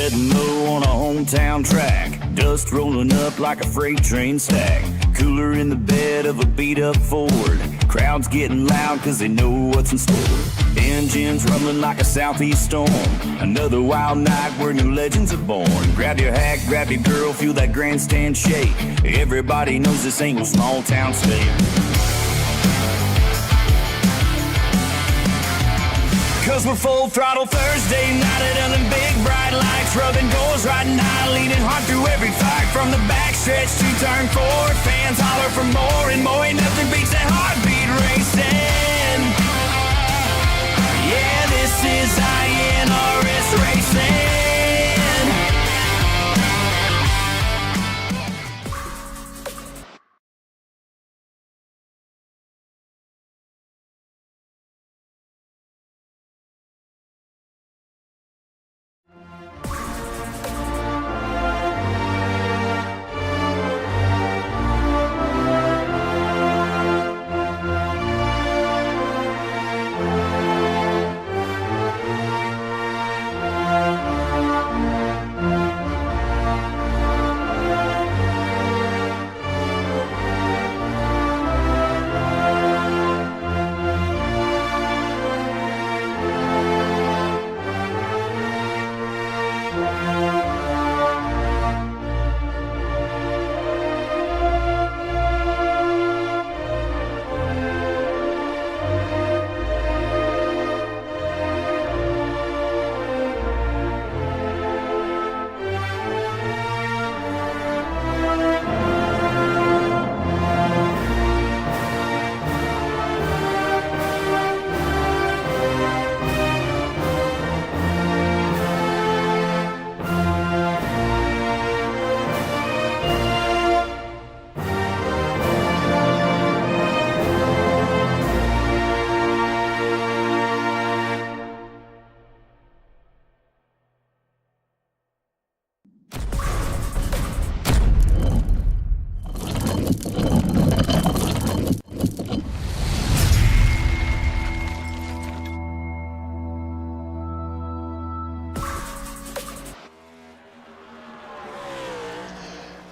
Setting low on a hometown track, dust rolling up like a freight train stack. Cooler in the bed of a beat-up Ford. Crowds getting loud cause they know what's in store. Engines rumbling like a southeast storm. Another wild night where new legends are born. Grab your hat, grab your girl, feel that grandstand shake. Everybody knows this ain't no small town state. Cause we're full throttle Thursday night at them big bright lights, rubbing doors, riding high, leaning hard through every fight. From the backstretch to turn 4, fans holler for more and more. Ain't nothing beats that heartbeat racing. Yeah, this is iNRS racing.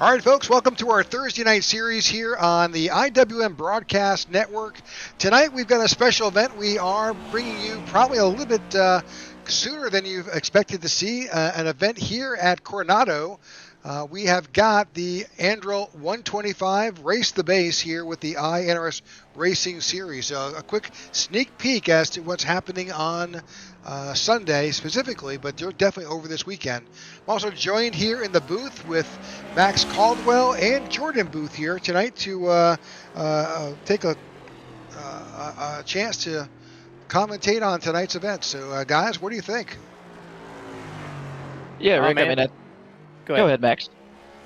All right, folks, welcome to our Thursday night series here on the IWM Broadcast Network. Tonight we've got a special event. We are bringing you probably a little bit sooner than you've expected to see an event here at Coronado. We have got the Andrel 125 Race the Base here with the iNRS Racing Series. A quick sneak peek as to what's happening on Sunday specifically, but definitely over this weekend. I'm also joined here in the booth with Max Caldwell and Jordan Booth here tonight to take a chance to commentate on tonight's event. So, guys, what do you think? Yeah, Rick, I mean, Go ahead, Max.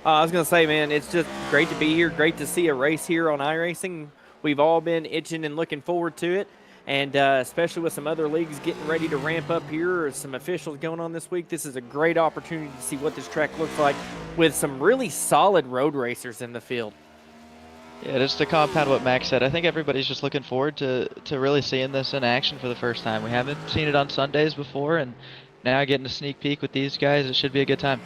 I was going to say, man, it's just great to be here. Great to see a race here on iRacing. We've all been itching and looking forward to it. And especially with some other leagues getting ready to ramp up here or some officials going on this week, this is a great opportunity to see what this track looks like with some really solid road racers in the field. Yeah, just to compound what Max said, I think everybody's just looking forward to really seeing this in action for the first time. We haven't seen it on Sundays before, and now getting a sneak peek with these guys, it should be a good time.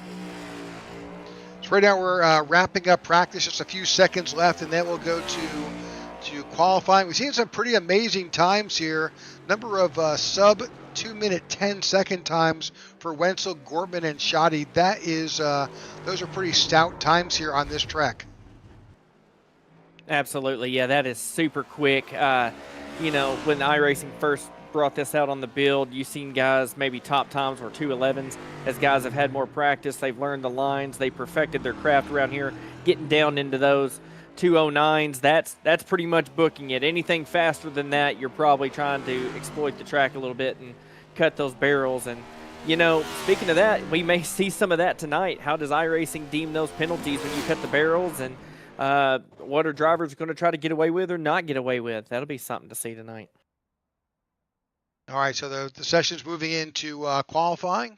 So right now we're wrapping up practice, just a few seconds left, and then we'll go to qualifying. We've seen some pretty amazing times here. Number of sub 2 minute 10 second times for Wenzel, Gortman, and Shoddy. That is, those are pretty stout times here on this track. Absolutely, yeah, that is super quick. You know, when iRacing first brought this out on the build, you've seen guys maybe top times were 2:11s. As guys have had more practice, they've learned the lines, they perfected their craft around here, getting down into those 2:09s. That's pretty much booking it. Anything faster than that, you're probably trying to exploit the track a little bit and cut those barrels. And you know, speaking of that, we may see some of that tonight. How does iRacing deem those penalties when you cut the barrels, and what are drivers going to try to get away with or not get away with? That'll be something to see tonight. All right, so the session's moving into qualifying.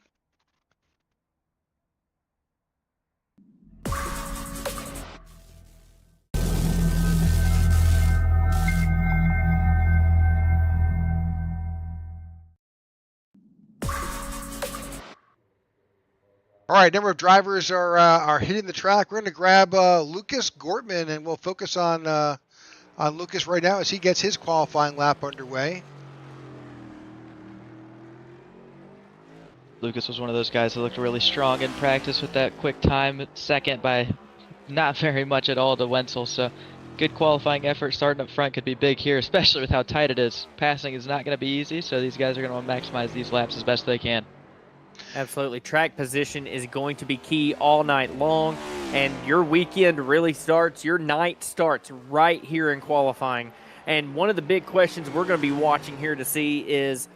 All right, number of drivers are hitting the track. We're going to grab Lucas Gortman, and we'll focus on Lucas right now as he gets his qualifying lap underway. Lucas was one of those guys that looked really strong in practice with that quick time, second by not very much at all to Wenzel. So good qualifying effort starting up front could be big here, especially with how tight it is. Passing is not going to be easy, so these guys are going to want to maximize these laps as best they can. Absolutely. Track position is going to be key all night long, and your weekend really starts, your night starts right here in qualifying. And one of the big questions we're going to be watching here to see is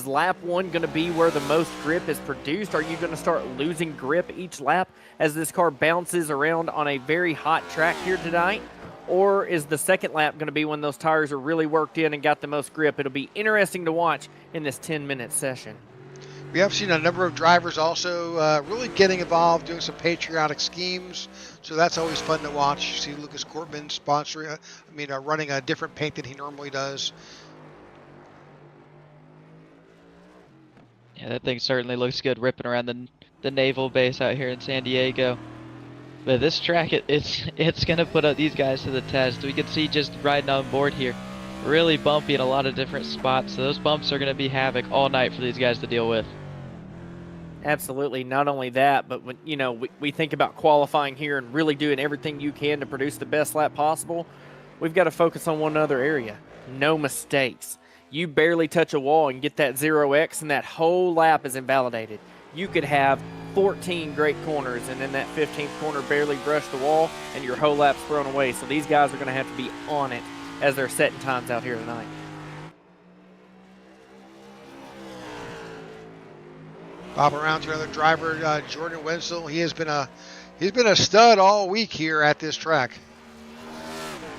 lap 1 going to be where the most grip is produced? Are you going to start losing grip each lap as this car bounces around on a very hot track here tonight? Or is the second lap going to be when those tires are really worked in and got the most grip? It'll be interesting to watch in this 10-minute session. We have seen a number of drivers also really getting involved, doing some patriotic schemes. So that's always fun to watch. You see Lucas Cortman sponsoring, running a different paint than he normally does. Yeah, that thing certainly looks good ripping around the naval base out here in San Diego. But this track, it's going to put up these guys to the test. We can see just riding on board here, really bumpy in a lot of different spots. So those bumps are going to be havoc all night for these guys to deal with. Absolutely. Not only that, but when we think about qualifying here and really doing everything you can to produce the best lap possible, we've got to focus on one other area. No mistakes. You barely touch a wall and get that 0x, and that whole lap is invalidated. You could have 14 great corners, and then that 15th corner barely brush the wall, and your whole lap's thrown away. So these guys are going to have to be on it as they're setting times out here tonight. Pop around to another driver, Jordan Wenzel. He's been a stud all week here at this track.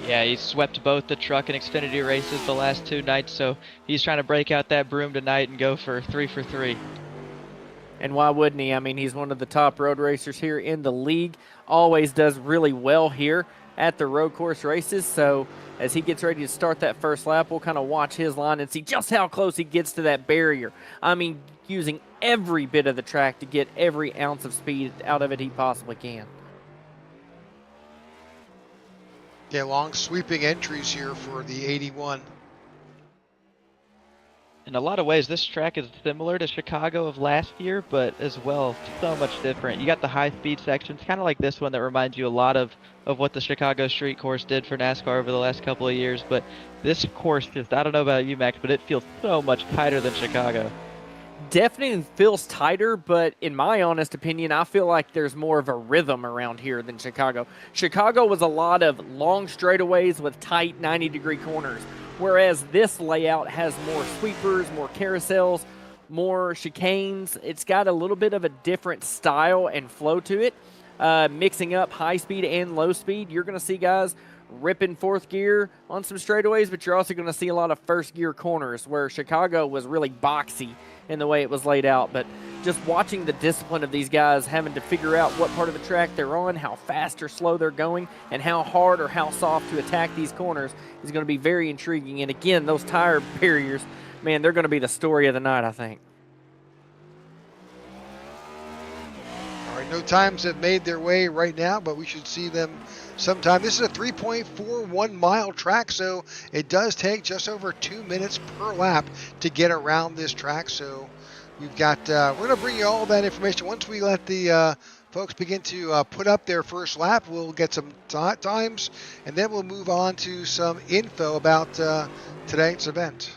Yeah, he's swept both the truck and Xfinity races the last 2 nights, so he's trying to break out that broom tonight and go for 3 for 3. And why wouldn't he? I mean, he's one of the top road racers here in the league. Always does really well here at the road course races. So as he gets ready to start that first lap, we'll kind of watch his line and see just how close he gets to that barrier. I mean, using every bit of the track to get every ounce of speed out of it he possibly can. Yeah, long sweeping entries here for the 81. In a lot of ways, this track is similar to Chicago of last year, but as well, so much different. You got the high-speed sections, kind of like this one that reminds you a lot of what the Chicago street course did for NASCAR over the last couple of years. But this course just, I don't know about you, Max, but it feels so much tighter than Chicago. Definitely feels tighter, but in my honest opinion, I feel like there's more of a rhythm around here than Chicago. Chicago was a lot of long straightaways with tight 90-degree corners, whereas this layout has more sweepers, more carousels, more chicanes. It's got a little bit of a different style and flow to it, mixing up high speed and low speed. You're going to see guys ripping fourth gear on some straightaways, but you're also going to see a lot of first gear corners where Chicago was really boxy in the way it was laid out. But just watching the discipline of these guys having to figure out what part of the track they're on, how fast or slow they're going, and how hard or how soft to attack these corners is going to be very intriguing. And again, those tire barriers, man, they're going to be the story of the night, I think. All right, no times have made their way right now, but we should see them sometime. This is a 3.41 mile track, so it does take just over 2 minutes per lap to get around this track. So we've got, we're going to bring you all that information. Once we let the folks begin to put up their first lap, we'll get some times, and then we'll move on to some info about tonight's event.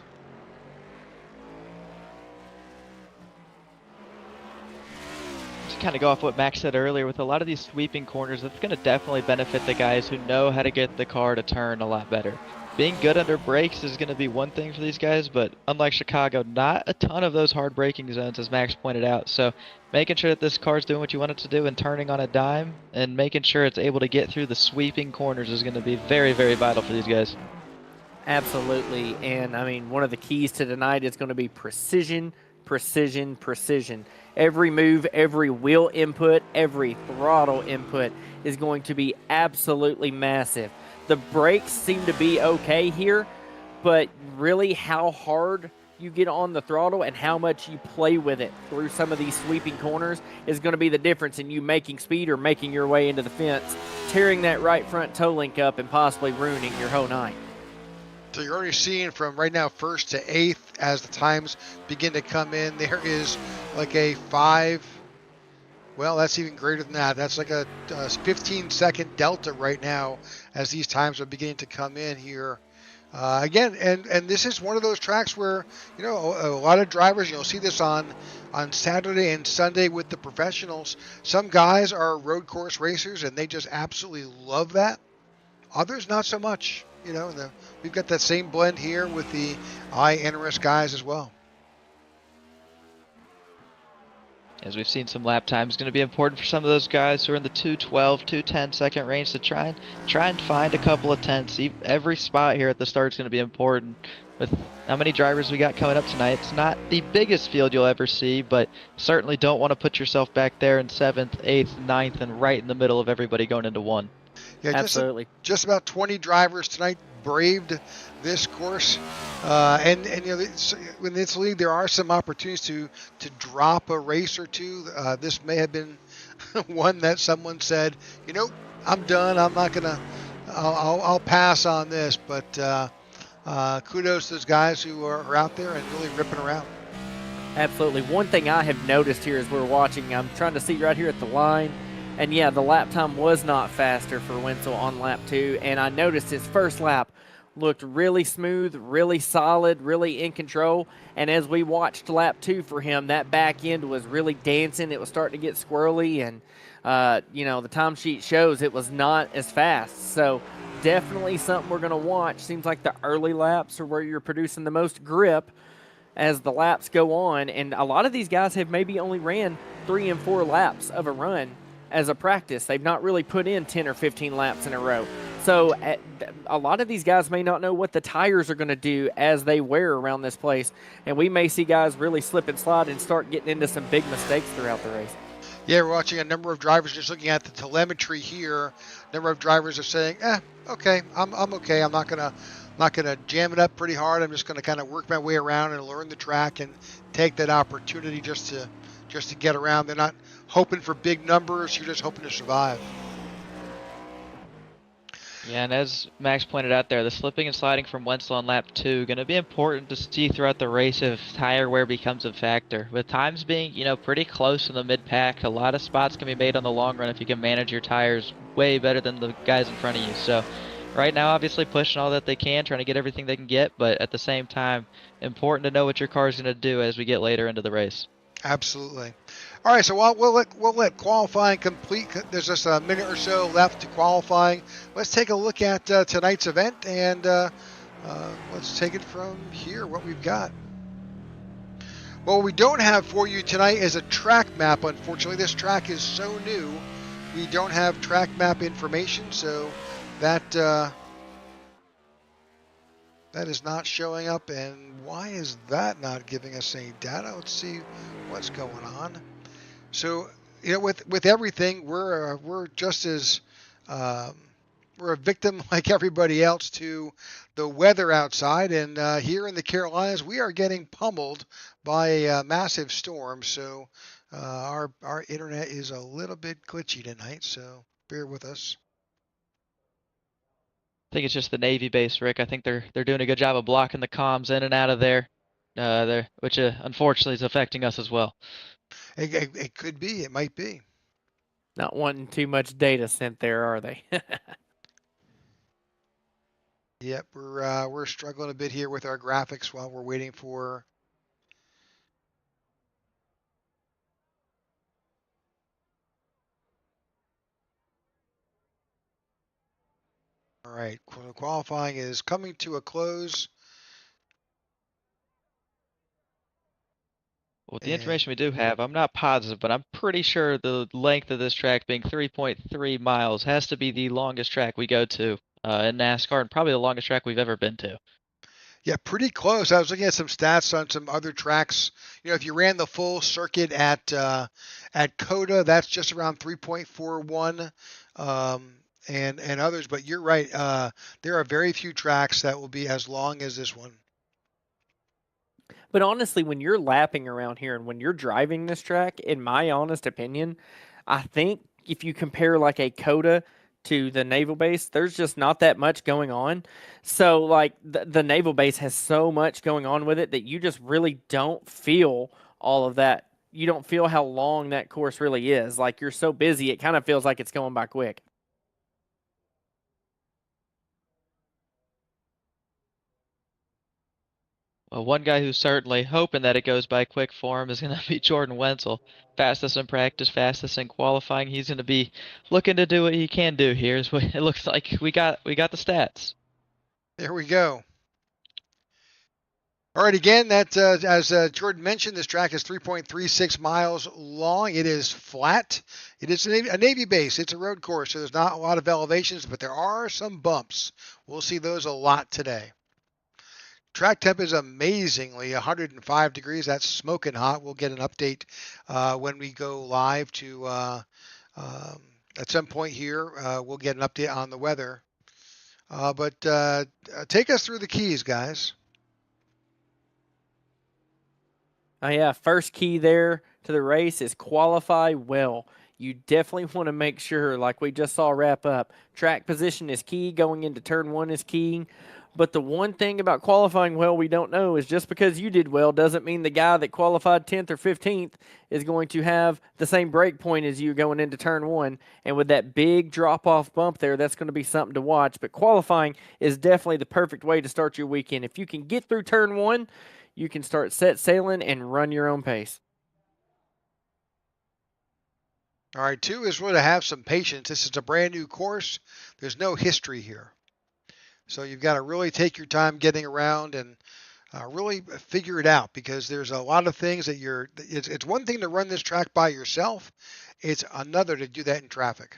Kind of go off what Max said earlier, with a lot of these sweeping corners, that's going to definitely benefit the guys who know how to get the car to turn a lot better. Being good under brakes is going to be one thing for these guys, but unlike Chicago, not a ton of those hard braking zones, as Max pointed out. So making sure that this car's doing what you want it to do and turning on a dime, and making sure it's able to get through the sweeping corners is going to be very, very vital for these guys. Absolutely. And I mean, one of the keys to tonight is going to be precision, precision, precision. Every move, every wheel input, every throttle input is going to be absolutely massive. The brakes seem to be okay here, but really how hard you get on the throttle and how much you play with it through some of these sweeping corners is going to be the difference in you making speed or making your way into the fence, tearing that right front toe link up and possibly ruining your whole night. So you're already seeing from right now first to eighth as the times begin to come in. There is like a 5. Well, that's even greater than that. That's like a 15-second delta right now as these times are beginning to come in here. Again, and this is one of those tracks where, you know, a lot of drivers, you'll see this on Saturday and Sunday with the professionals. Some guys are road course racers and they just absolutely love that. Others not so much. You know, we've got that same blend here with the iNRS guys as well. As we've seen, some lap time is going to be important for some of those guys who are in the 2:12, 2:10 second range to try and find a couple of tenths. Every spot here at the start is going to be important. With how many drivers we got coming up tonight, it's not the biggest field you'll ever see, but certainly don't want to put yourself back there in 7th, 8th, 9th, and right in the middle of everybody going into 1. Yeah, absolutely. Just about 20 drivers tonight braved this course, and you know, in this league there are some opportunities to drop a race or two. This may have been one that someone said, you know, I'm done. I'm not gonna. I'll pass on this. But kudos to those guys who are out there and really ripping around. Absolutely. One thing I have noticed here as we're watching, I'm trying to see right here at the line. And yeah, the lap time was not faster for Wenzel on lap 2. And I noticed his first lap looked really smooth, really solid, really in control. And as we watched lap 2 for him, that back end was really dancing. It was starting to get squirrely. And, you know, the time sheet shows it was not as fast. So definitely something we're going to watch. Seems like the early laps are where you're producing the most grip as the laps go on. And a lot of these guys have maybe only ran 3 and 4 laps of a run as a practice. They've not really put in 10 or 15 laps in a row. So a lot of these guys may not know what the tires are going to do as they wear around this place. And we may see guys really slip and slide and start getting into some big mistakes throughout the race. Yeah, we're watching a number of drivers just looking at the telemetry here. A number of drivers are saying, okay, I'm okay. I'm not gonna jam it up pretty hard. I'm just gonna kind of work my way around and learn the track and take that opportunity just to get around. They're not hoping for big numbers. You're just hoping to survive. Yeah, and as Max pointed out there, the slipping and sliding from Wenzel on lap 2 going to be important to see throughout the race if tire wear becomes a factor. With times being, you know, pretty close in the mid-pack, a lot of spots can be made on the long run if you can manage your tires way better than the guys in front of you. So right now, obviously pushing all that they can, trying to get everything they can get, but at the same time, important to know what your car is going to do as we get later into the race. Absolutely. All right, so we'll let qualifying complete. There's just a minute or so left to qualifying. Let's take a look at tonight's event, and let's take it from here, what we've got. Well, what we don't have for you tonight is a track map, unfortunately. This track is so new, we don't have track map information, so that is not showing up. And why is that not giving us any data? Let's see what's going on. So, you know, with everything, we're just as we're a victim like everybody else to the weather outside. And here in the Carolinas, we are getting pummeled by a massive storm. So our internet is a little bit glitchy tonight. So bear with us. I think it's just the Navy base, Rick. I think they're doing a good job of blocking the comms in and out of there, which unfortunately is affecting us as well. It could be. It might be. Not wanting too much data sent there, are they? Yep, we're struggling a bit here with our graphics while we're waiting for. All right, qualifying is coming to a close. With the information we do have, I'm not positive, but I'm pretty sure the length of this track being 3.3 miles has to be the longest track we go to in NASCAR, and probably the longest track we've ever been to. Yeah, pretty close. I was looking at some stats on some other tracks. You know, if you ran the full circuit at COTA, that's just around 3.41, and others. But you're right. There are very few tracks that will be as long as this one. But honestly, when you're lapping around here and when you're driving this track, in my honest opinion, I think if you compare like a Coda to the naval base, there's just not that much going on. So like the naval base has so much going on with it that you just really don't feel all of that. You don't feel how long that course really is. Like you're so busy, it kind of feels like it's going by quick. Well, one guy who's certainly hoping that it goes by quick for him is going to be Jordan Wenzel. Fastest in practice, fastest in qualifying. He's going to be looking to do what he can do here. Is what it looks like. We got the stats. There we go. All right, again, that as Jordan mentioned, this track is 3.36 miles long. It is flat. It is a Navy base. It's a road course, so there's not a lot of elevations, but there are some bumps. We'll see those a lot today. Track temp is amazingly 105 degrees. That's smoking hot. We'll get an update when we go live to at some point here. We'll get an update on the weather. But take us through the keys, guys. Oh, yeah, first key there to the race is qualify well. You definitely want to make sure, like we just saw wrap up, track position is key, going into turn one is key. But the one thing about qualifying well we don't know is just because you did well doesn't mean the guy that qualified 10th or 15th is going to have the same break point as you going into turn one. And with that big drop-off bump there, that's going to be something to watch. But qualifying is definitely the perfect way to start your weekend. If you can get through turn one, you can start set sailing and run your own pace. All right, two is really to have some patience. This is a brand new course. There's no history here. So you've got to really take your time getting around and really figure it out, because there's a lot of things that it's one thing to run this track by yourself. It's another to do that in traffic.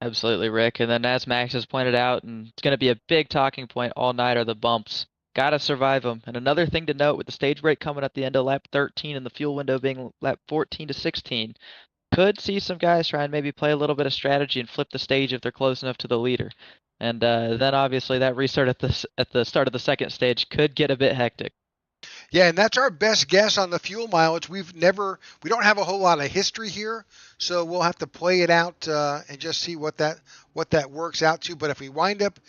Absolutely, Rick. And then as Max has pointed out, and it's going to be a big talking point all night, are the bumps. Got to survive them. And another thing to note with the stage break coming up the end of lap 13 and the fuel window being lap 14 to 16, could see some guys try and maybe play a little bit of strategy and flip the stage if they're close enough to the leader. And then obviously that restart at the start of the second stage could get a bit hectic. Yeah, and that's our best guess on the fuel mileage. We don't have a whole lot of history here, so we'll have to play it out and just see what that works out to. But if we wind up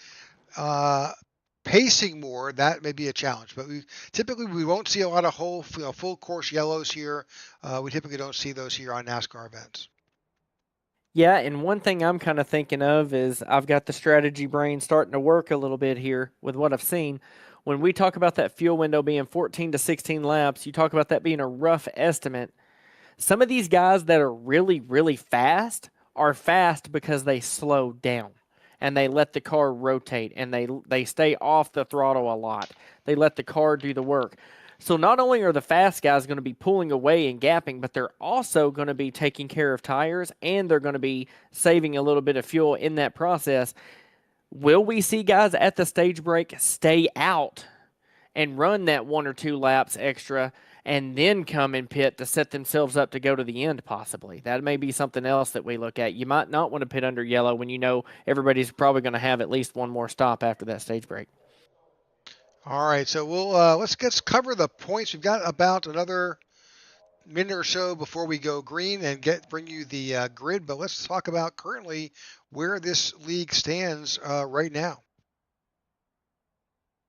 pacing more, that may be a challenge. But typically we won't see a lot of full course yellows here. We typically don't see those here on NASCAR events. Yeah, and one thing I'm kind of thinking of is I've got the strategy brain starting to work a little bit here with what I've seen. When we talk about that fuel window being 14 to 16 laps, you talk about that being a rough estimate. Some of these guys that are really, really fast are fast because they slow down and they let the car rotate and they stay off the throttle a lot. They let the car do the work. So not only are the fast guys going to be pulling away and gapping, but they're also going to be taking care of tires and they're going to be saving a little bit of fuel in that process. Will we see guys at the stage break stay out and run that 1 or 2 laps extra and then come in pit to set themselves up to go to the end possibly? That may be something else that we look at. You might not want to pit under yellow when you know everybody's probably going to have at least one more stop after that stage break. All right, so we'll let's cover the points. We've got about another minute or so before we go green and bring you the grid. But let's talk about currently where this league stands right now.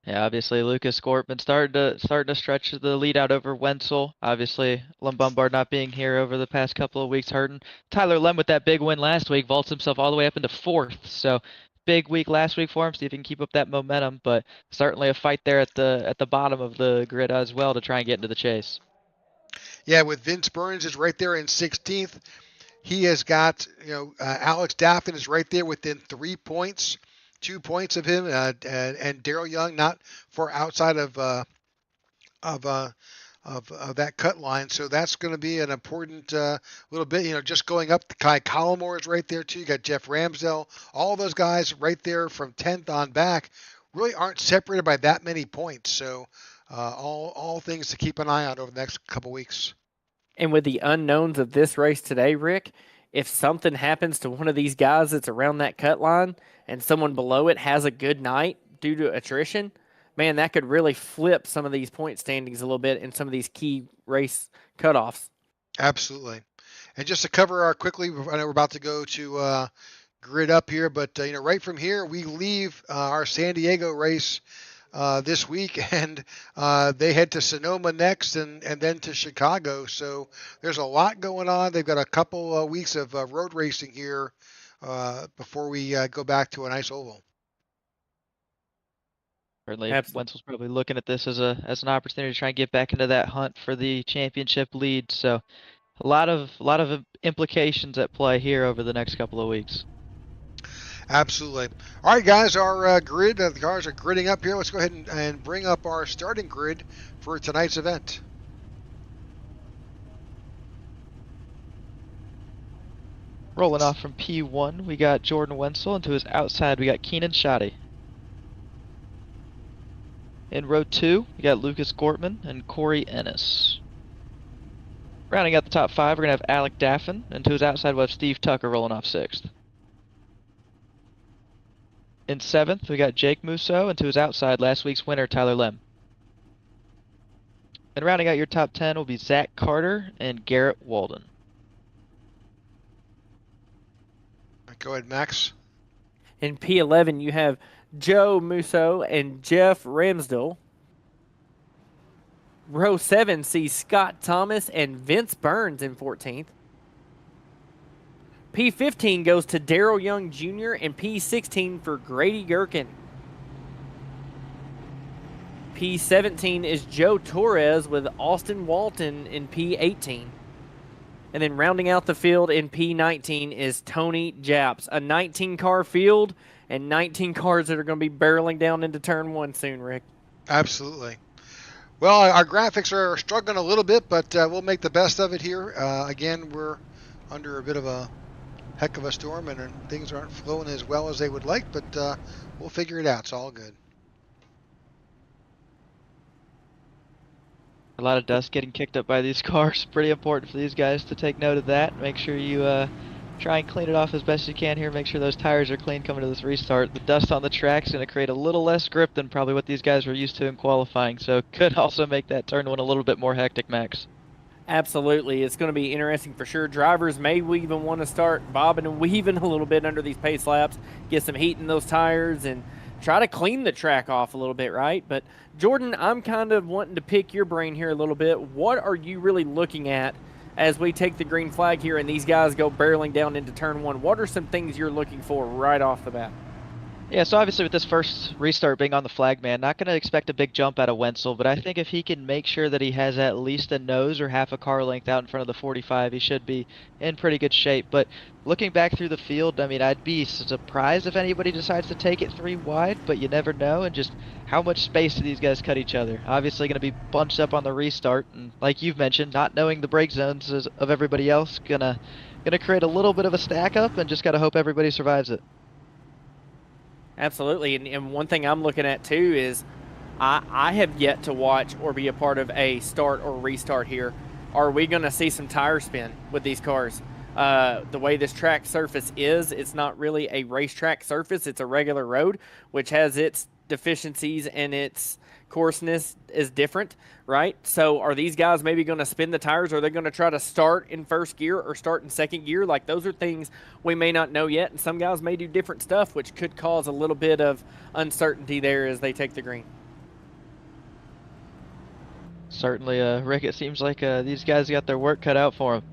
Yeah, obviously Lucas Scorpman starting to stretch the lead out over Wenzel. Obviously, Lem Bombard not being here over the past couple of weeks hurting. Tyler Lem with that big win last week vaults himself all the way up into 4th. So big week last week for him. See if he can keep up that momentum. But certainly a fight there at the bottom of the grid as well to try and get into the chase. Yeah, with Vince Burns is right there in 16th. He has got Alex Daffin is right there within 3 points. 2 points of him, and Daryl Young not far outside of that cut line. So that's going to be an important little bit. Just going up, Kai Collmore is right there too. You got Jeff Ramsdell. All those guys right there from 10th on back really aren't separated by that many points. So all things to keep an eye on over the next couple weeks. And with the unknowns of this race today, Rick, if something happens to one of these guys that's around that cut line and someone below it has a good night due to attrition, man, that could really flip some of these point standings a little bit in some of these key race cutoffs. Absolutely. And just to cover our quickly, I know we're about to go to grid up here, but right from here we leave our San Diego race this week, and they head to Sonoma next, and then to Chicago. So there's a lot going on. They've got a couple weeks of road racing here before we go back to a nice oval. Certainly, Absolutely. Wenzel's probably looking at this as an opportunity to try and get back into that hunt for the championship lead. So a lot of implications at play here over the next couple of weeks. Absolutely. All right, guys, our grid, the cars are gridding up here. Let's go ahead and bring up our starting grid for tonight's event. Rolling off from P1, we got Jordan Wenzel, and to his outside we got Keenan Shoddy. In row 2, we got Lucas Gortman and Corey Ennis. Rounding out the top 5, we're going to have Alec Daffin, and to his outside we'll have Steve Tucker rolling off 6th. In 7th, we got Jake Musso, and to his outside, last week's winner, Tyler Lem. And rounding out your top 10 will be Zach Carter and Garrett Walden. Go ahead, Max. In P11, you have Joe Musso and Jeff Ramsdell. Row 7 sees Scott Thomas and Vince Burns in 14th. P15 goes to Daryl Young Jr. and P16 for Grady Gherkin. P17 is Joe Torres with Austin Walton in P18. And then rounding out the field in P19 is Tony Japs. A 19-car field and 19 cars that are going to be barreling down into turn 1 soon, Rick. Absolutely. Well, our graphics are struggling a little bit, but we'll make the best of it here. Again, we're under a bit of a heck of a storm, and things aren't flowing as well as they would like, but we'll figure it out. It's all good. A lot of dust getting kicked up by these cars. Pretty important for these guys to take note of that. Make sure you try and clean it off as best you can here. Make sure those tires are clean coming to this restart. The dust on the track is going to create a little less grip than probably what these guys were used to in qualifying, so could also make that turn 1 a little bit more hectic, Max. Absolutely. It's going to be interesting for sure. Drivers may even want to start bobbing and weaving a little bit under these pace laps, get some heat in those tires, and try to clean the track off a little bit, right? But, Jordan, I'm kind of wanting to pick your brain here a little bit. What are you really looking at as we take the green flag here and these guys go barreling down into turn 1? What are some things you're looking for right off the bat? Yeah, so obviously with this first restart being on the flag man, not going to expect a big jump out of Wenzel, but I think if he can make sure that he has at least a nose or half a car length out in front of the 45, he should be in pretty good shape. But looking back through the field, I mean, I'd be surprised if anybody decides to take it 3 wide, but you never know, and just how much space do these guys cut each other? Obviously going to be bunched up on the restart, and like you've mentioned, not knowing the brake zones of everybody else, gonna create a little bit of a stack up, and just got to hope everybody survives it. Absolutely, and one thing I'm looking at too is I have yet to watch or be a part of a start or restart here. Are we going to see some tire spin with these cars? The way this track surface is, it's not really a racetrack surface. It's a regular road, which has its deficiencies and its coarseness is different, right? So are these guys maybe going to spin the tires? Or are they going to try to start in first gear or start in second gear? Like, those are things we may not know yet, and some guys may do different stuff, which could cause a little bit of uncertainty there as they take the green. Certainly, Rick, it seems like these guys got their work cut out for them.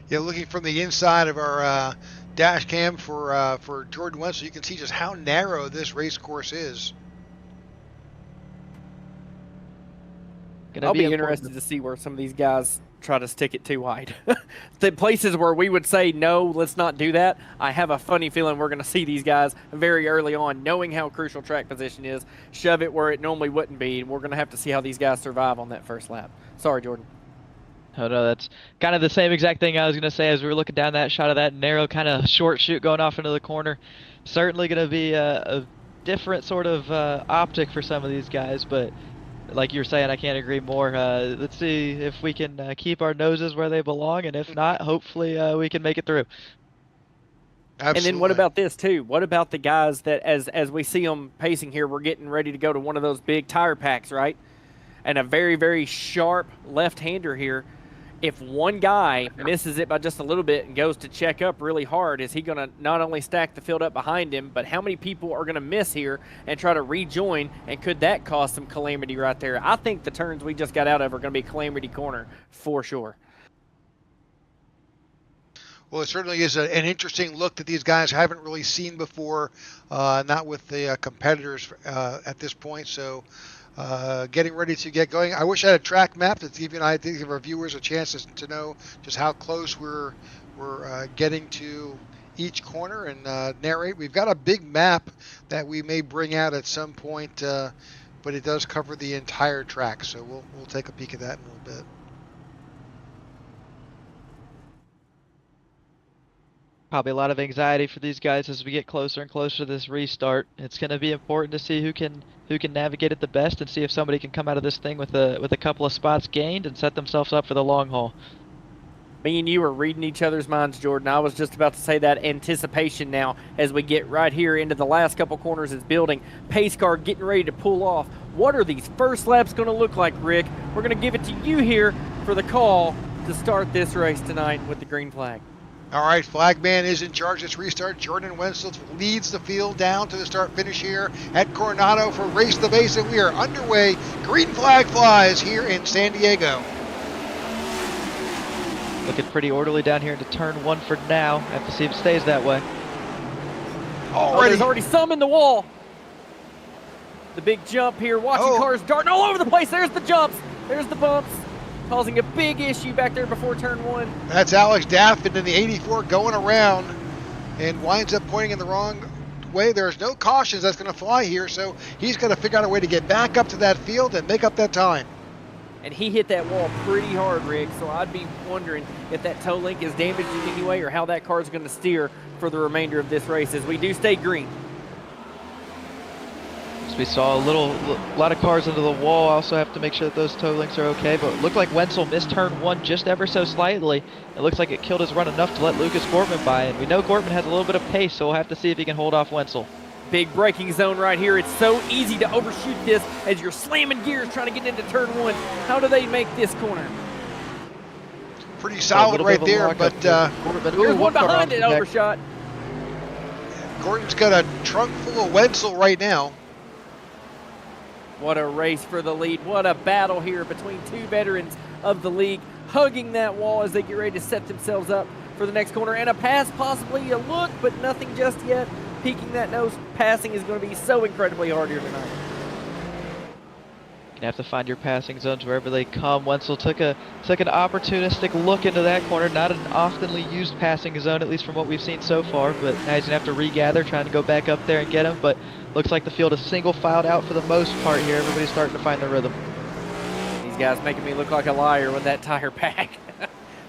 Yeah, looking from the inside of our dash cam for Jordan Wenzel, you can see just how narrow this race course is. I'll be interested to see where some of these guys try to stick it too wide. The places where we would say, no, let's not do that, I have a funny feeling we're going to see these guys very early on, knowing how crucial track position is, shove it where it normally wouldn't be, and we're going to have to see how these guys survive on that first lap. Sorry, Jordan. Oh, no, that's kind of the same exact thing I was going to say as we were looking down that shot of that narrow kind of short chute going off into the corner. Certainly going to be a different sort of optic for some of these guys, but like you were saying, I can't agree more. Let's see if we can keep our noses where they belong, and if not, hopefully we can make it through. Absolutely. And then what about this too? What about the guys that as we see them pacing here, we're getting ready to go to one of those big tire packs, right? And a very, very sharp left-hander here. If one guy misses it by just a little bit and goes to check up really hard, is he going to not only stack the field up behind him, but how many people are going to miss here and try to rejoin, and could that cause some calamity right there? I think the turns we just got out of are going to be calamity corner for sure. Well, it certainly is an interesting look that these guys haven't really seen before, not with the competitors at this point. So getting ready to get going. I wish I had a track map to give you an idea, give our viewers a chance to know just how close we're getting to each corner and narrate. We've got a big map that we may bring out at some point, but it does cover the entire track. So we'll take a peek at that in a little bit. Probably a lot of anxiety for these guys as we get closer and closer to this restart. It's going to be important to see who can navigate it the best, and see if somebody can come out of this thing with a couple of spots gained and set themselves up for the long haul. Me and you are reading each other's minds, Jordan. I was just about to say that. Anticipation now as we get right here into the last couple corners is building. Pace car getting ready to pull off. What are these first laps going to look like, Rick? We're going to give it to you here for the call to start this race tonight with the green flag. All right, Flagman is in charge of this restart. Jordan Wenzel leads the field down to the start-finish here at Coronado for Race the Base, and we are underway. Green flag flies here in San Diego. Looking pretty orderly down here into turn 1 for now. Have to see if it stays that way. There's already some in the wall. The big jump here. Watching cars darting all over the place. There's the jumps. There's the bumps. Causing a big issue back there before turn 1. That's Alex Daffin in the 84 going around and winds up pointing in the wrong way. There's no cautions that's going to fly here, so he's going to figure out a way to get back up to that field and make up that time. And he hit that wall pretty hard, Rick, so I'd be wondering if that toe link is damaged in any way or how that car is going to steer for the remainder of this race as we do stay green. So we saw a lot of cars into the wall. Also have to make sure that those toe links are okay, but it looked like Wenzel missed turn 1 just ever so slightly. It looks like it killed his run enough to let Lucas Gortman by, and we know Gortman has a little bit of pace, so we'll have to see if he can hold off Wenzel. Big braking zone right here. It's so easy to overshoot this as you're slamming gears trying to get into turn 1. How do they make this corner? Pretty solid right there, but there's one behind it, overshot. Gordon's got a trunk full of Wenzel right now. What a race for the lead. What a battle here between two veterans of the league, hugging that wall as they get ready to set themselves up for the next corner. And a pass, possibly a look, but nothing just yet. Peeking that nose, passing is going to be so incredibly hard here tonight. You have to find your passing zones wherever they come. Wenzel took an opportunistic look into that corner. Not an oftenly used passing zone, at least from what we've seen so far. But now he's going to have to regather, trying to go back up there and get him. But looks like the field is single filed out for the most part here. Everybody's starting to find their rhythm. These guys making me look like a liar with that tire pack.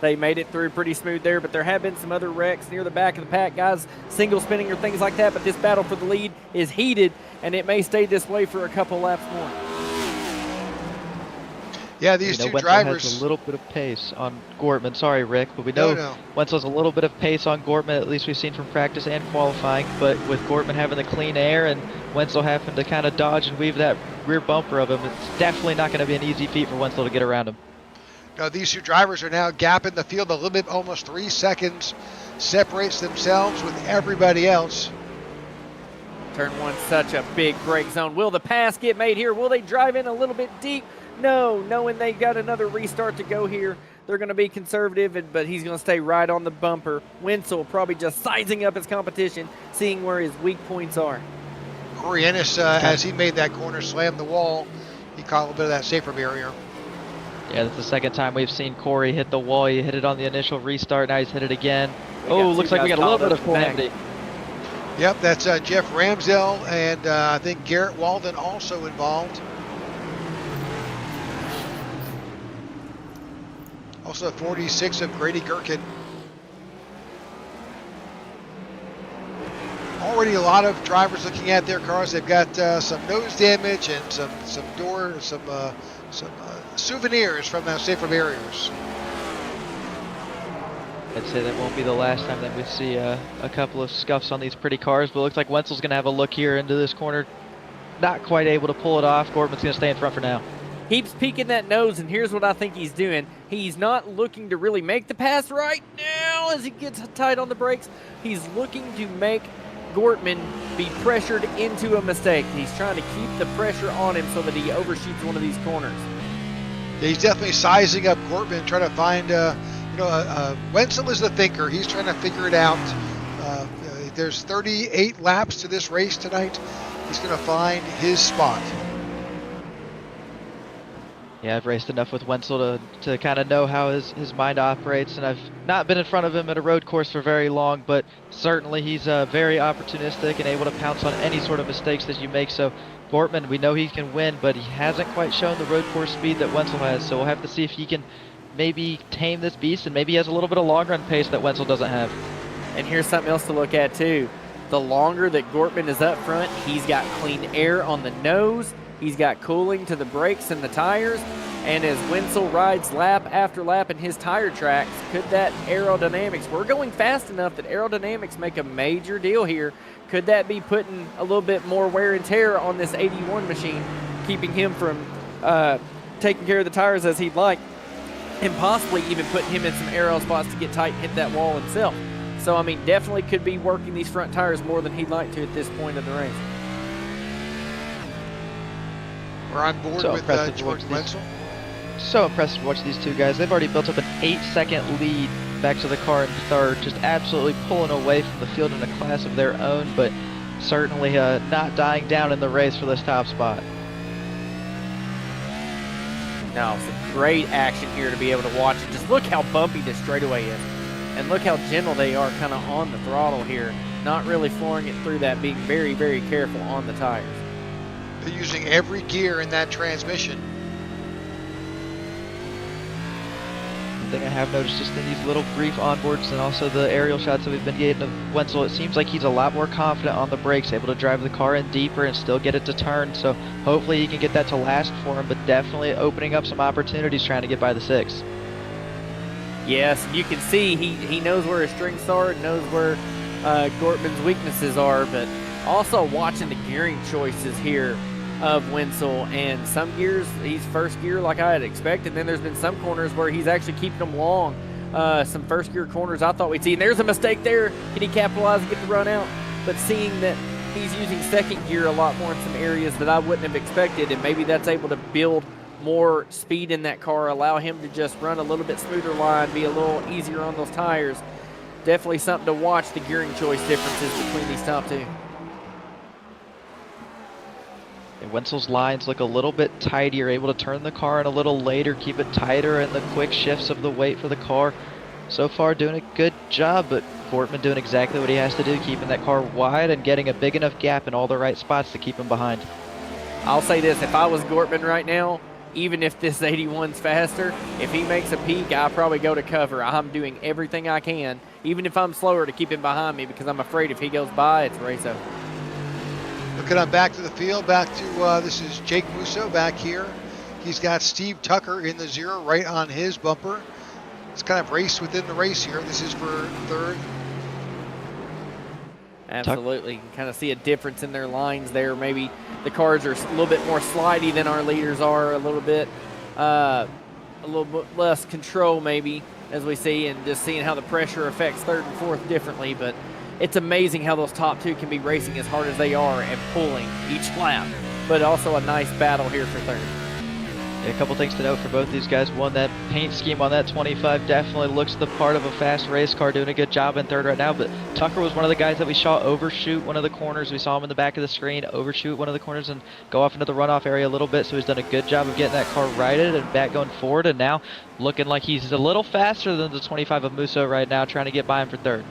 They made it through pretty smooth there, but there have been some other wrecks near the back of the pack, guys single spinning or things like that, but this battle for the lead is heated, and it may stay this way for a couple laps more. Yeah, these two Wenzel drivers has a little bit of pace on Gortman. Sorry, Rick, but we know Wenzel has a little bit of pace on Gortman, at least we've seen from practice and qualifying, but with Gortman having the clean air and Wenzel having to kind of dodge and weave that rear bumper of him, it's definitely not going to be an easy feat for Wenzel to get around him. Now, these two drivers are now gapping the field a little bit, almost 3 seconds, separates themselves with everybody else. Turn 1, such a big brake zone. Will the pass get made here? Will they drive in a little bit deep? No, knowing they got another restart to go here, they're going to be conservative, but he's going to stay right on the bumper. Wenzel probably just sizing up his competition, seeing where his weak points are. Corey Ennis, as he made that corner, slammed the wall. He caught a little bit of that safer barrier. Yeah, that's the second time we've seen Corey hit the wall. He hit it on the initial restart. Now he's hit it again. Oh, looks like we got a little bit of calamity. Yep, that's Jeff Ramsdell, and I think Garrett Walden also involved. Also 46 of Grady Gherkin. Already a lot of drivers looking at their cars. They've got some nose damage and some souvenirs from those safer barriers. I'd say that won't be the last time that we see a couple of scuffs on these pretty cars, but it looks like Wenzel's going to have a look here into this corner. Not quite able to pull it off. Gortman's going to stay in front for now. Keeps peeking that nose, and here's what I think he's doing. He's not looking to really make the pass right now as he gets tight on the brakes. He's looking to make Gortman be pressured into a mistake. He's trying to keep the pressure on him so that he overshoots one of these corners. Yeah, he's definitely sizing up Gortman, trying to find, Wenzel is the thinker. He's trying to figure it out. There's 38 laps to this race tonight. He's going to find his spot. Yeah, I've raced enough with Wenzel to kind of know how his mind operates, and I've not been in front of him at a road course for very long, but certainly he's very opportunistic and able to pounce on any sort of mistakes that you make. So Gortman, we know he can win, but he hasn't quite shown the road course speed that Wenzel has, so we'll have to see if he can maybe tame this beast, and maybe he has a little bit of long run pace that Wenzel doesn't have. And here's something else to look at too. The longer that Gortman is up front, he's got clean air on the nose, he's got cooling to the brakes and the tires, and as Wenzel rides lap after lap in his tire tracks, could that aerodynamics, we're going fast enough that aerodynamics make a major deal here. Could that be putting a little bit more wear and tear on this 81 machine, keeping him from taking care of the tires as he'd like, and possibly even putting him in some aero spots to get tight and hit that wall himself. So, I mean, definitely could be working these front tires more than he'd like to at this point of the race. We're on board So with impressive George to watch Wenzel. So impressive to watch these two guys. They've already built up an 8-second lead back to the car in third, just absolutely pulling away from the field in a class of their own, but certainly not dying down in the race for this top spot. Now, some great action here to be able to watch it. Just look how bumpy this straightaway is. And look how gentle they are kind of on the throttle here. Not really flooring it through that, being very, very careful on the tires. They're using every gear in that transmission. One thing I have noticed just in these little brief onboards and also the aerial shots that we've been getting of Wenzel, it seems like he's a lot more confident on the brakes, able to drive the car in deeper and still get it to turn. So hopefully he can get that to last for him, but definitely opening up some opportunities trying to get by the 6. Yes, you can see he knows where his strengths are, knows where Gortman's weaknesses are, but also watching the gearing choices here of Wenzel. And some gears, he's first gear like I had expected. Then there's been some corners where he's actually keeping them long. Some first gear corners I thought we'd see. And there's a mistake there. Can he capitalize and get the run out? But seeing that he's using second gear a lot more in some areas that I wouldn't have expected, and maybe that's able to build more speed in that car, allow him to just run a little bit smoother line, be a little easier on those tires. Definitely something to watch, the gearing choice differences between these top two. And Wenzel's lines look a little bit tighter, able to turn the car in a little later, keep it tighter, and the quick shifts of the weight for the car. So far doing a good job, but Gortman doing exactly what he has to do, keeping that car wide and getting a big enough gap in all the right spots to keep him behind. I'll say this, if I was Gortman right now, even if this 81's faster, if he makes a peak, I'll probably go to cover. I'm doing everything I can, even if I'm slower, to keep him behind me, because I'm afraid if he goes by, it's race over. Looking on back to the field, back to, this is Jake Musso back here. He's got Steve Tucker in the 0 right on his bumper. It's kind of race within the race here. This is for third. Absolutely. You can kind of see a difference in their lines there. Maybe the cars are a little bit more slidey than our leaders are, a little bit less control maybe, as we see, and just seeing how the pressure affects third and fourth differently. But it's amazing how those top two can be racing as hard as they are and pulling each lap. But also a nice battle here for third. A couple things to note for both these guys. One, that paint scheme on that 25 definitely looks the part of a fast race car, doing a good job in third right now. But Tucker was one of the guys that we saw overshoot one of the corners. We saw him in the back of the screen overshoot one of the corners and go off into the runoff area a little bit. So he's done a good job of getting that car righted and back going forward. And now looking like he's a little faster than the 25 of Musso right now, trying to get by him for third.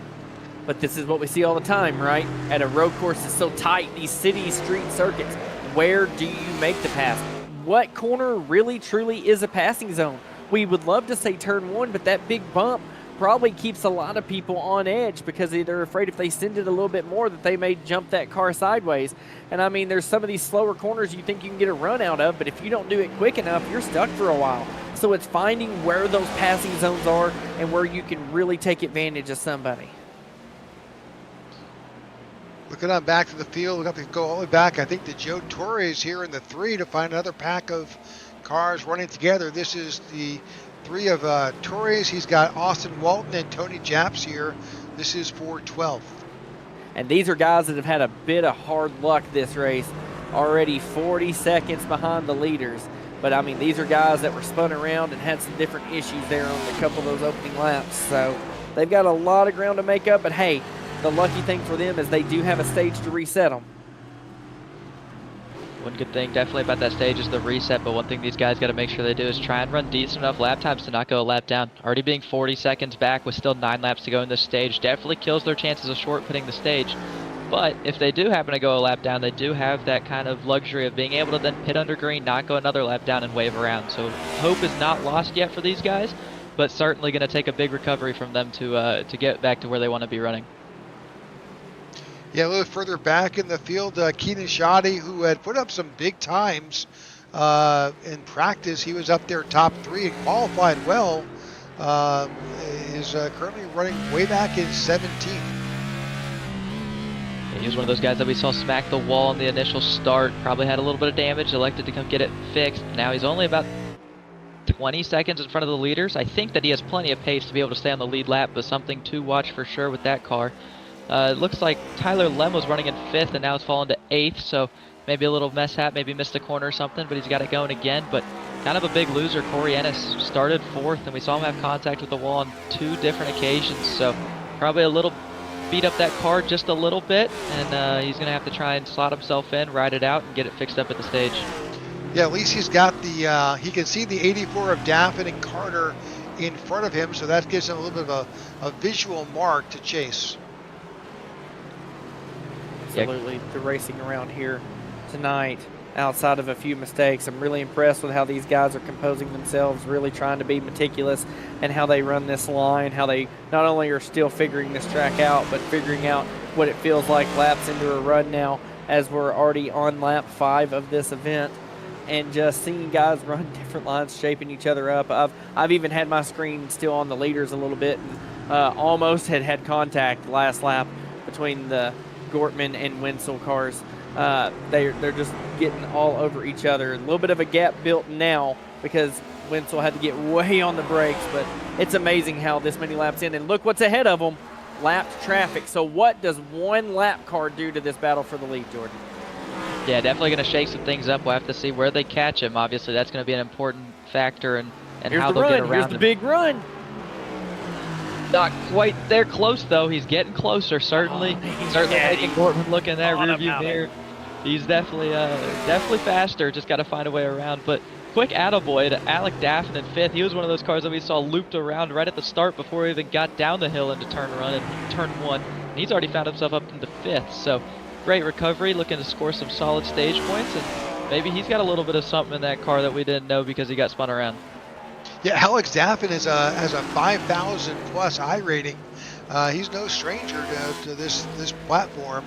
But this is what we see all the time, right? At a road course that's so tight, these city street circuits, where do you make the pass? What corner really truly is a passing zone? We would love to say turn 1, but that big bump probably keeps a lot of people on edge because they're afraid if they send it a little bit more that they may jump that car sideways. And I mean, there's some of these slower corners you think you can get a run out of, but if you don't do it quick enough, you're stuck for a while. So it's finding where those passing zones are and where you can really take advantage of somebody. Looking on back to the field, we have to go all the way back, I think, to Joe Torres here in the 3 to find another pack of cars running together. This is the 3 of Torres. He's got Austin Walton and Tony Japs here. This is for 12th. And these are guys that have had a bit of hard luck this race. Already 40 seconds behind the leaders. But, I mean, these are guys that were spun around and had some different issues there on a couple of those opening laps. So they've got a lot of ground to make up. But, hey, the lucky thing for them is they do have a stage to reset them. One good thing definitely about that stage is the reset, but one thing these guys got to make sure they do is try and run decent enough lap times to not go a lap down. Already being 40 seconds back with still 9 laps to go in this stage definitely kills their chances of short-putting the stage. But if they do happen to go a lap down, they do have that kind of luxury of being able to then pit under green, not go another lap down, and wave around. So hope is not lost yet for these guys, but certainly going to take a big recovery from them to get back to where they want to be running. Yeah, a little further back in the field, Keenan Shoddy, who had put up some big times in practice. He was up there top 3 and qualified well. Is currently running way back in 17th. He was one of those guys that we saw smack the wall in the initial start. Probably had a little bit of damage, elected to come get it fixed. Now he's only about 20 seconds in front of the leaders. I think that he has plenty of pace to be able to stay on the lead lap, but something to watch for sure with that car. It looks like Tyler Lem was running in 5th and now it's fallen to 8th, so maybe a little mishap, maybe missed a corner or something, but he's got it going again. But kind of a big loser. Corey Ennis started 4th, and we saw him have contact with the wall on 2 different occasions, so probably a little beat up that car just a little bit, and he's going to have to try and slot himself in, ride it out, and get it fixed up at the stage. Yeah, at least he's got the, he can see the 84 of Daffin and Carter in front of him, so that gives him a little bit of a visual mark to chase. Absolutely. The racing around here tonight, outside of a few mistakes, I'm really impressed with how these guys are composing themselves, really trying to be meticulous, and how they run this line, how they not only are still figuring this track out, but figuring out what it feels like laps into a run now, as we're already on lap 5 of this event, and just seeing guys run different lines, shaping each other up. I've even had my screen still on the leaders a little bit, and almost had contact last lap between the Gortman and Wenzel cars. They're just getting all over each other. A little bit of a gap built now because Wenzel had to get way on the brakes, but it's amazing how this many laps in. And look what's ahead of them, lapped traffic. So what does one lap car do to this battle for the lead, Jordan? Yeah, definitely going to shake some things up. We'll have to see where they catch him. Obviously, that's going to be an important factor and how they'll get around him. Here's the big run. Not quite there close, though. He's getting closer, certainly. Certainly making Gortman look in that rearview mirror. He's definitely faster. Just got to find a way around. But quick attaboy to Alec Daffin in 5th. He was one of those cars that we saw looped around right at the start before he even got down the hill into turn 1. And he's already found himself up into 5th. So great recovery, looking to score some solid stage points. And maybe he's got a little bit of something in that car that we didn't know because he got spun around. Yeah, Alex Daffin has a 5,000 plus I rating. He's no stranger to this platform.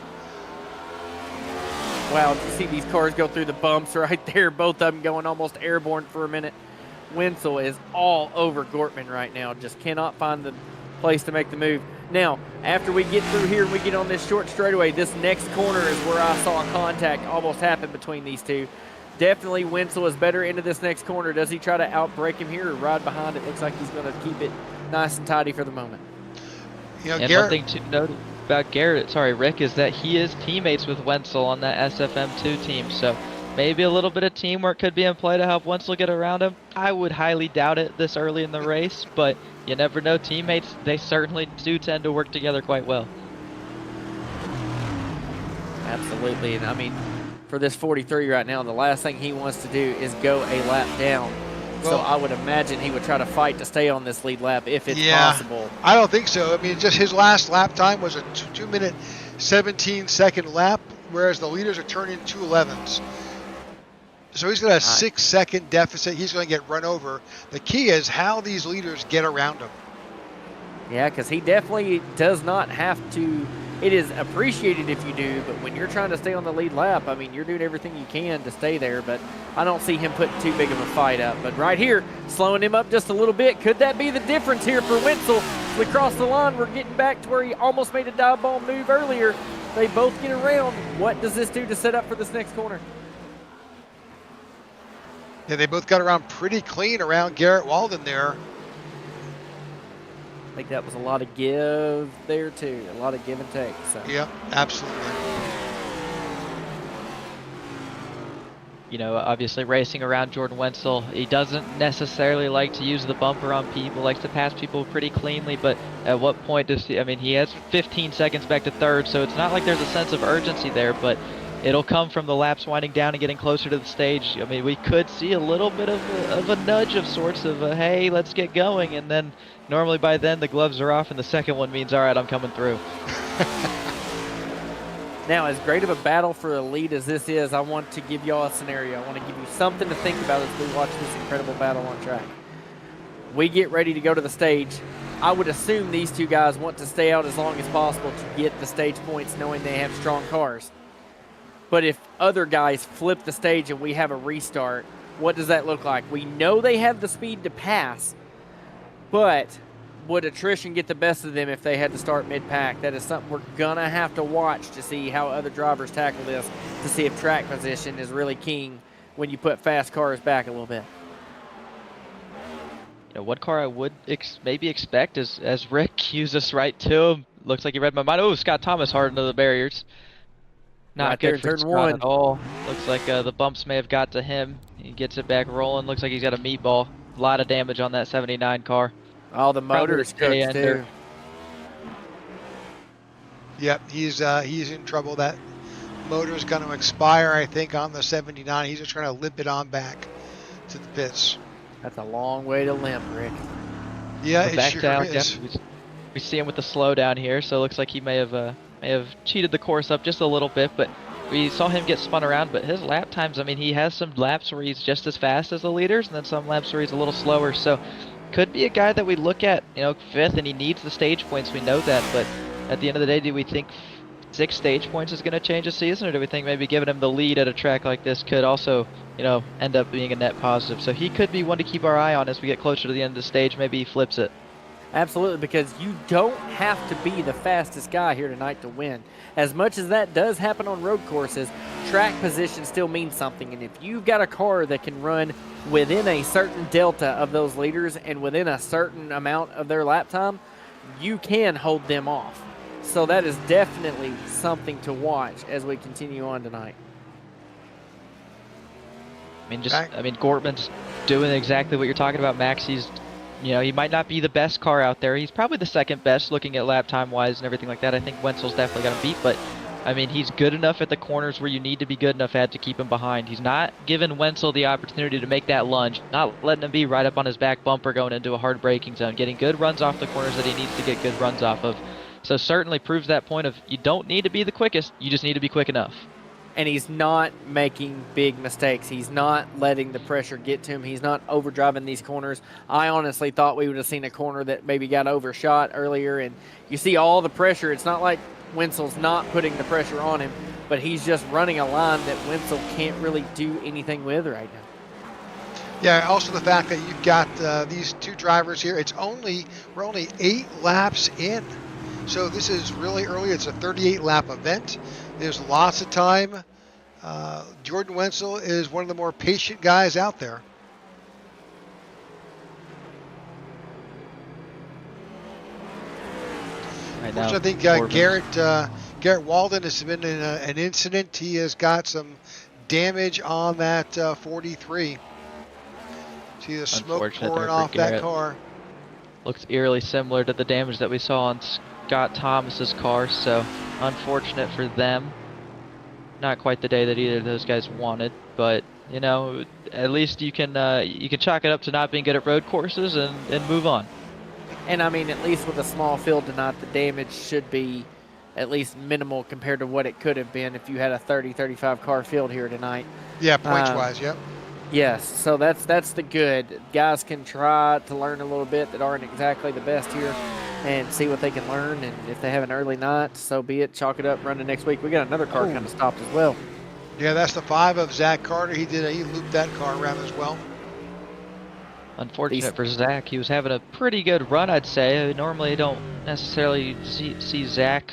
Wow, you see these cars go through the bumps right there, both of them going almost airborne for a minute. Wenzel is all over Gortman right now, just cannot find the place to make the move. Now, after we get through here and we get on this short straightaway, this next corner is where I saw a contact almost happen between these two. Definitely Wenzel is better into this next corner. Does he try to outbrake him here or ride behind it? Looks like he's going to keep it nice and tidy for the moment. You know, and Garrett, one thing to note about Rick, is that he is teammates with Wenzel on that SFM2 team. So maybe a little bit of teamwork could be in play to help Wenzel get around him. I would highly doubt it this early in the race, but you never know. Teammates, they certainly do tend to work together quite well. Absolutely. And I mean, for this 43 right now, the last thing he wants to do is go a lap down. So I would imagine he would try to fight to stay on this lead lap if it's possible. I don't think so. I mean, just his last lap time was a 2-minute 17-second lap, whereas the leaders are turning 2:11s. So he's got a 6-second deficit. He's going to get run over. The key is how these leaders get around him. Yeah, because he definitely does not have to it is appreciated if you do, but when you're trying to stay on the lead lap, I mean, you're doing everything you can to stay there, but I don't see him putting too big of a fight up. But right here, slowing him up just a little bit. Could that be the difference here for Wenzel? As we cross the line, we're getting back to where he almost made a dive bomb move earlier. They both get around. What does this do to set up for this next corner? Yeah, they both got around pretty clean around Garrett Walden there. I think that was a lot of give there too, a lot of give and take. So. Yeah, absolutely. You know, obviously racing around Jordan Wenzel, he doesn't necessarily like to use the bumper on people, likes to pass people pretty cleanly, but at what point does he, I mean, he has 15 seconds back to third, so it's not like there's a sense of urgency there, but it'll come from the laps winding down and getting closer to the stage. I mean, we could see a little bit of a nudge of sorts of, hey, let's get going, and then normally by then the gloves are off and the second one means, all right, I'm coming through. Now, as great of a battle for a lead as this is, I want to give y'all a scenario. I want to give you something to think about as we watch this incredible battle on track. We get ready to go to the stage. I would assume these two guys want to stay out as long as possible to get the stage points knowing they have strong cars. But if other guys flip the stage and we have a restart, what does that look like? We know they have the speed to pass, but would attrition get the best of them if they had to start mid-pack? That is something we're going to have to watch to see how other drivers tackle this, to see if track position is really king when you put fast cars back a little bit. You know, what car I would maybe expect is, as Rick cues us right to him, looks like he read my mind. Oh, Scott Thomas hard into the barriers. Not right good there, for turn Scott one. at all. Looks like the bumps may have got to him. He gets it back rolling. Looks like he's got a meatball. A lot of damage on that 79 car. Oh, the motor's Probably cooked stay too. Yep, he's in trouble. That motor's going to expire, I think, on the 79. He's just trying to limp it on back to the pits. That's a long way to limp, Rick. Yeah, We're it back sure down. is. Yeah, we see him with the slowdown here, so it looks like he may have cheated the course up just a little bit, but we saw him get spun around. But his lap times, I mean, he has some laps where he's just as fast as the leaders, and then some laps where he's a little slower. So could be a guy that we look at, you know, fifth, and he needs the stage points. We know that, but at the end of the day, do we think 6 stage points is going to change a season, or do we think maybe giving him the lead at a track like this could also, you know, end up being a net positive? So he could be one to keep our eye on as we get closer to the end of the stage. Maybe he flips it. Absolutely, because you don't have to be the fastest guy here tonight to win. As much as that does happen on road courses, track position still means something. And if you've got a car that can run within a certain delta of those leaders and within a certain amount of their lap time, you can hold them off. So that is definitely something to watch as we continue on tonight. I mean, Gortman's doing exactly what you're talking about, Max. He's, you know, he might not be the best car out there. He's probably the second best looking at lap time wise and everything like that. I think Wenzel's definitely got him beat, but I mean, he's good enough at the corners where you need to be good enough at to keep him behind. He's not giving Wenzel the opportunity to make that lunge, not letting him be right up on his back bumper going into a hard braking zone, getting good runs off the corners that he needs to get good runs off of. So certainly proves that point of you don't need to be the quickest, you just need to be quick enough. And he's not making big mistakes. He's not letting the pressure get to him. He's not overdriving these corners. I honestly thought we would have seen a corner that maybe got overshot earlier, and you see all the pressure. It's not like Wenzel's not putting the pressure on him, but he's just running a line that Wenzel can't really do anything with right now. Yeah, also the fact that you've got these two drivers here. We're only 8 laps in. So this is really early. It's a 38-lap event. There's lots of time. Jordan Wenzel is one of the more patient guys out there. Right now, I think Garrett Walden has been in an incident. He has got some damage on that 43. See the smoke pouring off that car. Looks eerily similar to the damage that we saw on Scott Thomas's car, so unfortunate for them. Not quite the day that either of those guys wanted, but you know, at least you can chalk it up to not being good at road courses and move on. And I mean, at least with a small field tonight, the damage should be at least minimal compared to what it could have been if you had a 30-35 car field here tonight. Yeah, points wise, yep. Yes, so that's the good. Guys can try to learn a little bit that aren't exactly the best here. and see what they can learn. And if they have an early night, so be it. Chalk it up, run it next week. We got another car kind of stopped as well. Yeah, that's the 5 of Zach Carter. He looped that car around as well. Unfortunate for Zach. He was having a pretty good run, I'd say. I normally don't necessarily see Zach.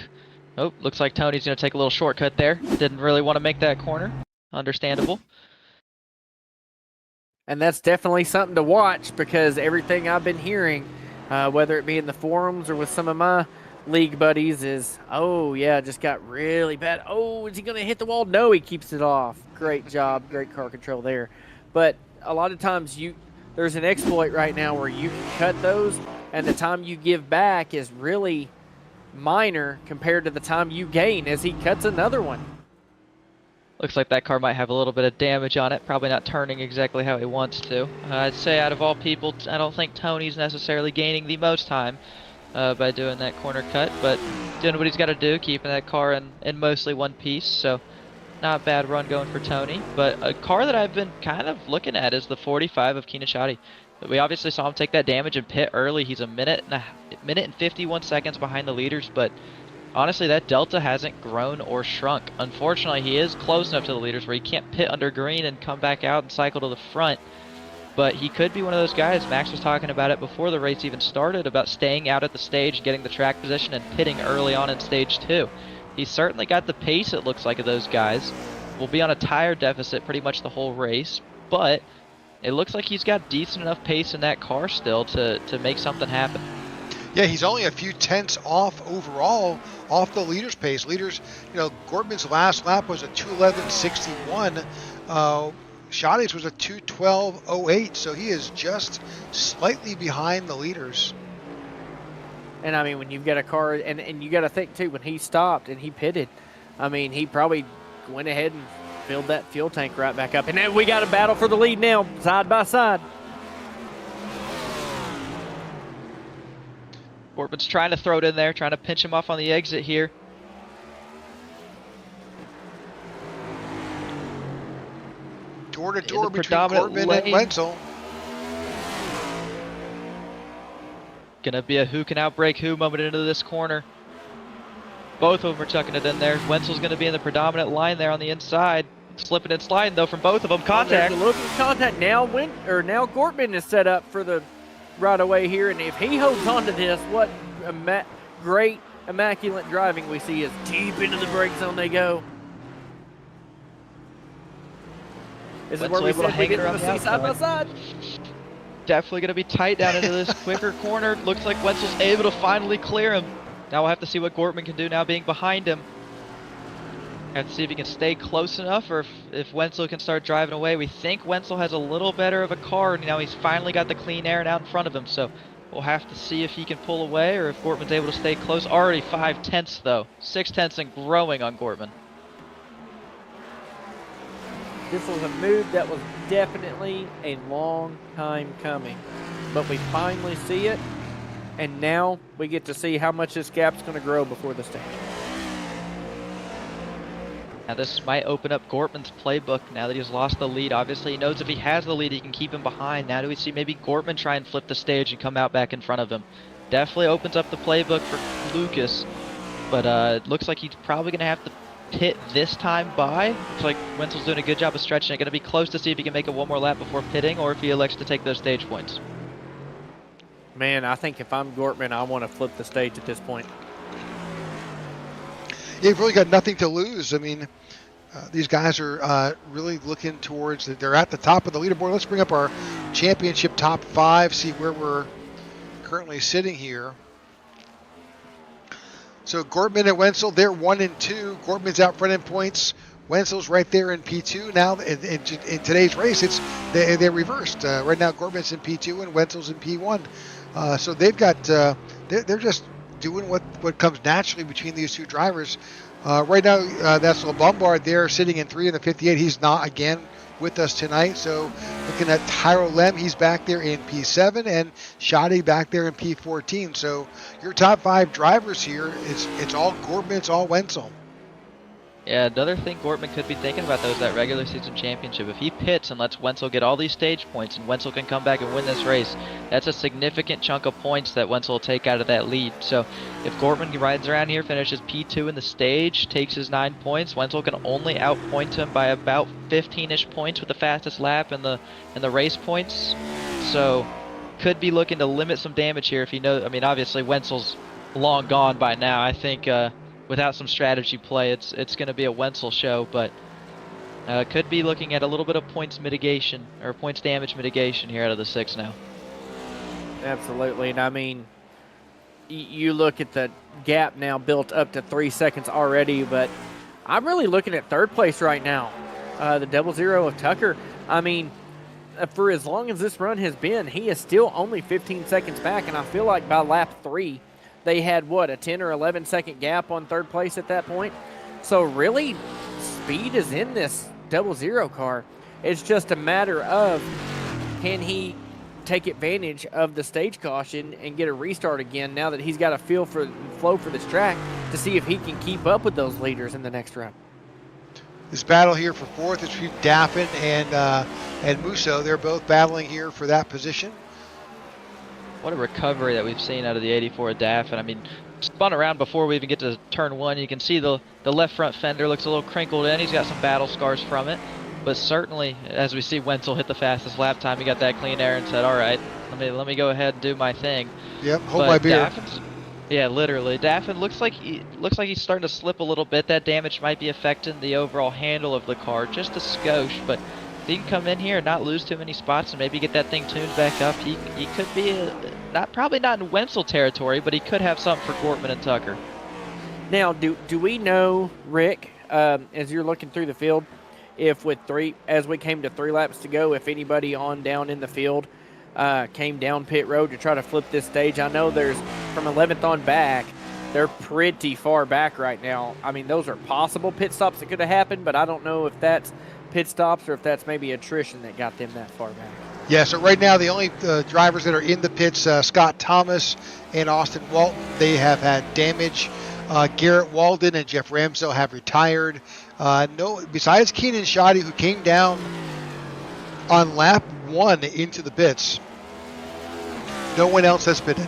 Oh, looks like Tony's going to take a little shortcut there. Didn't really want to make that corner. Understandable. And that's definitely something to watch, because everything I've been hearing, whether it be in the forums or with some of my league buddies, is, oh, yeah, just got really bad. Oh, is he going to hit the wall? No, he keeps it off. Great job. Great car control there. But a lot of times there's an exploit right now where you can cut those, and the time you give back is really minor compared to the time you gain as he cuts another one. Looks like that car might have a little bit of damage on it. Probably not turning exactly how he wants to. I'd say out of all people, I don't think Tony's necessarily gaining the most time by doing that corner cut, but doing what he's got to do, keeping that car in mostly one piece. So not a bad run going for Tony. But a car that I've been kind of looking at is the 45 of Kinashati. We obviously saw him take that damage and pit early. He's a minute and 51 seconds behind the leaders, but honestly, that delta hasn't grown or shrunk. Unfortunately, he is close enough to the leaders where he can't pit under green and come back out and cycle to the front. But he could be one of those guys. Max was talking about it before the race even started, about staying out at the stage, getting the track position, and pitting early on in stage 2. He's certainly got the pace, it looks like, of those guys. Will be on a tire deficit pretty much the whole race, but it looks like he's got decent enough pace in that car still to make something happen. Yeah, he's only a few tenths off overall, off the leaders' pace. Leaders, Gortman's last lap was a 2:11.61. Shotty's was a 2:12.08, so he is just slightly behind the leaders. And I mean, when you've got a car, and you got to think too, when he stopped and he pitted, I mean, he probably went ahead and filled that fuel tank right back up. And then we got a battle for the lead now, side by side. Gortman's trying to throw it in there, trying to pinch him off on the exit here. Door to door between Gortman and Wenzel. Gonna be a who can outbrake who moment into this corner. Both of them are chucking it in there. Wenzel's gonna be in the predominant line there on the inside. Slipping and sliding though from both of them. Contact. A little bit of contact. Now Gortman is set up for the right away here, and if he holds on to this, what great immaculate driving we see, is deep into the brake zone they go. This is where we said we get to see side by side. Definitely going to be tight down into this quicker corner. Looks like Wenzel's able to finally clear him. Now we'll have to see what Gortman can do now being behind him. Have to see if he can stay close enough, or if Wenzel can start driving away. We think Wenzel has a little better of a car, and now he's finally got the clean air and out in front of him. So we'll have to see if he can pull away or if Gortman's able to stay close. Already 5 tenths though. 6 tenths and growing on Gortman. This was a move that was definitely a long time coming, but we finally see it, and now we get to see how much this gap's going to grow before the stage. Now this might open up Gortman's playbook now that he's lost the lead. Obviously he knows if he has the lead he can keep him behind. Now do we see maybe Gortman try and flip the stage and come out back in front of him? Definitely opens up the playbook for Lucas, but it looks like he's probably going to have to pit this time by. Looks like Wenzel's doing a good job of stretching it. Going to be close to see if he can make it one more lap before pitting, or if he elects to take those stage points. Man, I think if I'm Gortman, I want to flip the stage at this point. Yeah, you've really got nothing to lose. I mean, these guys are really looking towards, they're at the top of the leaderboard. Let's bring up our championship top 5, see where we're currently sitting here. So Gortman and Wenzel, they're 1 and 2. Gortman's out front in points. Wenzel's right there in P2. Now in today's race, they're reversed. Right now Gortman's in P2 and Wenzel's in P1. So they've got they're just doing what comes naturally between these two drivers. Right now that's Lombard there sitting in 3 in the 58. He's not again with us tonight. So looking at Tyro Lem, he's back there in P7, and Shadi back there in P14. So your top 5 drivers here, it's all Gortman, it's all Wenzel. Yeah, another thing Gortman could be thinking about, though, is that regular season championship. If he pits and lets Wenzel get all these stage points and Wenzel can come back and win this race, that's a significant chunk of points that Wenzel will take out of that lead. So if Gortman rides around here, finishes P2 in the stage, takes his 9 points, Wenzel can only outpoint him by about 15-ish points with the fastest lap and the race points. So could be looking to limit some damage here if he knows. I mean, obviously Wenzel's long gone by now. I think without some strategy play, it's going to be a Wenzel show, but could be looking at a little bit of points mitigation or points damage mitigation here out of the 6 now. Absolutely, and I mean, you look at the gap now built up to 3 seconds already, but I'm really looking at third place right now. The 00 of Tucker. I mean, for as long as this run has been, he is still only 15 seconds back, and I feel like by lap 3, they had, what, a 10 or 11 second gap on third place at that point. So really, speed is in this 00 car. It's just a matter of, can he take advantage of the stage caution and get a restart again now that he's got a feel for flow for this track to see if he can keep up with those leaders in the next run. This battle here for fourth is between Daffin and Musso. They're both battling here for that position. What a recovery that we've seen out of the 84 Daffin. I mean, spun around before we even get to turn 1. You can see the left front fender looks a little crinkled in. He's got some battle scars from it. But certainly, as we see Wenzel hit the fastest lap time, he got that clean air and said, all right, let me go ahead and do my thing. Yep, hold my beer. Yeah, literally. Daffin looks like he's starting to slip a little bit. That damage might be affecting the overall handle of the car just a skosh, but if he can come in here and not lose too many spots and maybe get that thing tuned back up, he could be probably not in Wenzel territory, but he could have something for Gortman and Tucker. Now, do we know, Rick, as you're looking through the field, if as we came to 3 laps to go, if anybody on down in the field came down pit road to try to flip this stage? I know there's, from 11th on back, they're pretty far back right now. I mean, those are possible pit stops that could have happened, but I don't know if that's pit stops or if that's maybe attrition that got them that far back. Yeah, so right now the only drivers that are in the pits, Scott Thomas and Austin Walton, they have had damage. Garrett Walden and Jeff Ramsdell have retired. Besides Keenan Shoddy, who came down on lap 1 into the pits, no one else has been in.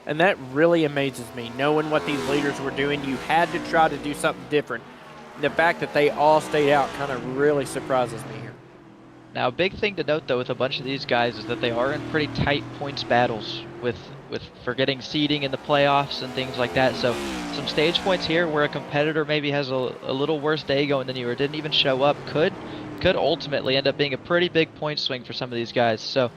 And that really amazes me, knowing what these leaders were doing. You had to try to do something different. The fact that they all stayed out kind of really surprises me here. Now, a big thing to note, though, with a bunch of these guys is that they are in pretty tight points battles for getting seeding in the playoffs and things like that. So some stage points here where a competitor maybe has a little worse day going than you or didn't even show up could ultimately end up being a pretty big point swing for some of these guys. So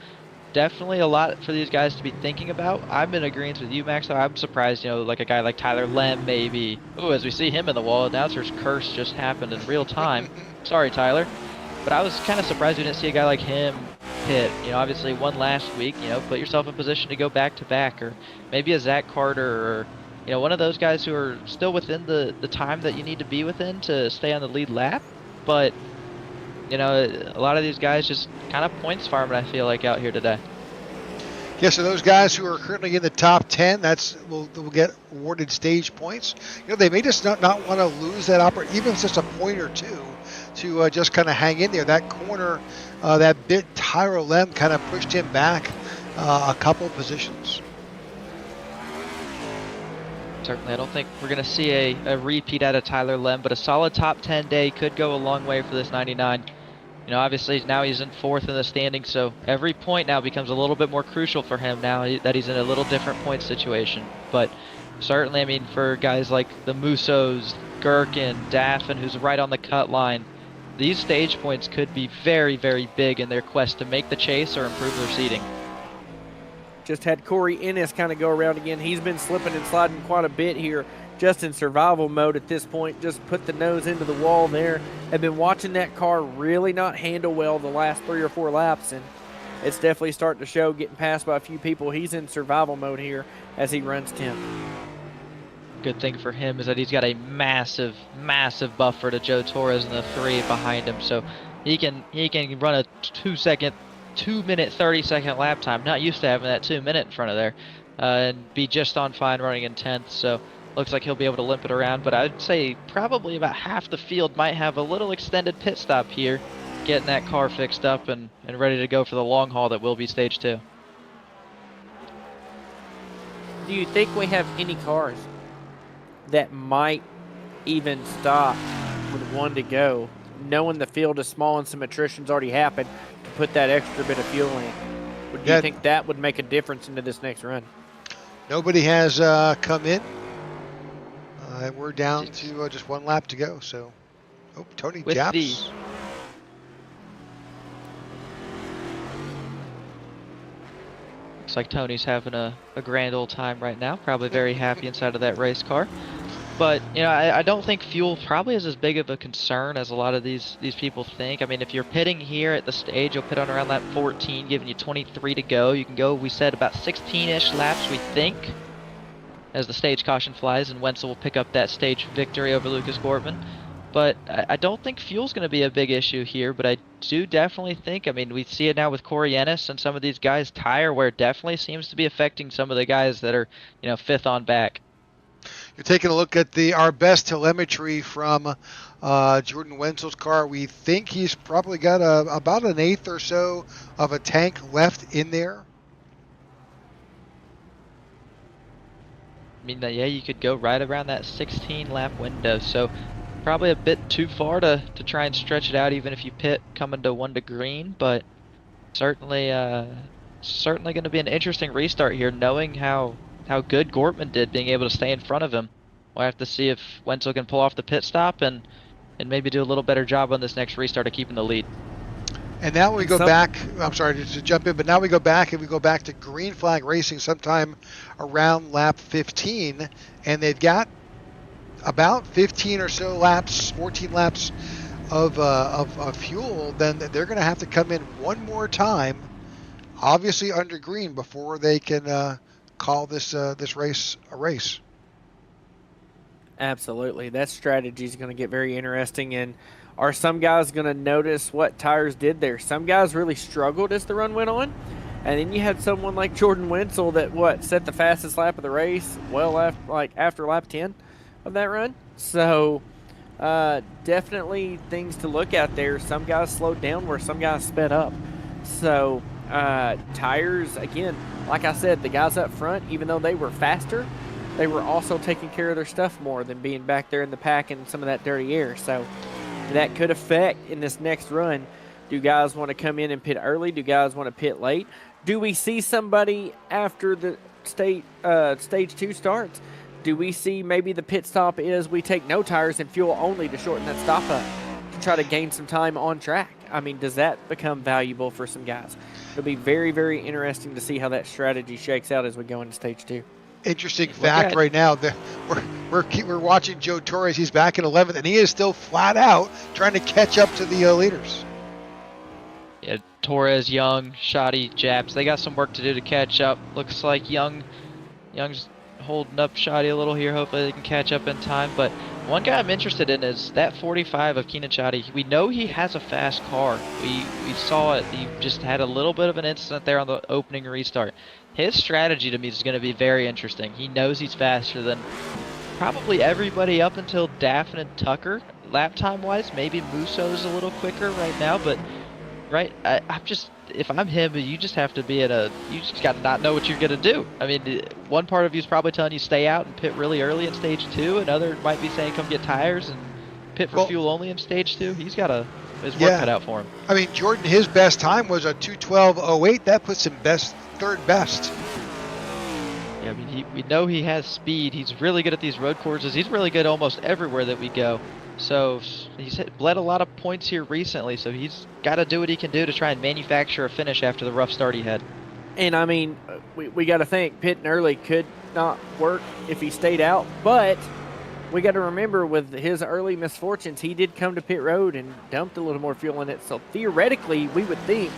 definitely a lot for these guys to be thinking about. I'm in agreement with you, Max. I'm surprised, like a guy like Tyler Lem maybe. Ooh, as we see him in the wall, announcer's curse just happened in real time. Sorry, Tyler. But I was kind of surprised we didn't see a guy like him hit. Obviously won last week. Put yourself in position to go back-to-back, or maybe a Zach Carter, or one of those guys who are still within the time that you need to be within to stay on the lead lap. But a lot of these guys just kind of points farming, I feel like, out here today. Yeah, so those guys who are currently in the top 10, will get awarded stage points. They may just not want to lose that opportunity, even if it's just a point or two, to just kind of hang in there. That corner, that bit Tyler Lem kind of pushed him back a couple positions. Certainly, I don't think we're going to see a repeat out of Tyler Lem, but a solid top 10 day could go a long way for this 99. Obviously now he's in 4th in the standings, so every point now becomes a little bit more crucial for him now that he's in a little different point situation. But certainly, I mean, for guys like the Mussos, Gherkin, Daffin, who's right on the cut line, these stage points could be very, very big in their quest to make the chase or improve their seeding. Just had Corey Ennis kind of go around again. He's been slipping and sliding quite a bit here, just in survival mode at this point. Just put the nose into the wall there. Have been watching that car really not handle well the last 3 or 4 laps, and it's definitely starting to show, getting passed by a few people. He's in survival mode here as he runs 10th. Good thing for him is that he's got a massive, massive buffer to Joe Torres in the 3 behind him, so he can run a 2-minute 30-second lap time. Not used to having that 2 minute in front of there, and be just on fine running in 10th. So looks like he'll be able to limp it around, but I'd say probably about half the field might have a little extended pit stop here, getting that car fixed up and ready to go for the long haul that will be stage 2. Do you think we have any cars that might even stop with 1 to go, knowing the field is small and some attrition's already happened, to put that extra bit of fuel in? Or do you think that would make a difference into this next run? Nobody has come in. We're down to just 1 lap to go. So, Tony Japs. Looks like Tony's having a grand old time right now. Probably very happy inside of that race car. But, you know, I don't think fuel probably is as big of a concern as a lot of these people think. I mean, if you're pitting here at the stage, you'll pit on around lap 14, giving you 23 to go. You can go, we said, about 16-ish laps, we think, as the stage caution flies, and Wenzel will pick up that stage victory over Lucas Gortman. But I don't think fuel's going to be a big issue here, but I do definitely think, I mean, we see it now with Corey Ennis and some of these guys. Tire wear definitely seems to be affecting some of the guys that are, you know, 5th on back. You're taking a look at our best telemetry from Jordan Wenzel's car. We think he's probably got about an 1/8 or so of a tank left in there. I mean, yeah, you could go right around that 16-lap window, so probably a bit too far to try and stretch it out, even if you pit coming to 1 to green, but certainly going to be an interesting restart here, knowing how good Gortman did being able to stay in front of him. We'll have to see if Wenzel can pull off the pit stop and maybe do a little better job on this next restart of keeping the lead. And now we go back, I'm sorry to jump in, but now we go back to green flag racing sometime around lap 15, and they've got about 15 or so laps, 14 laps of fuel. Then they're going to have to come in one more time, obviously under green, before they can call this race a race. Absolutely. That strategy is going to get very interesting. And are some guys going to notice what tires did there? Some guys really struggled as the run went on. And then you had someone like Jordan Wenzel that, set the fastest lap of the race after lap 10 of that run. So definitely things to look at there. Some guys slowed down where some guys sped up. So tires, again, like I said, the guys up front, even though they were faster, they were also taking care of their stuff more than being back there in the pack and some of that dirty air. So that could affect in this next run. Do guys want to come in and pit early? Do guys want to pit late? Do we see somebody after the stage 2 starts? Do we see maybe the pit stop is we take no tires and fuel only to shorten that stop up to try to gain some time on track? I mean, does that become valuable for some guys? It'll be very, very interesting to see how that strategy shakes out as we go into stage 2. Interesting fact right now that we're watching Joe Torres. He's back in 11th, and he is still flat out trying to catch up to the leaders. Yeah, Torres, Young, Shoddy, Japs, they got some work to do to catch up. Looks like Young's holding up Shoddy a little here. Hopefully they can catch up in time. But one guy I'm interested in is that 45 of Keenan Shoddy. We know he has a fast car. We saw it. He just had a little bit of an incident there on the opening restart. His strategy to me is going to be very interesting. He knows he's faster than probably everybody up until Daffin and Tucker. Lap time wise, maybe Musso's a little quicker right now, but if I'm him, you just have to be you just got to not know what you're going to do. I mean, one part of you is probably telling you stay out and pit really early in stage 2. Another might be saying come get tires and pit for fuel only in stage 2. He's got his work cut out for him. I mean, Jordan, his best time was a 2:12.08. That puts him third best. Yeah, I mean, we know he has speed. He's really good at these road courses. He's really good almost everywhere that we go. So he's bled a lot of points here recently, so he's got to do what he can do to try and manufacture a finish after the rough start he had. And, I mean, we got to think pitting early could not work if he stayed out, but we got to remember with his early misfortunes, he did come to pit road and dumped a little more fuel in it. So theoretically, we would think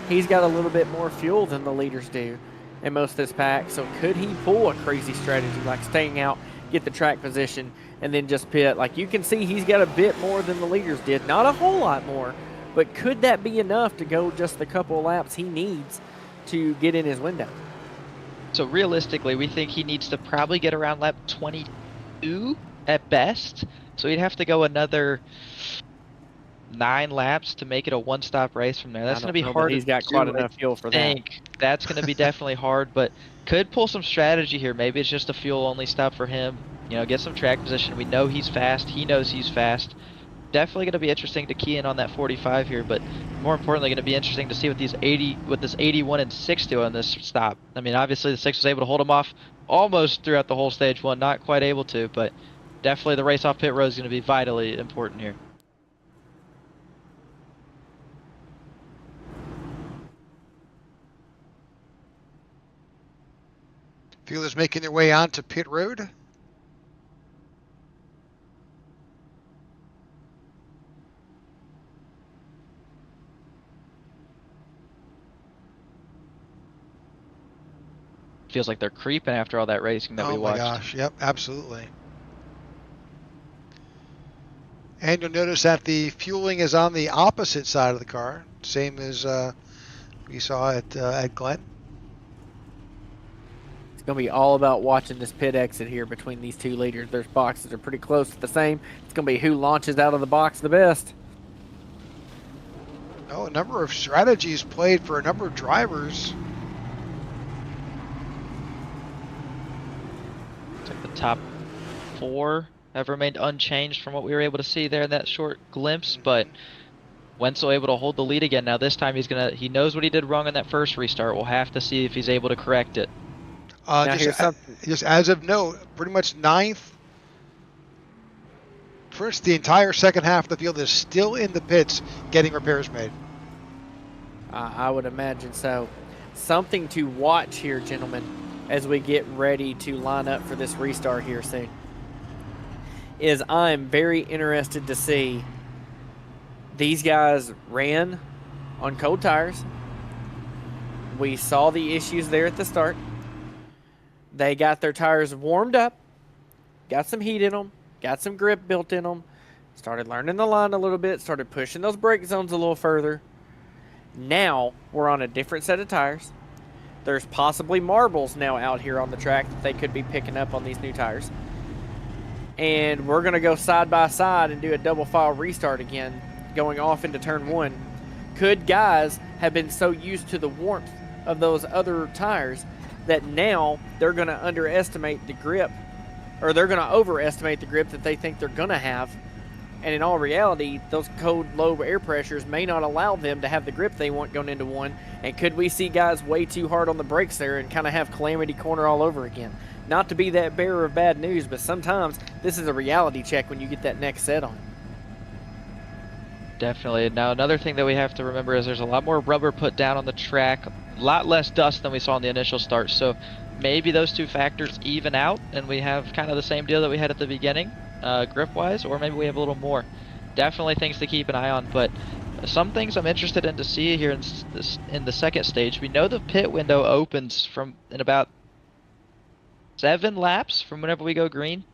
he's got a little bit more fuel than the leaders do in most of this pack. So could he pull a crazy strategy like staying out, get the track position, and then just pit? Like you can see he's got a bit more than the leaders did. Not a whole lot more, but could that be enough to go just the couple of laps he needs to get in his window? So realistically, we think he needs to probably get around lap 22 2 at best. So he'd have to go another 9 laps to make it a one-stop race from there. That's going to be know, but hard he's to got do, quite I enough fuel for that. think. That's going to be definitely hard, but could pull some strategy here. Maybe it's just a fuel-only stop for him. You know, get some track position. We know he's fast. He knows he's fast. Definitely going to be interesting to key in on that 45 here, but more importantly, going to be interesting to see what this 81 and 6 do on this stop. I mean, obviously the 6 was able to hold him off almost throughout the whole stage 1, not quite able to, but definitely the race off pit road is going to be vitally important here. Fielder's making their way onto pit road. Feels like they're creeping after all that racing that we watched. Oh my gosh, yep, absolutely. And you'll notice that the fueling is on the opposite side of the car, same as we saw at Glen. It's going to be all about watching this pit exit here between these two leaders. Their boxes are pretty close to the same. It's going to be who launches out of the box the best. Oh, a number of strategies played for a number of drivers. It's like the top 4 have remained unchanged from what we were able to see there in that short glimpse, but Wenzel able to hold the lead again. Now this time he knows what he did wrong in that first restart. We'll have to see if he's able to correct it. Just as of note, pretty much 9th. First, the entire second half of the field is still in the pits getting repairs made. I would imagine so. Something to watch here, gentlemen, as we get ready to line up for this restart here soon, is I'm very interested to see these guys ran on cold tires. We saw the issues there at the start. They got their tires warmed up, got some heat in them, got some grip built in them, started learning the line a little bit, started pushing those brake zones a little further. Now we're on a different set of tires. There's possibly marbles now out here on the track that they could be picking up on these new tires. And we're going to go side by side and do a double file restart again, going off into turn 1. Could guys have been so used to the warmth of those other tires that now they're going to underestimate the grip, or they're going to overestimate the grip that they think they're going to have? And in all reality, those cold, low air pressures may not allow them to have the grip they want going into 1. And could we see guys way too hard on the brakes there and kind of have calamity corner all over again? Not to be that bearer of bad news, but sometimes this is a reality check when you get that next set on. Definitely. Now another thing that we have to remember is there's a lot more rubber put down on the track, a lot less dust than we saw in the initial start. So maybe those two factors even out and we have kind of the same deal that we had at the beginning, grip-wise, or maybe we have a little more. Definitely things to keep an eye on, but some things I'm interested in to see here in the second stage. We know the pit window opens in about 7 laps from whenever we go green,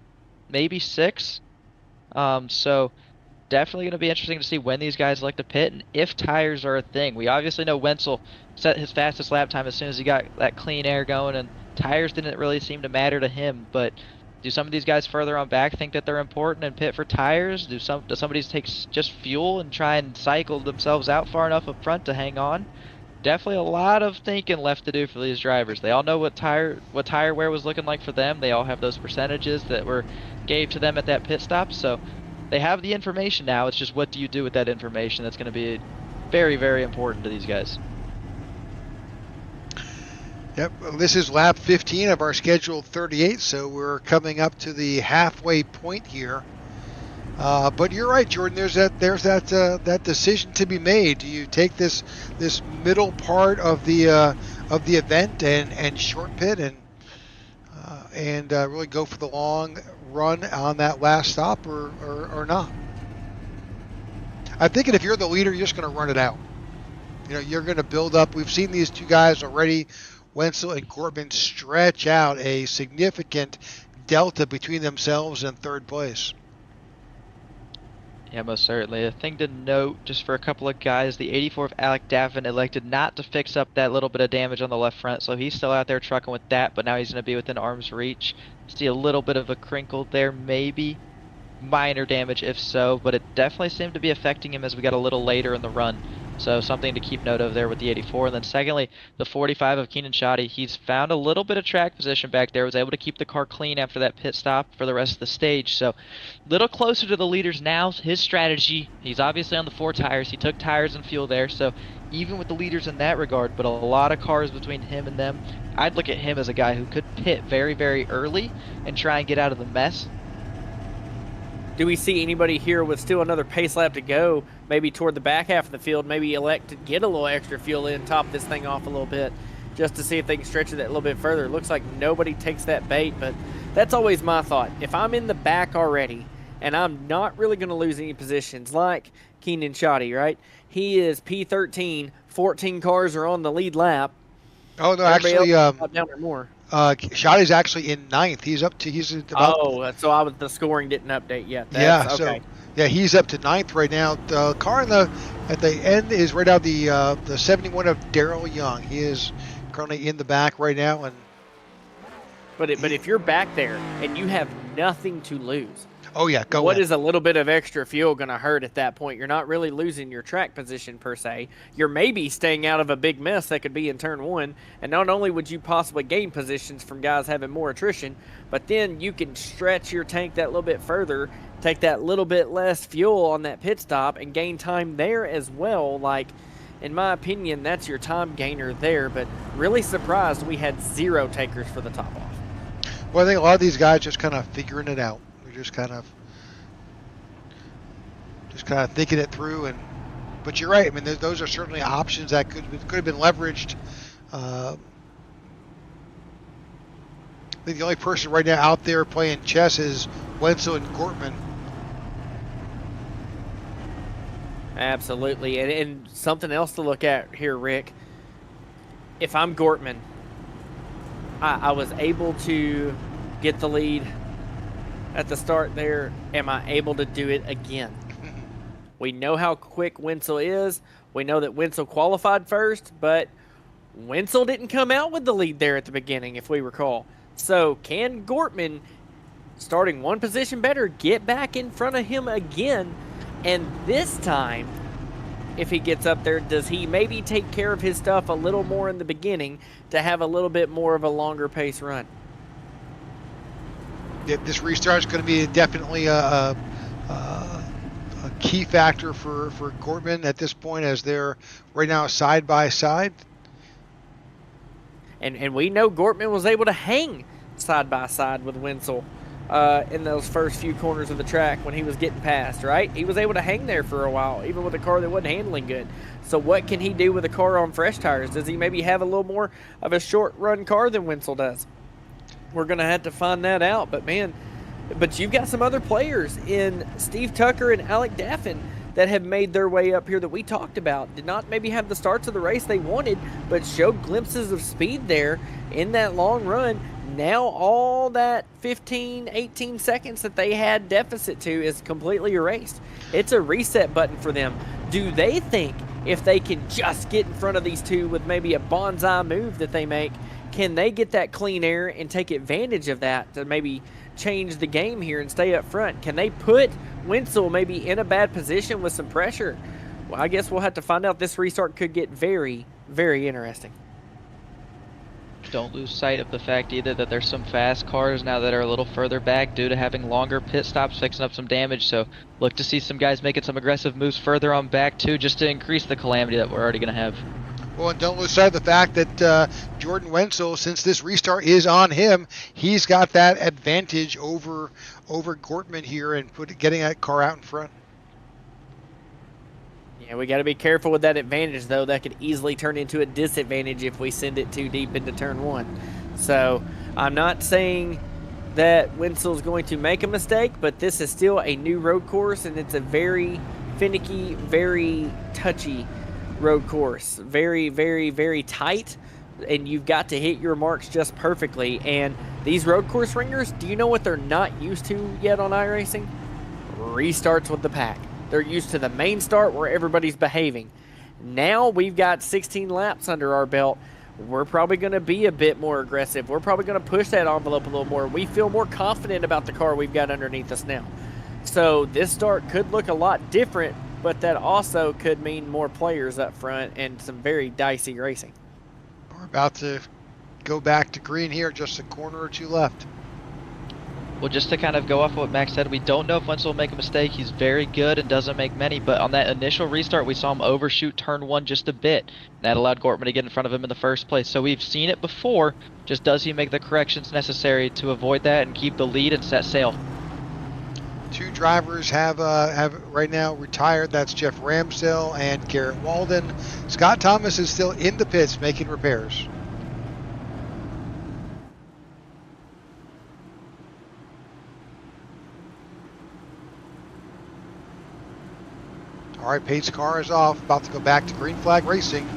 maybe 6. So definitely going to be interesting to see when these guys like to pit and if tires are a thing. We obviously know Wenzel set his fastest lap time as soon as he got that clean air going, and tires didn't really seem to matter to him. But do some of these guys further on back think that they're important and pit for tires? Does somebody take just fuel and try and cycle themselves out far enough up front to hang on? Definitely a lot of thinking left to do for these drivers. They all know what tire wear was looking like for them. They all have those percentages that were gave to them at that pit stop. So they have the information now. It's just what do you do with that information? That's going to be very, very important to these guys. Yep, this is lap 15 of our scheduled 38, so we're coming up to the halfway point here. But you're right, Jordan. There's that decision to be made. Do you take this middle part of the event and short pit and really go for the long run on that last stop or not? I'm thinking if you're the leader, you're just going to run it out. You know, you're going to build up. We've seen these two guys already, Wenzel and Corbin, stretch out a significant delta between themselves and third place. Yeah, most certainly. A thing to note, just for a couple of guys, the 84 of Alec Daffin elected not to fix up that little bit of damage on the left front, so he's still out there trucking with that, but now he's going to be within arm's reach. See a little bit of a crinkle there, maybe. Minor damage if so, but it definitely seemed to be affecting him as we got a little later in the run. So something to keep note of there with the 84. And then secondly, the 45 of Keenan Shoddy. He's found a little bit of track position back there, was able to keep the car clean after that pit stop for the rest of the stage. So a little closer to the leaders now. His strategy, he's obviously on the 4 tires. He took tires and fuel there. So even with the leaders in that regard, but a lot of cars between him and them, I'd look at him as a guy who could pit very, very early and try and get out of the mess. Do we see anybody here with still another pace lap to go, maybe toward the back half of the field, maybe elect to get a little extra fuel in, top this thing off a little bit, just to see if they can stretch it a little bit further? It looks like nobody takes that bait, but that's always my thought. If I'm in the back already, and I'm not really going to lose any positions, like Keenan Shoddy, right? He is P13, 14 cars are on the lead lap. Oh, no, Everybody actually, else is down there more. Shoddy's actually in 9th. He's about, So the scoring didn't update yet. yeah, That's, okay. so he's up to 9th right now. The car at the end is right out the 71 of Daryl Young. He is currently in the back right now, and But if you're back there and you have nothing to lose, what is a little bit of extra fuel going to hurt at that point? You're not really losing your track position per se. You're maybe staying out of a big mess that could be in turn 1. And not only would you possibly gain positions from guys having more attrition, but then you can stretch your tank that little bit further, take that little bit less fuel on that pit stop, and gain time there as well. Like, in my opinion, that's your time gainer there. But really surprised we had 0 takers for the top off. Well, I think a lot of these guys just kind of figuring it out. We're just kind of thinking it through, but you're right. I mean, those are certainly options that could have been leveraged. I think the only person right now out there playing chess is Wenzel and Gortman. Absolutely, and something else to look at here, Rick. If I'm Gortman, I was able to get the lead at the start there. Am I able to do it again? We know how quick Wenzel is. We know that Wenzel qualified first, but Wenzel didn't come out with the lead there at the beginning, if we recall. So can Gortman, starting 1 position better, get back in front of him again? And this time, if he gets up there, does he maybe take care of his stuff a little more in the beginning to have a little bit more of a longer pace run? Yeah, this restart is going to be definitely a key factor for Gortman at this point, as they're right now side by side. And we know Gortman was able to hang side by side with Wenzel in those first few corners of the track when he was getting past, right? He was able to hang there for a while, even with a car that wasn't handling good. So what can he do with a car on fresh tires? Does he maybe have a little more of a short run car than Wenzel does? We're going to have to find that out. But, man, you've got some other players in Steve Tucker and Alec Daffin that have made their way up here that we talked about. Did not maybe have the starts of the race they wanted, but showed glimpses of speed there in that long run. Now all that 15, 18 seconds that they had deficit to is completely erased. It's a reset button for them. Do they think if they can just get in front of these two with maybe a bonsai move that they make, can they get that clean air and take advantage of that to maybe change the game here and stay up front? Can they put Wenzel maybe in a bad position with some pressure? Well, I guess we'll have to find out. This restart could get very, very interesting. Don't lose sight of the fact either that there's some fast cars now that are a little further back due to having longer pit stops, fixing up some damage. So look to see some guys making some aggressive moves further on back too, just to increase the calamity that we're already going to have. Well, and don't lose sight of the fact that Jordan Wenzel, since this restart is on him, he's got that advantage over Gortman here and getting that car out in front. Yeah, we got to be careful with that advantage, though. That could easily turn into a disadvantage if we send it too deep into turn 1. So I'm not saying that Wenzel's going to make a mistake, but this is still a new road course, and it's a very finicky, very touchy road course. Very, very, very tight, and you've got to hit your marks just perfectly. And these road course ringers, do you know what they're not used to yet on iRacing? Restarts with the pack. They're used to the main start where everybody's behaving. Now we've got 16 laps under our belt. We're probably going to be a bit more aggressive. We're probably going to push that envelope a little more. We feel more confident about the car we've got underneath us now. So this start could look a lot different, but that also could mean more players up front and some very dicey racing. We're about to go back to green here, just a corner or two left. Well, just to kind of go off what Max said, we don't know if Wenzel will make a mistake. He's very good and doesn't make many, but on that initial restart, we saw him overshoot turn 1 just a bit. That allowed Gortman to get in front of him in the first place. So we've seen it before. Just does he make the corrections necessary to avoid that and keep the lead and set sail? 2 drivers have right now retired. That's Jeff Ramsdale and Garrett Walden. Scott Thomas is still in the pits making repairs. All right, pace car is off. About to go back to green flag racing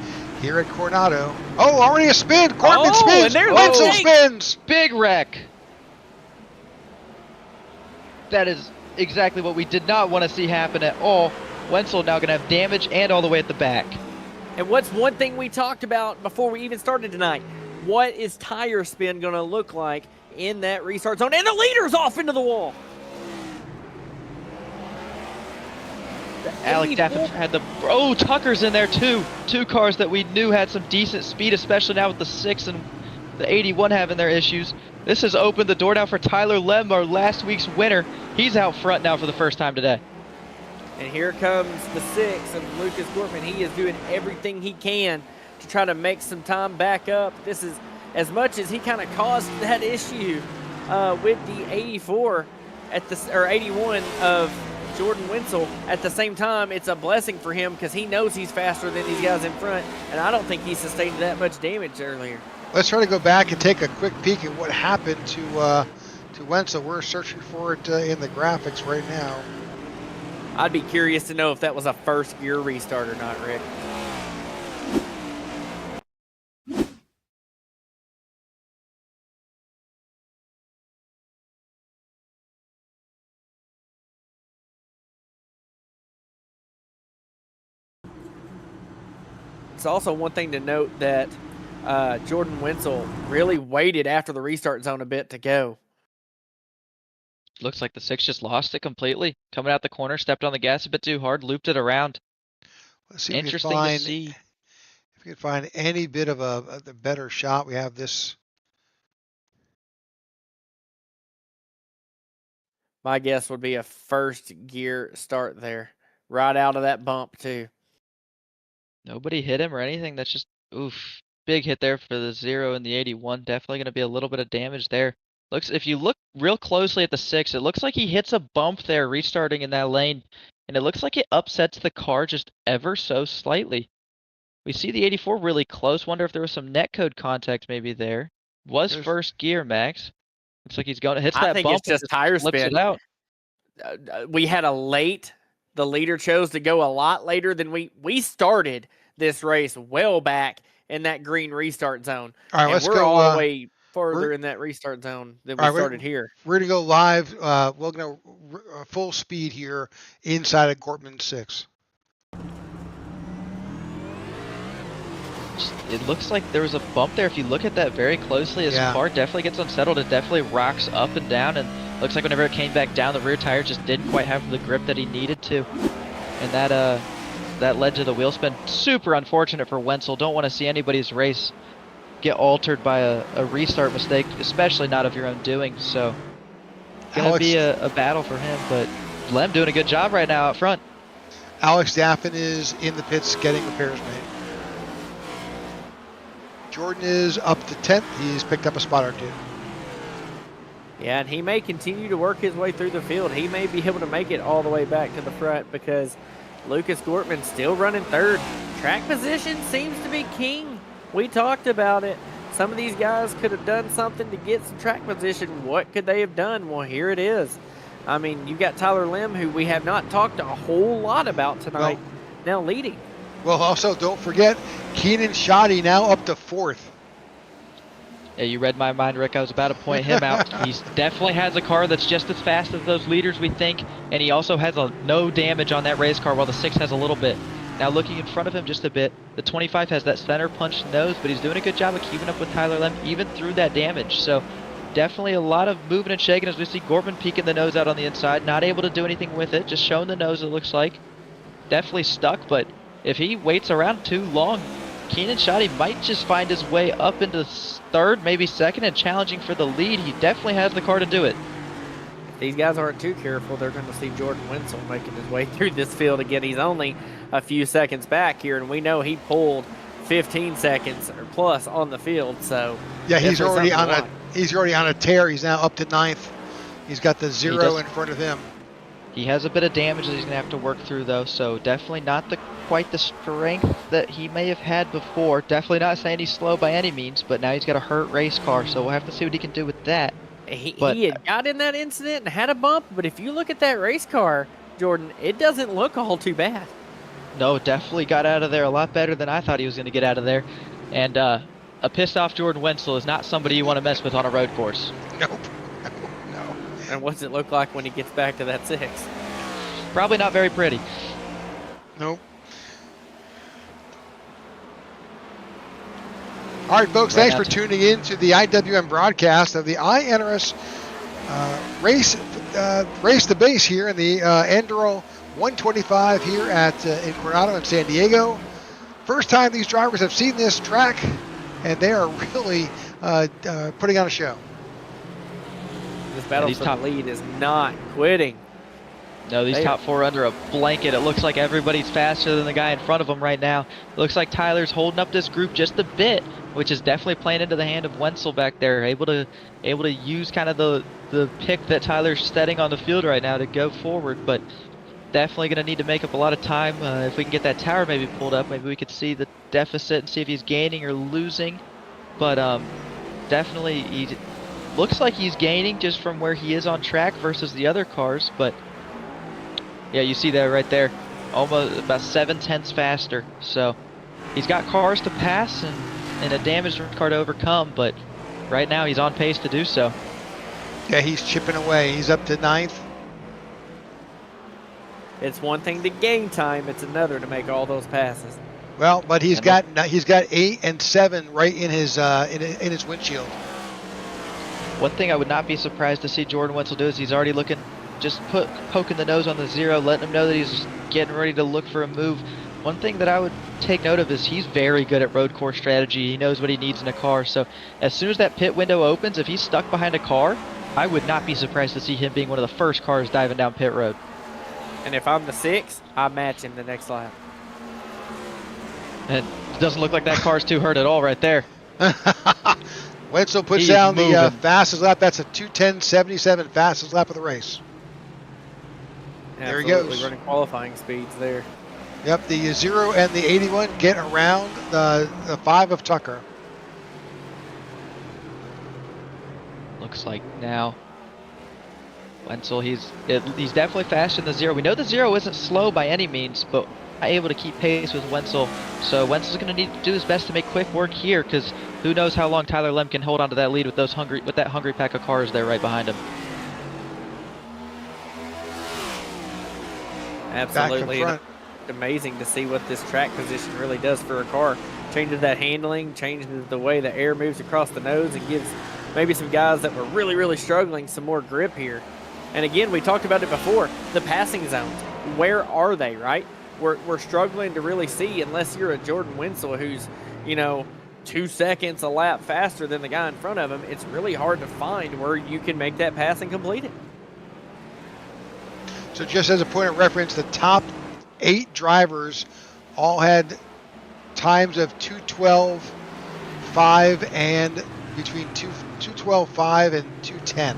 here at Coronado. Oh, already a spin. Cortman spins. Wenzel spins. Big wreck. That is exactly what we did not want to see happen at all. Wenzel now going to have damage and all the way at the back. And what's one thing we talked about before we even started tonight? What is tire spin going to look like in that restart zone? And the leader's off into the wall. Alec Daffin had the... Oh, Tucker's in there too. 2 cars that we knew had some decent speed, especially now with the 6 and the 81 having their issues. This has opened the door now for Tyler Lem, our last week's winner. He's out front now for the first time today. And here comes the 6 of Lucas Gortman. He is doing everything he can to try to make some time back up. This is as much as he kind of caused that issue with the 84 at the, or 81 of Jordan Wenzel. At the same time, it's a blessing for him because he knows he's faster than these guys in front, and I don't think he sustained that much damage earlier. Let's try to go back and take a quick peek at what happened to Wenzel. We're searching for it in the graphics right now. I'd be curious to know if that was a first gear restart or not, Rick. It's also one thing to note that Jordan Wenzel really waited after the restart zone a bit to go. Looks like the 6 just lost it completely. Coming out the corner, stepped on the gas a bit too hard, looped it around. Let's see Interesting to see. If we can find any bit of a better shot. We have this. My guess would be a first gear start there. Right out of that bump, too. Nobody hit him or anything. That's just, oof. Big hit there for the 0 and the 81. Definitely going to be a little bit of damage there. Looks, if you look real closely at the 6, it looks like he hits a bump there restarting in that lane. And it looks like it upsets the car just ever so slightly. We see the 84 really close. Wonder if there was some netcode contact maybe there. Was first gear, Max. Looks like he's going to hit that bump. I think it's just tire spin. It out. We had a late. The leader chose to go a lot later than we started this race well back in that green restart zone. All right, and let's we're go all the way further in that restart zone than we started here. We're going to go live. We're going to full speed here inside of Gortman 6. It looks like there was a bump there. If you look at that very closely, his car definitely gets unsettled. It definitely rocks up and down, and looks like whenever it came back down, the rear tire just didn't quite have the grip that he needed to. And that led to the wheel spin. Super unfortunate for Wenzel. Don't want to see anybody's race get altered by a restart mistake, especially not of your own doing. So, gonna be a battle for him, but Lem doing a good job right now out front. Alex Daffin is in the pits getting repairs made. Jordan is up to 10th. He's picked up a spot or 2. Yeah, and he may continue to work his way through the field. He may be able to make it all the way back to the front because Lucas Gortman's still running 3rd. Track position seems to be king. We talked about it. Some of these guys could have done something to get some track position. What could they have done? Well, here it is. I mean, you've got Tyler Lim, who we have not talked a whole lot about tonight, now leading. Well, also, don't forget, Keenan Shoddy now up to 4th. Yeah, you read my mind, Rick. I was about to point him out. He definitely has a car that's just as fast as those leaders, we think, and he also has no damage on that race car, while the 6 has a little bit. Now looking in front of him just a bit, the 25 has that center punch nose, but he's doing a good job of keeping up with Tyler Lem even through that damage. So definitely a lot of moving and shaking as we see Gorman peeking the nose out on the inside, not able to do anything with it, just showing the nose, it looks like. Definitely stuck, but if he waits around too long, Keenan Shoddy might just find his way up into third, maybe second, and challenging for the lead. He definitely has the car to do it. If these guys aren't too careful, they're going to see Jordan Wenzel making his way through this field again. He's only a few seconds back here, and we know he pulled 15 seconds or plus on the field. So yeah, he's already on a tear. He's now up to 9th. He's got the 0 in front of him. He has a bit of damage that he's going to have to work through, though, so definitely not quite the strength that he may have had before. Definitely not saying he's slow by any means, but now he's got a hurt race car, so we'll have to see what he can do with that. He had got in that incident and had a bump, but if you look at that race car, Jordan, it doesn't look all too bad. No, definitely got out of there a lot better than I thought he was going to get out of there. And a pissed off Jordan Wenzel is not somebody you want to mess with on a road course. Nope. No. And what's it look like when he gets back to that 6? Probably not very pretty. Nope. All right, folks, thanks for tuning in to the IWM broadcast of the iNRS race the base here in the Enduro 125 here in Coronado in San Diego. First time these drivers have seen this track, and they are really putting on a show. This battle for the lead is not quitting. No, these top 4 under a blanket. It looks like everybody's faster than the guy in front of them right now. It looks like Tyler's holding up this group just a bit, which is definitely playing into the hand of Wenzel back there. Able to use kind of the pick that Tyler's setting on the field right now to go forward, but definitely going to need to make up a lot of time. If we can get that tower maybe pulled up, maybe we could see the deficit and see if he's gaining or losing. But definitely he looks like he's gaining just from where he is on track versus the other cars, but yeah, you see that right there, almost about 7/10 faster. So he's got cars to pass and a damaged car to overcome, but right now he's on pace to do so. Yeah, he's chipping away. He's up to 9th. It's one thing to gain time; it's another to make all those passes. Well, but he's got 8 and 7 right in his windshield. One thing I would not be surprised to see Jordan Wenzel do is he's already looking, just poking the nose on the 0, letting him know that he's getting ready to look for a move. One thing that I would take note of is he's very good at road course strategy. He knows what he needs in a car. So as soon as that pit window opens, if he's stuck behind a car, I would not be surprised to see him being one of the first cars diving down pit road. And if I'm the 6, I match him the next lap. And it doesn't look like that car's too hurt at all right there. Wenzel puts down the fastest lap. That's a 2:10.77 fastest lap of the race. There he goes. Running qualifying speeds there. Yep, the 0 and the 81 get around the 5 of Tucker. Looks like now Wenzel, he's definitely faster than the 0. We know the 0 isn't slow by any means, but not able to keep pace with Wenzel. So Wenzel's going to need to do his best to make quick work here, because who knows how long Tyler Lem can hold on to that lead with that hungry pack of cars there right behind him. Absolutely. Amazing to see what this track position really does for a car. Changes that handling, changes the way the air moves across the nose, and gives maybe some guys that were really, really struggling some more grip here. And again, we talked about it before, the passing zones. Where are they, right? We're struggling to really see, unless you're a Jordan Wenzel who's, 2 seconds a lap faster than the guy in front of him. It's really hard to find where you can make that pass and complete it. So just as a point of reference, the top 8 drivers all had times of 2:12.5 and between 2:12.5 and 2:10.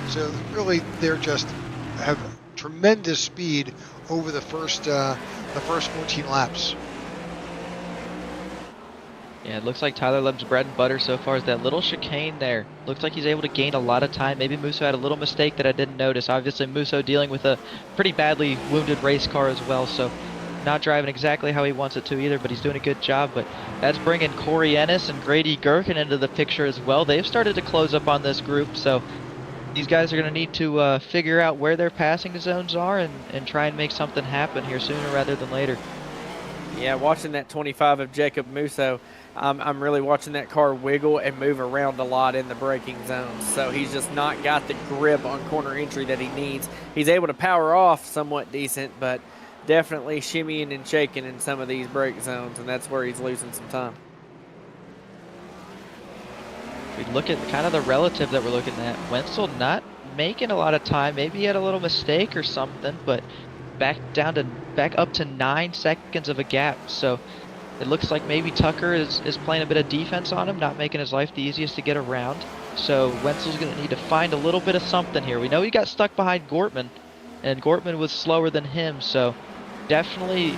So really, they're just have tremendous speed over the first 14 laps. Yeah, it looks like Tyler Lem's bread and butter so far is that little chicane there. Looks like he's able to gain a lot of time. Maybe Musso had a little mistake that I didn't notice. Obviously, Musso dealing with a pretty badly wounded race car as well, so not driving exactly how he wants it to either, but he's doing a good job. But that's bringing Corey Ennis and Grady Gherkin into the picture as well. They've started to close up on this group, so these guys are going to need to figure out where their passing zones are and try and make something happen here sooner rather than later. Yeah, watching that 25 of Jacob Musso, I'm really watching that car wiggle and move around a lot in the braking zones. So he's just not got the grip on corner entry that he needs. He's able to power off somewhat decent, but definitely shimmying and shaking in some of these brake zones, and that's where he's losing some time. We look at kind of the relative that we're looking at. Wenzel not making a lot of time. Maybe he had a little mistake or something, but back up to 9 seconds of a gap. So it looks like maybe Tucker is playing a bit of defense on him, not making his life the easiest to get around. So Wenzel's going to need to find a little bit of something here. We know he got stuck behind Gortman, and Gortman was slower than him. So definitely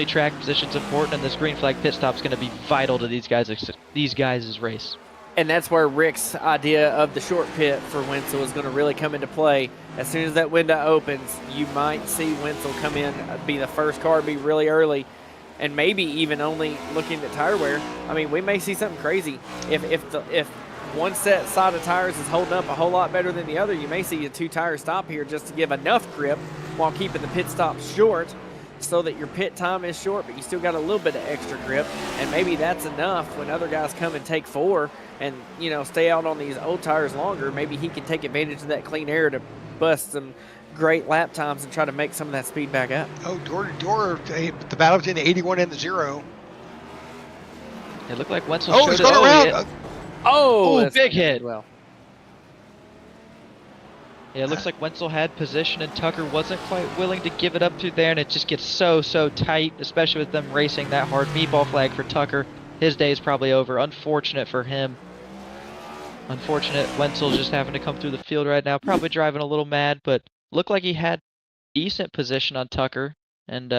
track position's important, and this green flag pit stop is going to be vital to these guys' race. And that's where Rick's idea of the short pit for Wenzel is going to really come into play. As soon as that window opens, you might see Wenzel come in, be the first car, be really early, and maybe even only looking at tire wear. I mean, we may see something crazy. If one side of tires is holding up a whole lot better than the other, you may see a 2-tire stop here just to give enough grip while keeping the pit stop short so that your pit time is short, but you still got a little bit of extra grip. And maybe that's enough when other guys come and take 4 and, you know, stay out on these old tires longer. Maybe he can take advantage of that clean air to bust some great lap times and try to make some of that speed back up. Oh, door to door, the battle between the 81 and the 0. It looked like Wenzel he's going around. Oh, big hit. Well, yeah, it looks like Wenzel had position and Tucker wasn't quite willing to give it up to there, and it just gets so tight, especially with them racing that hard. Meatball flag for Tucker. His day is probably over. Unfortunate for him. Unfortunate. Wenzel's just having to come through the field right now. Probably driving a little mad, but looked like he had decent position on Tucker, and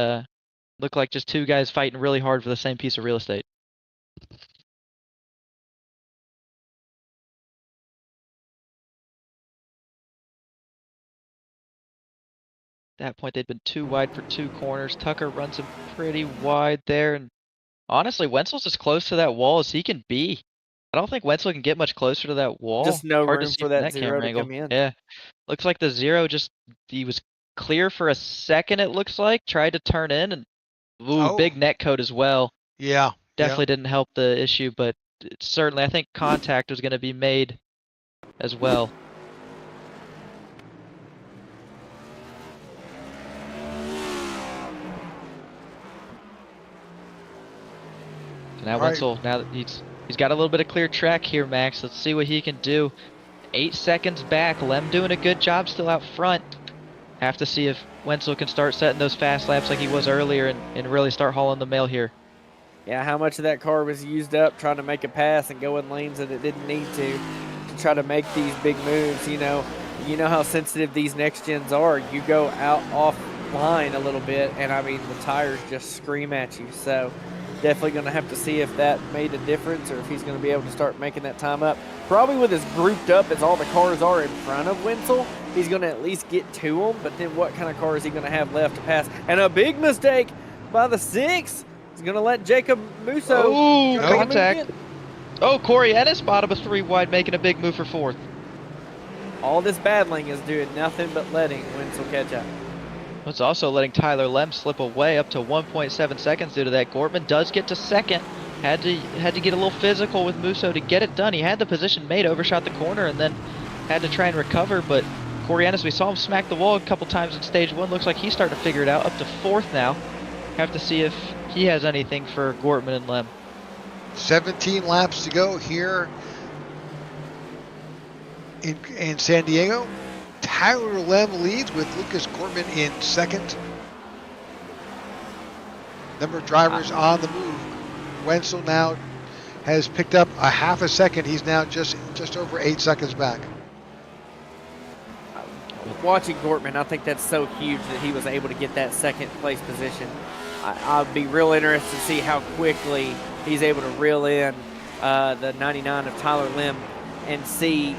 looked like just two guys fighting really hard for the same piece of real estate. At that point, they'd been too wide for 2 corners. Tucker runs him pretty wide there, and honestly, Wenzel's as close to that wall as he can be. I don't think Wenzel can get much closer to that wall. just no Hard to room see for from that 0 camera to angle. come in. Yeah, looks like the 0 he was clear for a second. It looks like tried to turn in, and big net code as well. Yeah, definitely didn't help the issue, but certainly I think contact was going to be made as well. So now Wenzel, now that he's got a little bit of clear track here, Max. Let's see what he can do. 8 seconds back. Lem doing a good job still out front. Have to see if Wenzel can start setting those fast laps like he was earlier and really start hauling the mail here. Yeah, how much of that car was used up trying to make a pass and go in lanes that it didn't need to try to make these big moves. You know how sensitive these next gens are. You go out offline a little bit, and I mean the tires just scream at you. So definitely going to have to see if that made a difference or if he's going to be able to start making that time up. Probably with as grouped up as all the cars are in front of Wenzel, he's going to at least get to them. But then what kind of car is he going to have left to pass? And a big mistake by the 6. He's going to let Jacob Musso. Oh, contact. Oh, Corey Ennis, bottom of 3 wide, making a big move for 4th. All this battling is doing nothing but letting Wenzel catch up. It's also letting Tyler Lem slip away up to 1.7 seconds due to that. Gortman does get to 2nd. Had to get a little physical with Musso to get it done. He had the position made, overshot the corner, and then had to try and recover. But Corey Ennis, we saw him smack the wall a couple times in stage 1. Looks like he's starting to figure it out. Up to 4th now. Have to see if he has anything for Gortman and Lem. 17 laps to go here in San Diego. Tyler Lem leads with Lucas Gortman in 2nd. Number of drivers on the move. Wenzel now has picked up a half a second. He's now just over 8 seconds back. Watching Gortman, I think that's so huge that he was able to get that 2nd place position. I'd be real interested to see how quickly he's able to reel in the 99 of Tyler Lem and see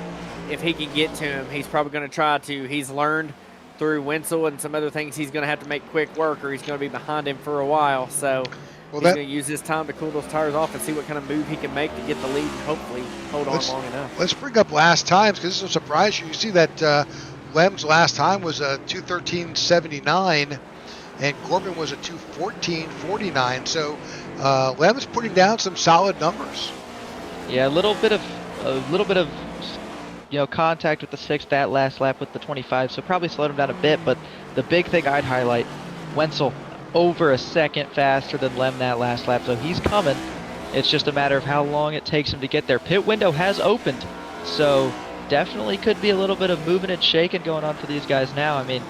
if he can get to him. He's probably going to try to. He's learned through Wenzel and some other things, he's going to have to make quick work or he's going to be behind him for a while. So he's going to use this time to cool those tires off and see what kind of move he can make to get the lead and hopefully hold on long enough. Let's bring up last times because this will surprise you. You see that Lem's last time was a 2:13.79 and Gorman was a 2:14.49. So Lem's putting down some solid numbers. Yeah, a little bit of contact with the 6th that last lap with the 25, so probably slowed him down a bit. But the big thing I'd highlight, Wenzel over a second faster than Lem that last lap, so he's coming. It's just a matter of how long it takes him to get there. Pit window has opened, so definitely could be a little bit of moving and shaking going on for these guys now. I mean,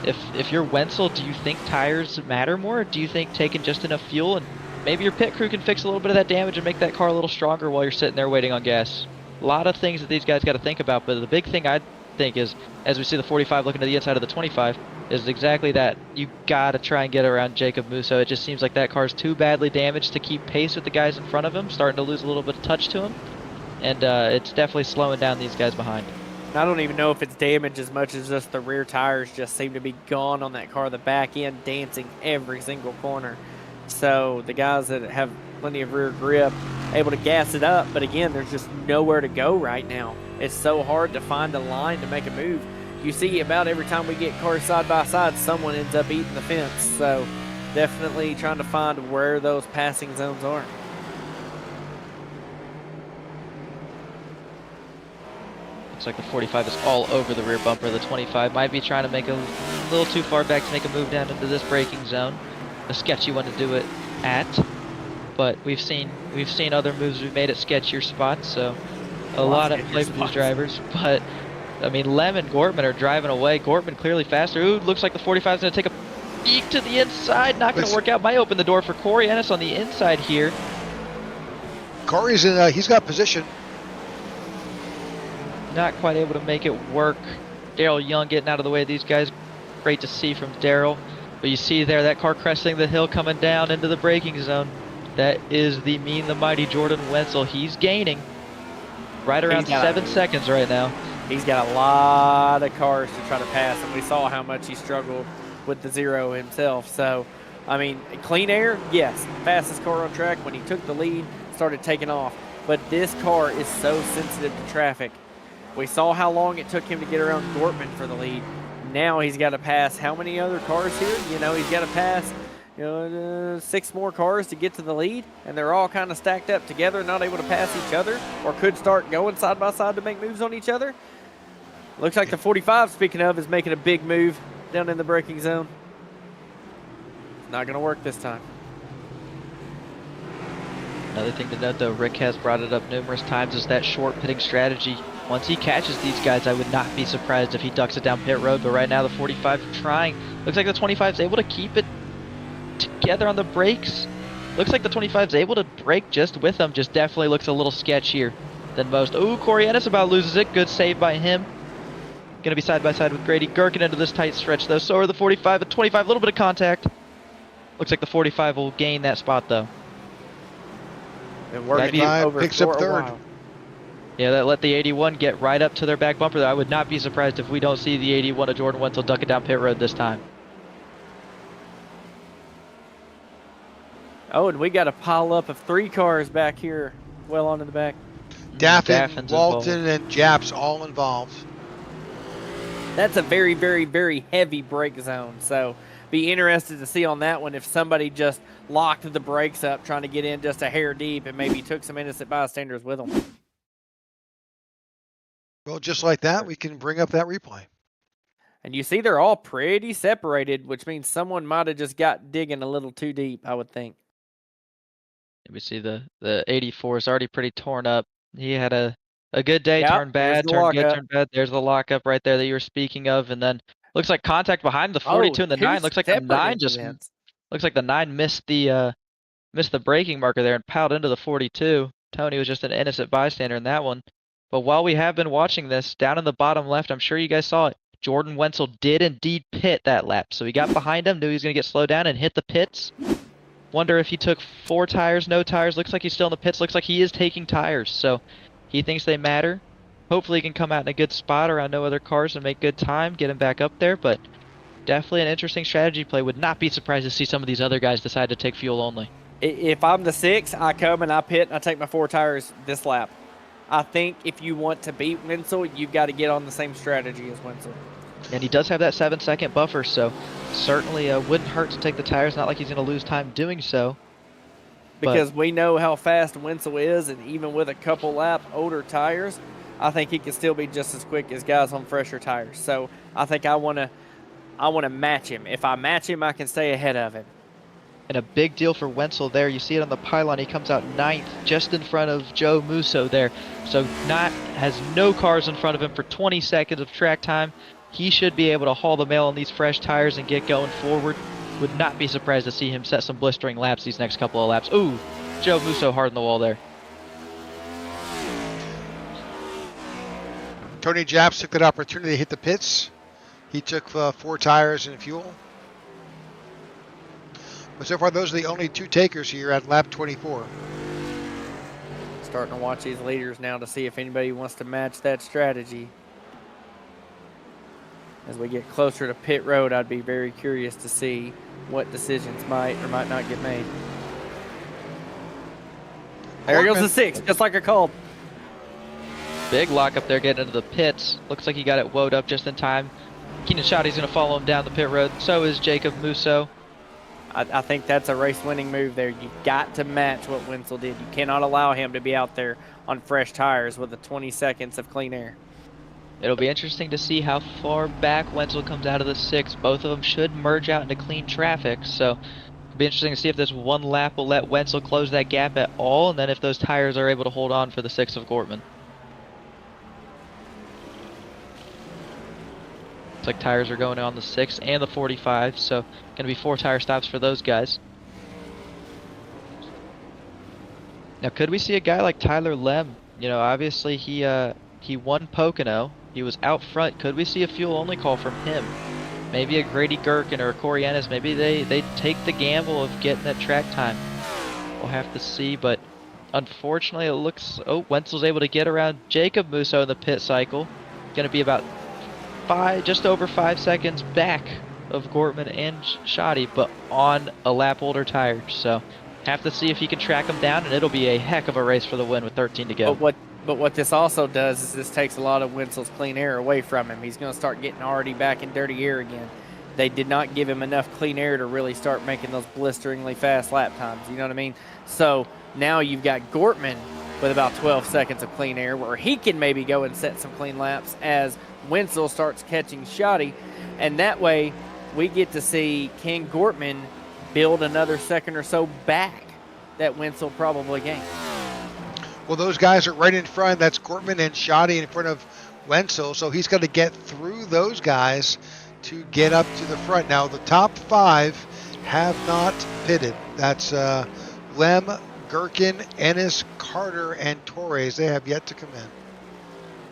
if you're Wenzel, do you think tires matter more? Or do you think taking just enough fuel and maybe your pit crew can fix a little bit of that damage and make that car a little stronger while you're sitting there waiting on gas? A lot of things that these guys got to think about, but the big thing I think is, as we see the 45 looking to the inside of the 25, is exactly that. You got to try and get around Jacob Musso. It just seems like that car's too badly damaged to keep pace with the guys in front of him, starting to lose a little bit of touch to him, and it's definitely slowing down these guys behind. I don't even know if it's damage as much as just the rear tires just seem to be gone on that car. The back end dancing every single corner. So the guys that have plenty of rear grip able to gas it up, but again, there's just nowhere to go right now. It's so hard to find a line to make a move. You see about every time we get cars side by side, someone ends up eating the fence. So definitely trying to find where those passing zones are. Looks like the 45 is all over the rear bumper. The 25 might be trying to make a little too far back to make a move down into this braking zone. A sketchy one to do it at, but we've seen other moves we've made at sketchier spots, so a lot of play for these drivers. But I mean, Lem and Gortman are driving away. Gortman clearly faster. Ooh, looks like the 45 is going to take a peek to the inside. Not going to work out. Might open the door for Corey Ennis on the inside here. Corey's in. He's got position. Not quite able to make it work. Daryl Young getting out of the way of these guys. Great to see from Daryl. But you see there, that car cresting the hill coming down into the braking zone. That is the mighty Jordan Wenzel. He's gaining right around 7 seconds right now. He's got a lot of cars to try to pass, and we saw how much he struggled with the 0 himself. So, I mean, clean air, yes, fastest car on track. When he took the lead, started taking off. But this car is so sensitive to traffic. We saw how long it took him to get around Gortman for the lead. Now he's got to pass how many other cars here? You know, he's got to pass 6 more cars to get to the lead, and they're all kind of stacked up together, not able to pass each other, or could start going side by side to make moves on each other. Looks like the 45, speaking of, is making a big move down in the braking zone. It's not going to work this time. Another thing to note, though, Rick has brought it up numerous times, is that short pitting strategy. Once he catches these guys, I would not be surprised if he ducks it down pit road, but right now the 45 trying. Looks like the 25 is able to keep it together on the brakes. Looks like the 25 is able to brake just with them, just definitely looks a little sketchier than most. Ooh, Corey Ennis about loses it. Good save by him. Gonna be side by side with Grady Gherkin into this tight stretch, though. So are the 45 and 25, a little bit of contact. Looks like the 45 will gain that spot, though. And working over picks up third. while. Yeah, that let the 81 get right up to their back bumper. I would not be surprised if we don't see the 81 of Jordan Wenzel duck it down pit road this time. Oh, and we got a pile up of 3 cars back here, well on in the back. Daffin, Walton, and Japs all involved. That's a very, very, very heavy brake zone. So be interested to see on that one if somebody just locked the brakes up trying to get in just a hair deep and maybe took some innocent bystanders with them. Well, just like that, we can bring up that replay. And you see they're all pretty separated, which means someone might have just got digging a little too deep, I would think. We see the 84 is already pretty torn up. He had a good day, Yep, turned bad, there's the turned good, lockup. turned bad. There's the lockup right there that you were speaking of, and then looks like contact behind the 42 and the 9. Looks like the 9 just looks like the 9 missed the braking marker there and piled into the 42. Tony was just an innocent bystander in that one. But while we have been watching this, down in the bottom left, I'm sure you guys saw it. Jordan Wenzel did indeed pit that lap. So he got behind him, knew he was going to get slowed down and hit the pits. Wonder if he took 4 tires, no tires. Looks like he's still in the pits. Looks like he is taking tires. So he thinks they matter. Hopefully he can come out in a good spot around no other cars and make good time, get him back up there, but definitely an interesting strategy play. Would not be surprised to see some of these other guys decide to take fuel only. If I'm the 6, I come and I pit and I take my 4 tires this lap. I think if you want to beat Wenzel, you've got to get on the same strategy as Wenzel. And he does have that 7-second buffer, so certainly wouldn't hurt to take the tires. Not like he's going to lose time doing so. Because we know how fast Wenzel is, and even with a couple lap older tires, I think he can still be just as quick as guys on fresher tires. So I think I want to match him. If I match him, I can stay ahead of him. And a big deal for Wenzel there. You see it on the pylon. He comes out 9th, just in front of Joe Musso there. So has no cars in front of him for 20 seconds of track time. He should be able to haul the mail on these fresh tires and get going forward. Would not be surprised to see him set some blistering laps these next couple of laps. Ooh, Joe Musso hard on the wall there. Tony Japs took that opportunity to hit the pits. He took 4 tires and fuel. But so far, those are the only 2 takers here at lap 24. Starting to watch these leaders now to see if anybody wants to match that strategy. As we get closer to pit road, I'd be very curious to see what decisions might or might not get made. There goes the 6, just like I called. Big lock up there getting into the pits. Looks like he got it woed up just in time. Keenan Shoddy's going to follow him down the pit road. So is Jacob Musso. I think that's a race-winning move there. You've got to match what Wenzel did. You cannot allow him to be out there on fresh tires with the 20 seconds of clean air. It'll be interesting to see how far back Wenzel comes out of the 6. Both of them should merge out into clean traffic, so it'll be interesting to see if this one lap will let Wenzel close that gap at all, and then if those tires are able to hold on for the 6 of Gortman. Looks like tires are going on the 6 and the 45, so going to be 4 tire stops for those guys. Now, could we see a guy like Tyler Lem? You know, obviously he won Pocono. He was out front. Could we see a fuel-only call from him? Maybe a Grady Gherkin or a Corey Ennis. Maybe they take the gamble of getting that track time. We'll have to see, but unfortunately it looks... Oh, Wenzel's able to get around Jacob Musso in the pit cycle. Going to be about just over 5 seconds back of Gortman and Shoddy, but on a lap older tire. So have to see if he can track him down, and it'll be a heck of a race for the win with 13 to go. But what this also does is this takes a lot of Wenzel's clean air away from him. He's going to start getting already back in dirty air again. They did not give him enough clean air to really start making those blisteringly fast lap times. You know what I mean? So now you've got Gortman with about 12 seconds of clean air where he can maybe go and set some clean laps as Wenzel starts catching Shoddy. And that way we get to see Ken Gortman build another second or so back that Wenzel probably gained. Well, those guys are right in front. That's Gortman and Shoddy in front of Wenzel. So he's got to get through those guys to get up to the front. Now, the top 5 have not pitted. That's Lem, Gherkin, Ennis, Carter, and Torres. They have yet to come in.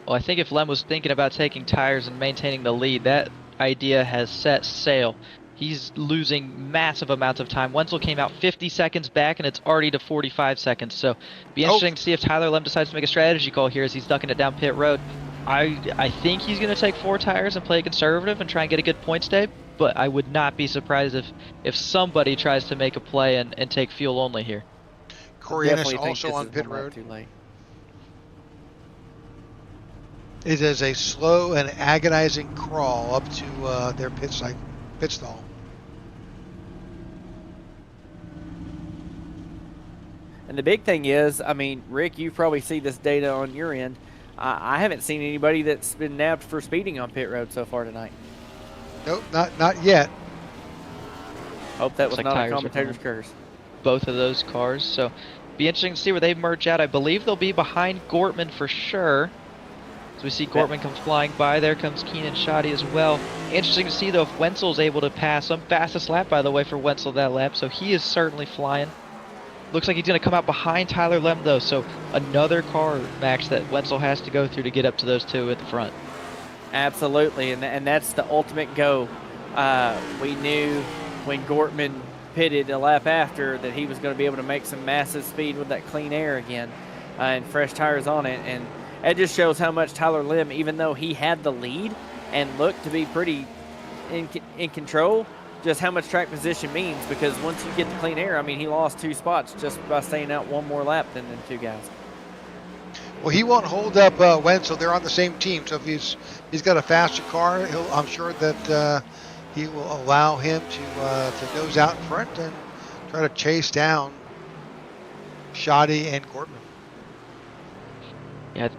Well, I think if Lem was thinking about taking tires and maintaining the lead, that idea has set sail. He's losing massive amounts of time. Wenzel came out 50 seconds back, and it's already to 45 seconds. So be interesting to see if Tyler Lem decides to make a strategy call here as he's ducking it down pit road. I think he's going to take 4 tires and play conservative and try and get a good points day, but I would not be surprised if somebody tries to make a play and take fuel only here. Corey Ennis also on pit road. Too late. It is a slow and agonizing crawl up to their pit stall. And the big thing is, I mean, Rick, you probably see this data on your end. I haven't seen anybody that's been nabbed for speeding on pit road so far tonight. Nope, not yet. Hope that was Looks not like a tires are commentator's coming. curse. Both of those cars, so be interesting to see where they merge out. I believe they'll be behind Gortman for sure. So we see Gortman come flying by. There comes Keenan Shoddy as well. Interesting to see, though, if Wenzel's able to pass him. Fastest lap, by the way, for Wenzel that lap, so he is certainly flying. Looks like he's going to come out behind Tyler Lem, though, so another car, Max, that Wenzel has to go through to get up to those 2 at the front. Absolutely, and that's the ultimate go. We knew when Gortman pitted a lap after that he was going to be able to make some massive speed with that clean air again and fresh tires on it. And That just shows how much Tyler Lim, even though he had the lead and looked to be pretty in control, just how much track position means, because once you get the clean air, I mean, he lost 2 spots just by staying out one more lap than the 2 guys. Well, he won't hold up Wenzel. They're on the same team, so if he's got a faster car, I'm sure that he will allow him to nose out in front and try to chase down Shoddy and Gortman. Yeah,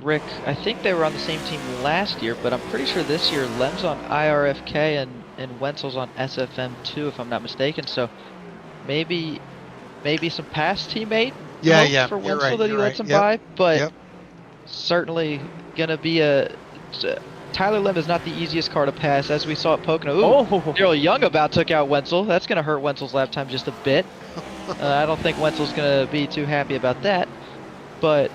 Rick, I think they were on the same team last year, but I'm pretty sure this year Lem's on IRFK and Wenzel's on SFM2, if I'm not mistaken. So maybe some past teammate for Wenzel that he lets him by, but certainly gonna be Tyler Lim is not the easiest car to pass, as we saw at Pocono. Daryl Young about took out Wenzel. That's gonna hurt Wenzel's lap time just a bit. I don't think Wenzel's gonna be too happy about that, but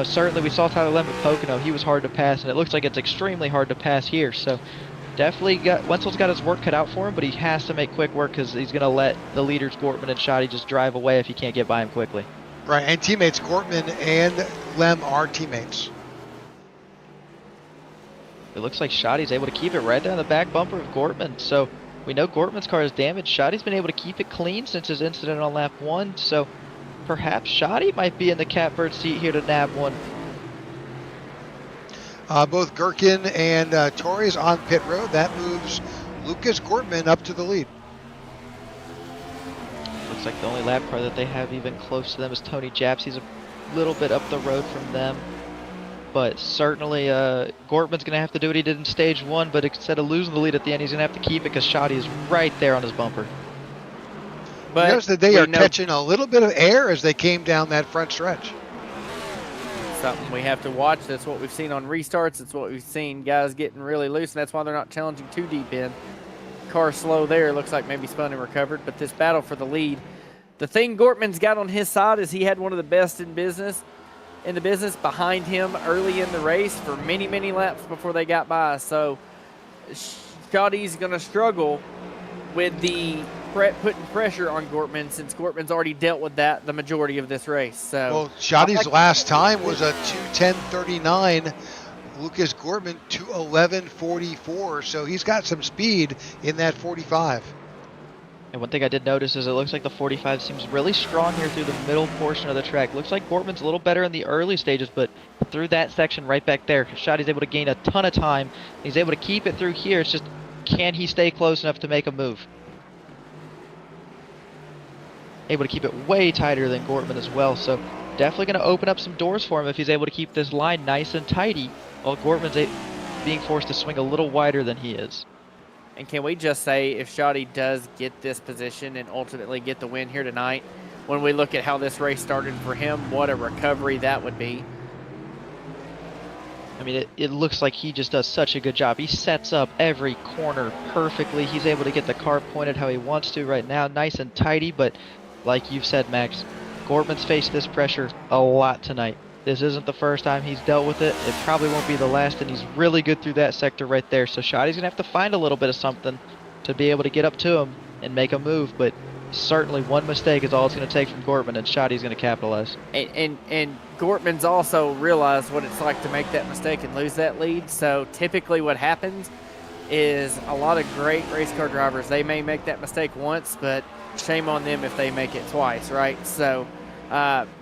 certainly we saw Tyler Lim at Pocono. He was hard to pass, and it looks like it's extremely hard to pass here. So definitely Wenzel's got his work cut out for him, but he has to make quick work because he's going to let the leaders Gortman and Shoddy just drive away if he can't get by him quickly. Right, and teammates Gortman and Lem are teammates. It looks like Shoddy's able to keep it right down the back bumper of Gortman. So we know Gortman's car is damaged. Shoddy's been able to keep it clean since his incident on lap 1. So perhaps Shoddy might be in the catbird seat here to nab one. Both Gherkin and Torres on pit road. That moves Lucas Gortman up to the lead. Looks like the only lap car that they have even close to them is Tony Japs. He's a little bit up the road from them. But certainly Gortman's going to have to do what he did in stage 1, but instead of losing the lead at the end, he's going to have to keep it because Shoddy is right there on his bumper. But notice that they are catching a little bit of air as they came down that front stretch. Something we have to watch. That's what we've seen on restarts. It's what we've seen guys getting really loose, and that's why they're not challenging too deep in. Car slow there. Looks like maybe spun and recovered, but this battle for the lead. The thing Gortman's got on his side is he had one of the best in the business behind him early in the race for many, many laps before they got by. So Shoddy's going to struggle with the putting pressure on Gortman, since Gortman's already dealt with that the majority of this race. So, well, Shoddy's last time was a 2:10.39. Lucas Gortman 2:11.44. So he's got some speed in that 45. And one thing I did notice is it looks like the 45 seems really strong here through the middle portion of the track. Looks like Gortman's a little better in the early stages, but through that section right back there, Shoddy's able to gain a ton of time. He's able to keep it through here. It's just, can he stay close enough to make a move? Able to keep it way tighter than Gortman as well, so definitely going to open up some doors for him if he's able to keep this line nice and tidy, while Gortman's being forced to swing a little wider than he is. And can we just say, if Shoddy does get this position and ultimately get the win here tonight, when we look at how this race started for him, what a recovery that would be. I mean, it looks like he just does such a good job. He sets up every corner perfectly. He's able to get the car pointed how he wants to right now, nice and tidy, but like you've said, Max, Gortman's faced this pressure a lot tonight. This isn't the first time he's dealt with it. It probably won't be the last, and he's really good through that sector right there. So Shoddy's going to have to find a little bit of something to be able to get up to him and make a move, but certainly one mistake is all it's going to take from Gortman, and Shoddy's going to capitalize. And Gortman's also realized what it's like to make that mistake and lose that lead. So typically what happens is a lot of great race car drivers, they may make that mistake once, but shame on them if they make it twice, right? So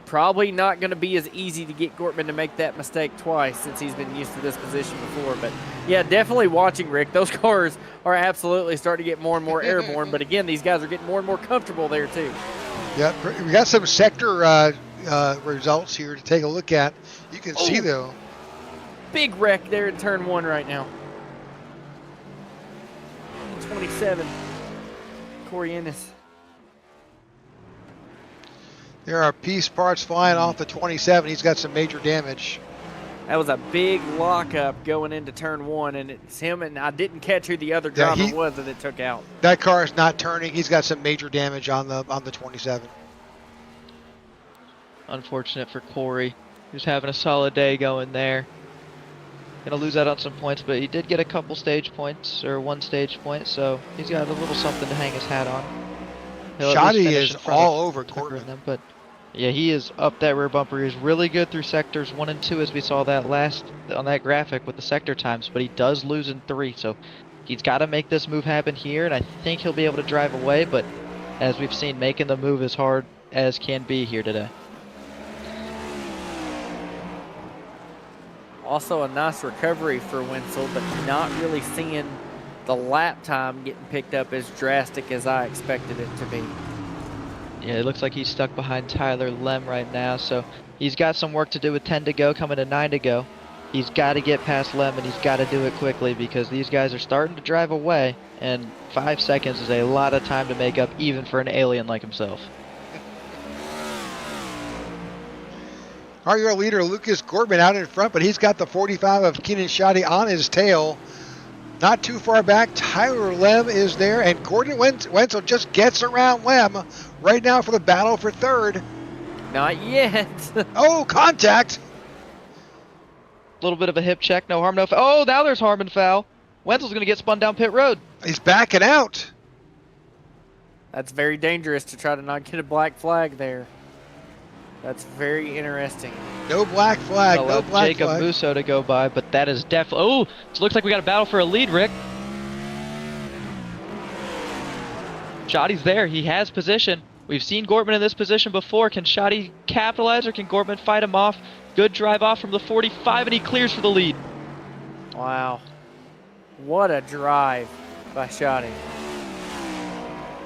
probably not going to be as easy to get Gortman to make that mistake twice, since he's been used to this position before. But yeah, definitely watching, Rick. Those cars are absolutely starting to get more and more airborne, but again, these guys are getting more and more comfortable there too. Yeah, we got some sector results here to take a look at. You can see though. Big wreck there in turn 1 right now. 27. Corey Ennis. There are piece parts flying off the 27. He's got some major damage. That was a big lockup going into turn 1, and it's him, and I didn't catch who the other driver was that it took out. That car is not turning. He's got some major damage on the 27. Unfortunate for Corey. He was having a solid day going there. Gonna lose out on some points, but he did get a couple stage points, or 1 stage point, so he's got a little something to hang his hat on. Shoddy is all over Gortman. But Yeah, he is up that rear bumper. He's really good through sectors 1 and 2, as we saw that last on that graphic with the sector times, but he does lose in 3, so he's got to make this move happen here, and I think he'll be able to drive away, but as we've seen, making the move as hard as can be here today. Also a nice recovery for Wenzel, but not really seeing the lap time getting picked up as drastic as I expected it to be. Yeah, it looks like he's stuck behind Tyler Lem right now, so he's got some work to do with 10 to go, coming to 9 to go. He's got to get past Lem, and he's got to do it quickly because these guys are starting to drive away, and 5 seconds is a lot of time to make up, even for an alien like himself. Our leader, Lucas Gortman, out in front, but he's got the 45 of Keenan Shoddy on his tail. Not too far back, Tyler Lem is there, and Gordon Wenzel just gets around Lem right now for the battle for third. Not yet. Oh, contact! A little bit of a hip check, no harm, no foul. Oh, now there's harm and foul. Wenzel's going to get spun down pit road. He's backing out. That's very dangerous to try to not get a black flag there. That's very interesting. No black flag, I'll no let black Jacob flag. Musso to go by, but that is definitely... Oh, it looks like we got a battle for a lead, Rick. Shoddy's there. He has position. We've seen Gortman in this position before. Can Shoddy capitalize, or can Gortman fight him off? Good drive off from the 45, and he clears for the lead. Wow. What a drive by Shoddy.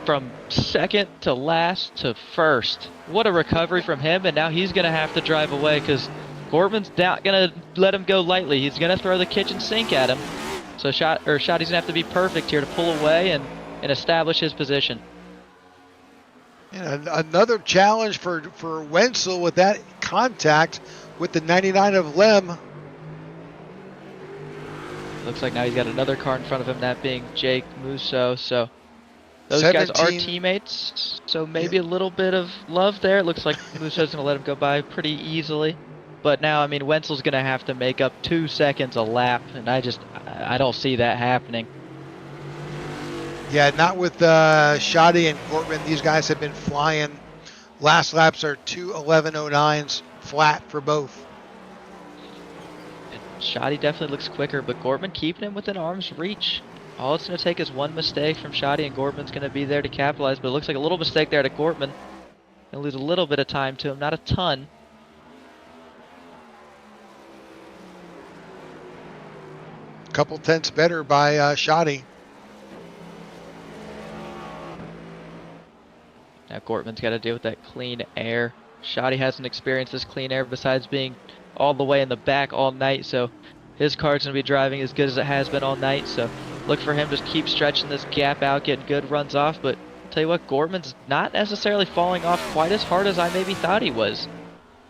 From second to last to first. What a recovery from him, and now he's going to have to drive away because Gortman's not going to let him go lightly. He's going to throw the kitchen sink at him. So Shoddy's going to have to be perfect here to pull away and establish his position. And another challenge for Wenzel with that contact with the 99 of Lem. Looks like now he's got another car in front of him, that being Jake Musso. So those guys are teammates, so maybe a little bit of love there. It looks like Musso's going to let him go by pretty easily. But now, I mean, Wenzel's going to have to make up 2 seconds a lap, and I don't see that happening. Yeah, not with Shoddy and Gortman. These guys have been flying. Last laps are 2:11.09s flat for both. And Shoddy definitely looks quicker, but Gortman keeping him within arm's reach. All it's going to take is one mistake from Shoddy, and Gortman's going to be there to capitalize. But it looks like a little mistake there to Gortman. He'll lose a little bit of time to him, not a ton. Couple tenths better by Shoddy. Now Gortman's got to deal with that clean air. Shoddy hasn't experienced this clean air besides being all the way in the back all night, so his car's going to be driving as good as it has been all night. So look for him to keep stretching this gap out, getting good runs off. But I'll tell you what, Gortman's not necessarily falling off quite as hard as I maybe thought he was.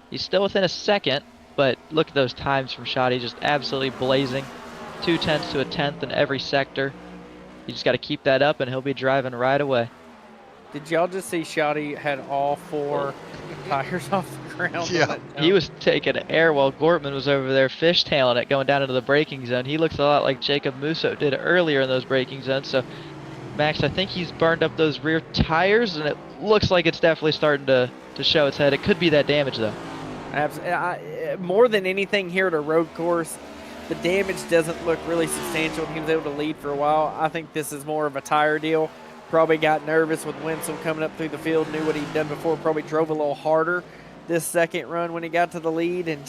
He's still within a second, but look at those times from Shoddy, just absolutely blazing. 0.2 to a tenth in every sector. You just got to keep that up, and he'll be driving right away. Did y'all just see Shoddy had all 4 tires off the ground? Yeah. He was taking air while Gortman was over there fishtailing it, going down into the braking zone. He looks a lot like Jacob Musso did earlier in those braking zones. So, Max, I think he's burned up those rear tires, and it looks like it's definitely starting to show its head. It could be that damage, though. More than anything here at a road course, the damage doesn't look really substantial. He was able to lead for a while. I think this is more of a tire deal. Probably got nervous with Wenzel coming up through the field, knew what he'd done before, probably drove a little harder this second run when he got to the lead, and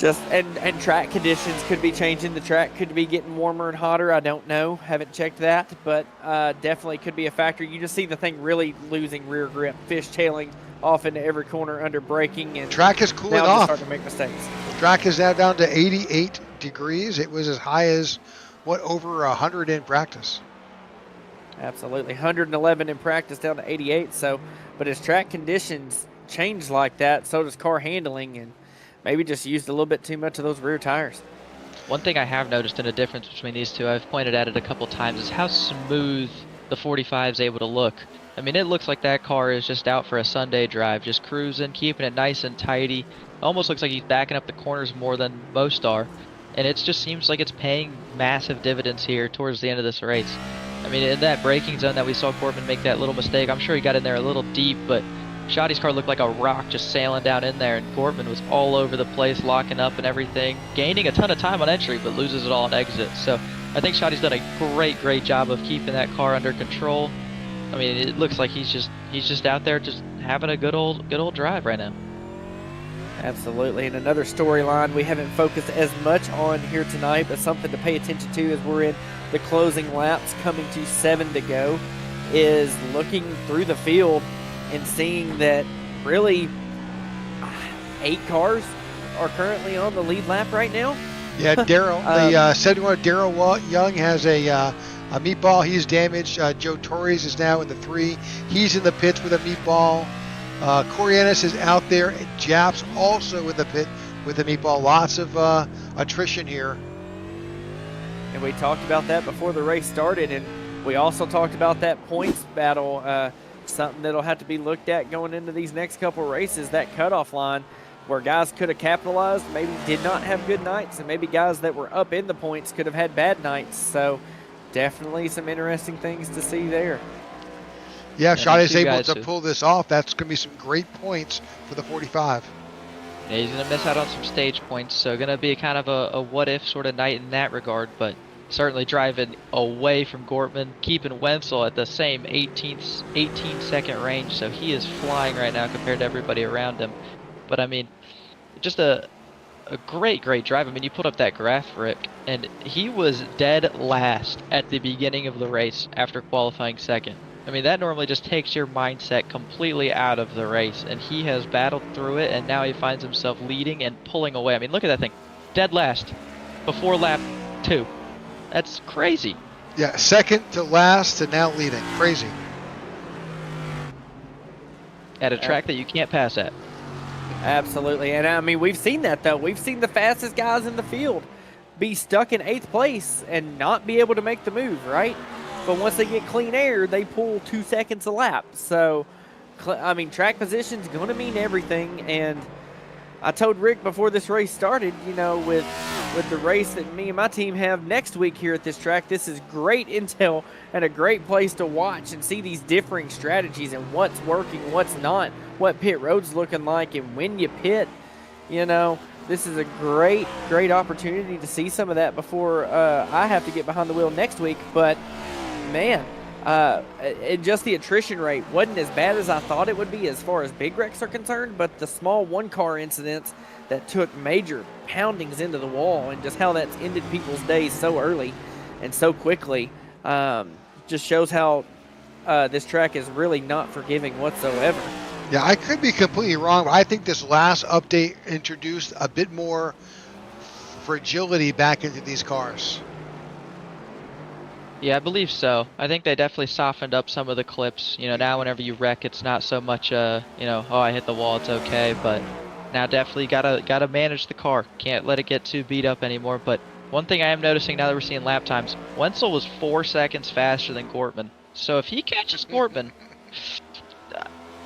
and track conditions could be changing. The track could be getting warmer and hotter. I don't know. Haven't checked that, but definitely could be a factor. You just see the thing really losing rear grip, fishtailing off into every corner under braking, and track is cooling now off. starting to make mistakes. Track is now down to 88 degrees. It was as high as over 100 in practice. Absolutely, 111 in practice down to 88. So, but as track conditions change like that, so does car handling, and maybe just used a little bit too much of those rear tires. One thing I have noticed in a difference between these two, I've pointed at it a couple times, is how smooth the 45 is able to look. I mean, it looks like that car is just out for a Sunday drive, just cruising, keeping it nice and tidy. Almost looks like he's backing up the corners more than most are. And it just seems like it's paying massive dividends here towards the end of this race. I mean, in that braking zone that we saw Corbin make that little mistake, I'm sure he got in there a little deep, but Shoddy's car looked like a rock just sailing down in there, and Gortman was all over the place, locking up and everything, gaining a ton of time on entry, but loses it all on exit. So I think Shoddy's done a great job of keeping that car under control. I mean, it looks like he's just out there just having a good old drive right now. Absolutely. And another storyline we haven't focused as much on here tonight, but something to pay attention to as we're in the closing laps coming to 7 to go, is looking through the field and seeing that really 8 cars are currently on the lead lap right now. Yeah, Daryl, the 71 Daryl Young has a meatball. He's damaged. Joe Torres is now in the 3. He's in the pits with a meatball. Coronado is out there. Japs also in the pit with a meatball. Lots of attrition here. And we talked about that before the race started, and we also talked about that points battle. Something that'll have to be looked at going into these next couple races, that cutoff line where guys could have capitalized, maybe did not have good nights, and maybe guys that were up in the points could have had bad nights. So definitely some interesting things to see there. Yeah, if Shoddy's able to pull this off, that's going to be some great points for the 45. Yeah, he's going to miss out on some stage points, so going to be kind of a what-if sort of night in that regard, but certainly driving away from Gortman, keeping Wenzel at the same 18-second range, so he is flying right now compared to everybody around him. But, I mean, just a great drive. I mean, you put up that graph, Rick, and he was dead last at the beginning of the race after qualifying second. I mean, that normally just takes your mindset completely out of the race, and he has battled through it, and now he finds himself leading and pulling away. I mean, look at that thing. Dead last before lap 2. That's crazy. Yeah, second to last to now leading. Crazy. At a track that you can't pass at. Absolutely. And, I mean, we've seen that, though. We've seen the fastest guys in the field be stuck in 8th place and not be able to make the move, right? But once they get clean air, they pull 2 seconds a lap. So, I mean, track position's going to mean everything. And I told Rick before this race started, you know, with the race that me and my team have next week here at this track, this is great intel and a great place to watch and see these differing strategies and what's working, what's not, what pit road's looking like, and when you pit. You know, this is a great opportunity to see some of that before I have to get behind the wheel next week. But man, just the attrition rate wasn't as bad as I thought it would be as far as big wrecks are concerned, but the small one-car incidents that took major poundings into the wall and just how that's ended people's days so early and so quickly just shows how this track is really not forgiving whatsoever. Yeah, I could be completely wrong, but I think this last update introduced a bit more fragility back into these cars. Yeah, I believe so. I think they definitely softened up some of the clips. You know, now whenever you wreck, it's not so much, you know, oh, I hit the wall, it's okay. But now definitely gotta manage the car. Can't let it get too beat up anymore. But one thing I am noticing now that we're seeing lap times, Wenzel was 4 seconds faster than Gortman. So if he catches Gortman,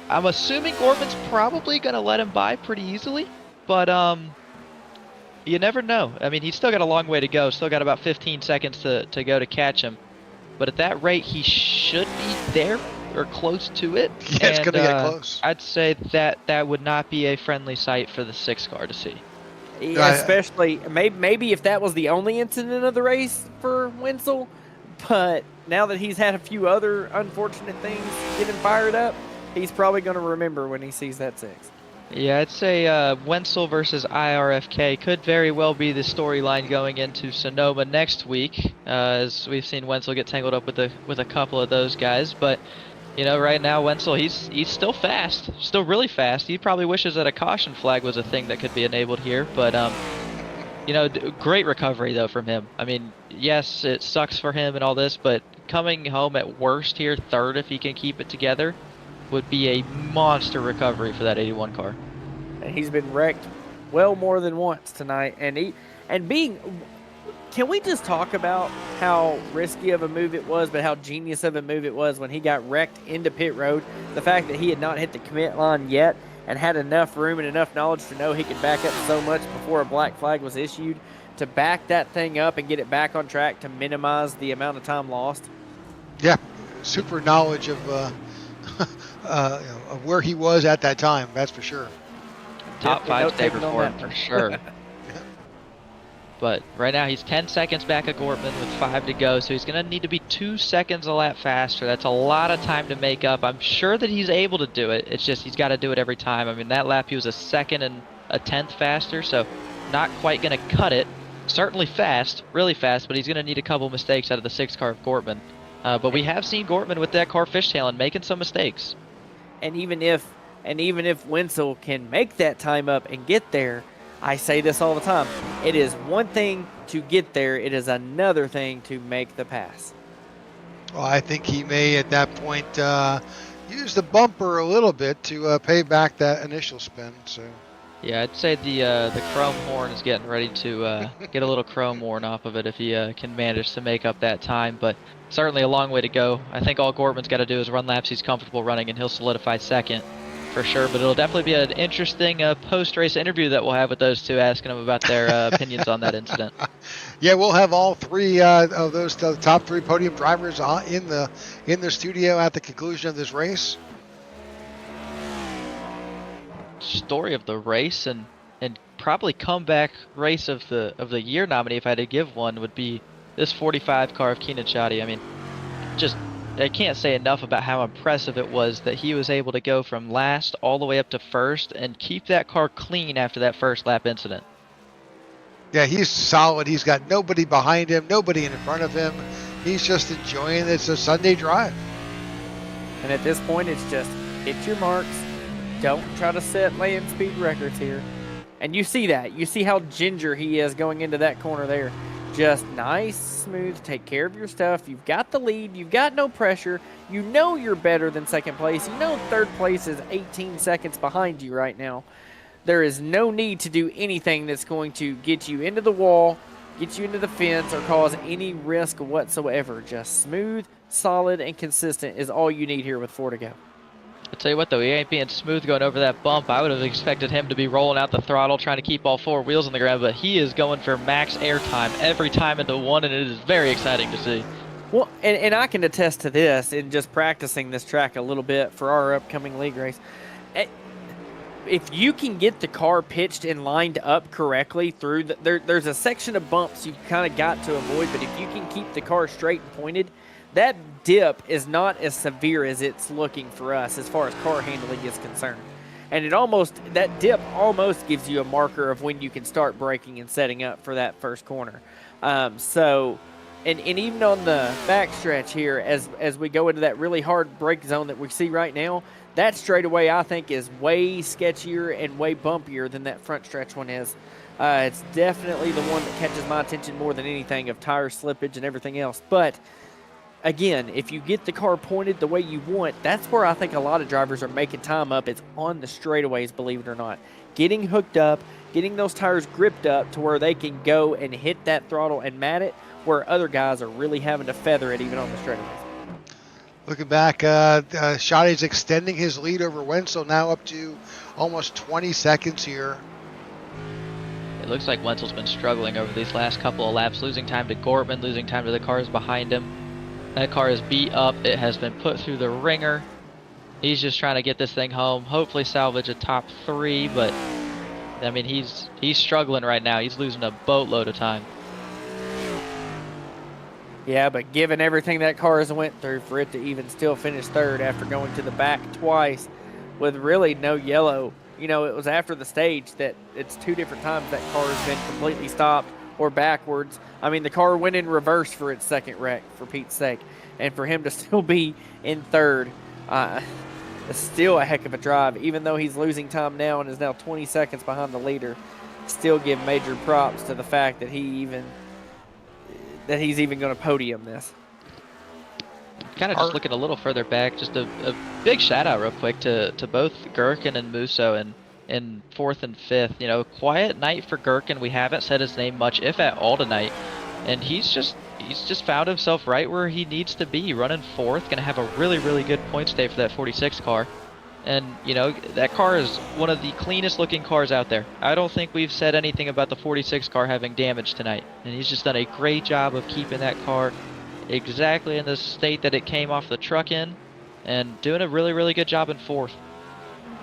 I'm assuming Gortman's probably gonna let him by pretty easily. But you never know. I mean, he's still got a long way to go. Still got about 15 seconds to go to catch him. But at that rate, he should be there or close to it. Yeah, it's going to get close. I'd say that would not be a friendly sight for the 6 car to see. Yeah, especially, maybe if that was the only incident of the race for Wenzel. But now that he's had a few other unfortunate things get him fired up, he's probably going to remember when he sees that 6. Yeah, I'd say Wenzel versus IRFK could very well be the storyline going into Sonoma next week, as we've seen Wenzel get tangled up with a couple of those guys. But you know, right now Wenzel, he's still fast, still really fast. He probably wishes that a caution flag was a thing that could be enabled here. But you know, great recovery though from him. I mean, yes, it sucks for him and all this, but coming home at worst here, 3rd if he can keep it together, would be a monster recovery for that 81 car. And he's been wrecked well more than once tonight. Can we just talk about how risky of a move it was, but how genius of a move it was when he got wrecked into pit road? The fact that he had not hit the commit line yet and had enough room and enough knowledge to know he could back up so much before a black flag was issued to back that thing up and get it back on track to minimize the amount of time lost. Yeah, super knowledge of of where he was at that time. That's for sure. Top Definitely no 5 day taking on perform that for one. sure. But right now he's 10 seconds back of Gortman with 5 to go, so he's going to need to be 2 seconds a lap faster. That's a lot of time to make up. I'm sure that he's able to do it. It's just he's got to do it every time. I mean, that lap he was a second and a tenth faster, so not quite going to cut it. Certainly fast, really fast, but he's going to need a couple mistakes out of the 6 car of Gortman. But we have seen Gortman with that car fishtailing, making some mistakes. And even if Wenzel can make that time up and get there, I say this all the time. It is one thing to get there. It is another thing to make the pass. Well, I think he may at that point use the bumper a little bit to pay back that initial spin. So. Yeah, I'd say the chrome horn is getting ready to get a little chrome worn off of it if he can manage to make up that time. But certainly a long way to go. I think all Gortman's got to do is run laps he's comfortable running, and he'll solidify second for sure. But it'll definitely be an interesting post-race interview that we'll have with those two, asking them about their opinions on that incident. Yeah, we'll have all 3 of those top 3 podium drivers in the studio at the conclusion of this race. Story of the race and probably comeback race of the year nominee, if I had to give one, would be this 45 car of Keenan Shoddy. I mean, just I can't say enough about how impressive it was that he was able to go from last all the way up to first and keep that car clean after that first lap incident. Yeah, he's solid. He's got nobody behind him, nobody in front of him. He's just enjoying it. It's a Sunday drive. And at this point, it's just hit your marks. Don't try to set land speed records here. And you see that. You see how ginger he is going into that corner there. Just nice, smooth, take care of your stuff. You've got the lead. You've got no pressure. You know you're better than second place. You know third place is 18 seconds behind you right now. There is no need to do anything that's going to get you into the wall, get you into the fence, or cause any risk whatsoever. Just smooth, solid, and consistent is all you need here with 4 to go. I'll tell you what, though, he ain't being smooth going over that bump. I would have expected him to be rolling out the throttle, trying to keep all 4 wheels on the ground, but he is going for max air time every time into one, and it is very exciting to see. Well, and I can attest to this in just practicing this track a little bit for our upcoming league race. If you can get the car pitched and lined up correctly through there's a section of bumps you kind of got to avoid, but if you can keep the car straight and pointed, that dip is not as severe as it's looking for us as far as car handling is concerned. And that dip almost gives you a marker of when you can start braking and setting up for that first corner. And even on the backstretch here, as we go into that really hard brake zone that we see right now, that straightaway I think is way sketchier and way bumpier than that front stretch one is. It's definitely the one that catches my attention more than anything of tire slippage and everything else. But again, if you get the car pointed the way you want, that's where I think a lot of drivers are making time up. It's on the straightaways, believe it or not. Getting hooked up, getting those tires gripped up to where they can go and hit that throttle and mat it, where other guys are really having to feather it even on the straightaways. Looking back, Shoddy's extending his lead over Wenzel, now up to almost 20 seconds here. It looks like Wenzel's been struggling over these last couple of laps, losing time to Gortman, losing time to the cars behind him. That car is beat up. It has been put through the ringer. He's just trying to get this thing home, hopefully salvage a top 3, but I mean, he's struggling right now. He's losing a boatload of time. Yeah, but given everything that car has went through, for it to even still finish third after going to the back twice with really no yellow. You know, it was after the stage that it's 2 different times that car has been completely stopped or backwards. I mean, the car went in reverse for its second wreck, for Pete's sake. And for him to still be in third, it's still a heck of a drive. Even though he's losing time now and is now 20 seconds behind the leader, still give major props to the fact that he's even going to podium this. Kind of just looking a little further back, just a big shout out real quick to both Gherkin and Musso in 4th and 5th. You know, quiet night for Gherkin. We haven't said his name much, if at all, tonight. And he's just found himself right where he needs to be, running 4th, going to have a really, really good points day for that 46 car. And, you know, that car is one of the cleanest looking cars out there. I don't think we've said anything about the 46 car having damage tonight. And he's just done a great job of keeping that car exactly in the state that it came off the truck in. and doing a really, really good job in 4th.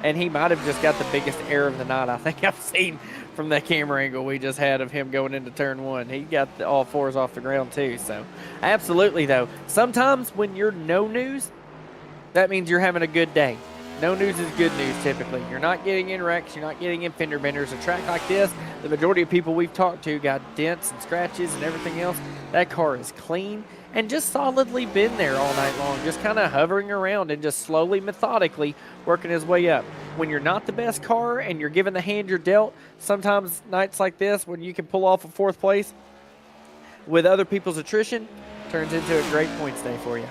And he might have just got the biggest error of the night I think I've seen from that camera angle we just had of him going into turn 1. He got all 4s off the ground too. So absolutely though, sometimes when you're no news, that means you're having a good day. No news is good news typically. You're not getting in wrecks, you're not getting in fender benders. A track like this, the majority of people we've talked to got dents and scratches and everything else. That car is clean and just solidly been there all night long, just kind of hovering around and just slowly, methodically working his way up. When you're not the best car and you're given the hand you're dealt, sometimes nights like this when you can pull off a 4th place with other people's attrition turns into a great points day for you.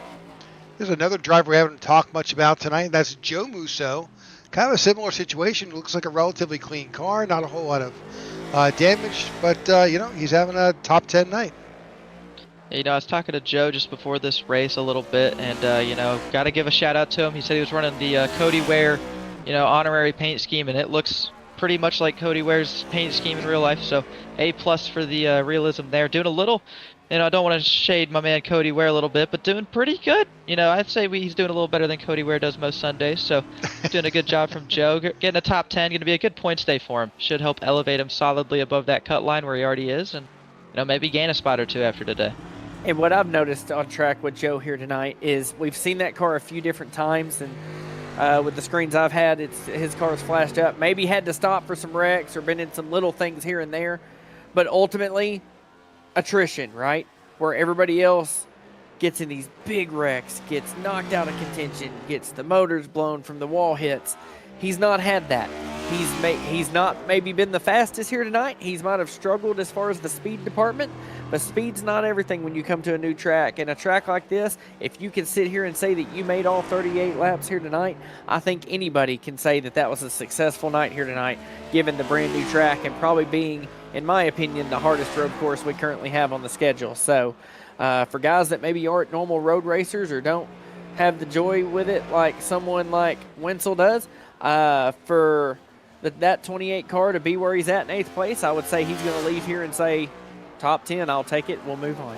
There's another driver we haven't talked much about tonight. That's Joe Musso. Kind of a similar situation. Looks like a relatively clean car, not a whole lot of damage, but he's having a top 10 night. I was talking to Joe just before this race a little bit, and got to give a shout out to him. He said he was running the Cody Ware, honorary paint scheme, and it looks pretty much like Cody Ware's paint scheme in real life. So A+ for the realism there. Doing a little, I don't want to shade my man Cody Ware a little bit, but doing pretty good. I'd say he's doing a little better than Cody Ware does most Sundays. So doing a good job from Joe. Getting a top 10, going to be a good points day for him. Should help elevate him solidly above that cut line where he already is, and maybe gain a spot or two after today. And what I've noticed on track with Joe here tonight is we've seen that car a few different times, and with the screens I've had, his car's flashed up. Maybe had to stop for some wrecks or been in some little things here and there, but ultimately, attrition, right? Where everybody else gets in these big wrecks, gets knocked out of contention, gets the motors blown from the wall hits. He's not had that. He's not maybe been the fastest here tonight. He's might have struggled as far as the speed department, but speed's not everything when you come to a new track. And a track like this, if you can sit here and say that you made all 38 laps here tonight, I think anybody can say that that was a successful night here tonight, given the brand new track and probably being, in my opinion, the hardest road course we currently have on the schedule. So for guys that maybe aren't normal road racers or don't have the joy with it like someone like Wenzel does, for that 28 car to be where he's at in 8th place, I would say he's going to leave here and say, top 10, I'll take it, we'll move on.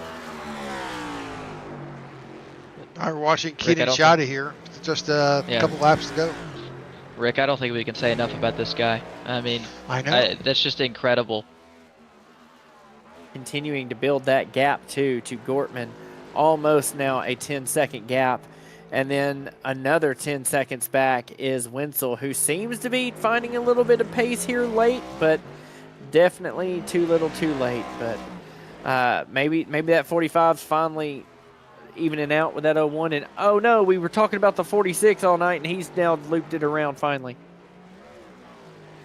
All right, we're watching Keenan Shoddy here. Just a couple laps to go. Rick, I don't think we can say enough about this guy. I mean, I know. That's just incredible. Continuing to build that gap, too, to Gortman. Almost now a 10-second gap. And then another 10 seconds back is Wenzel, who seems to be finding a little bit of pace here late, but definitely too little too late. But maybe that 45's finally evening out with that 01. And oh no, we were talking about the 46 all night, and he's now looped it around finally.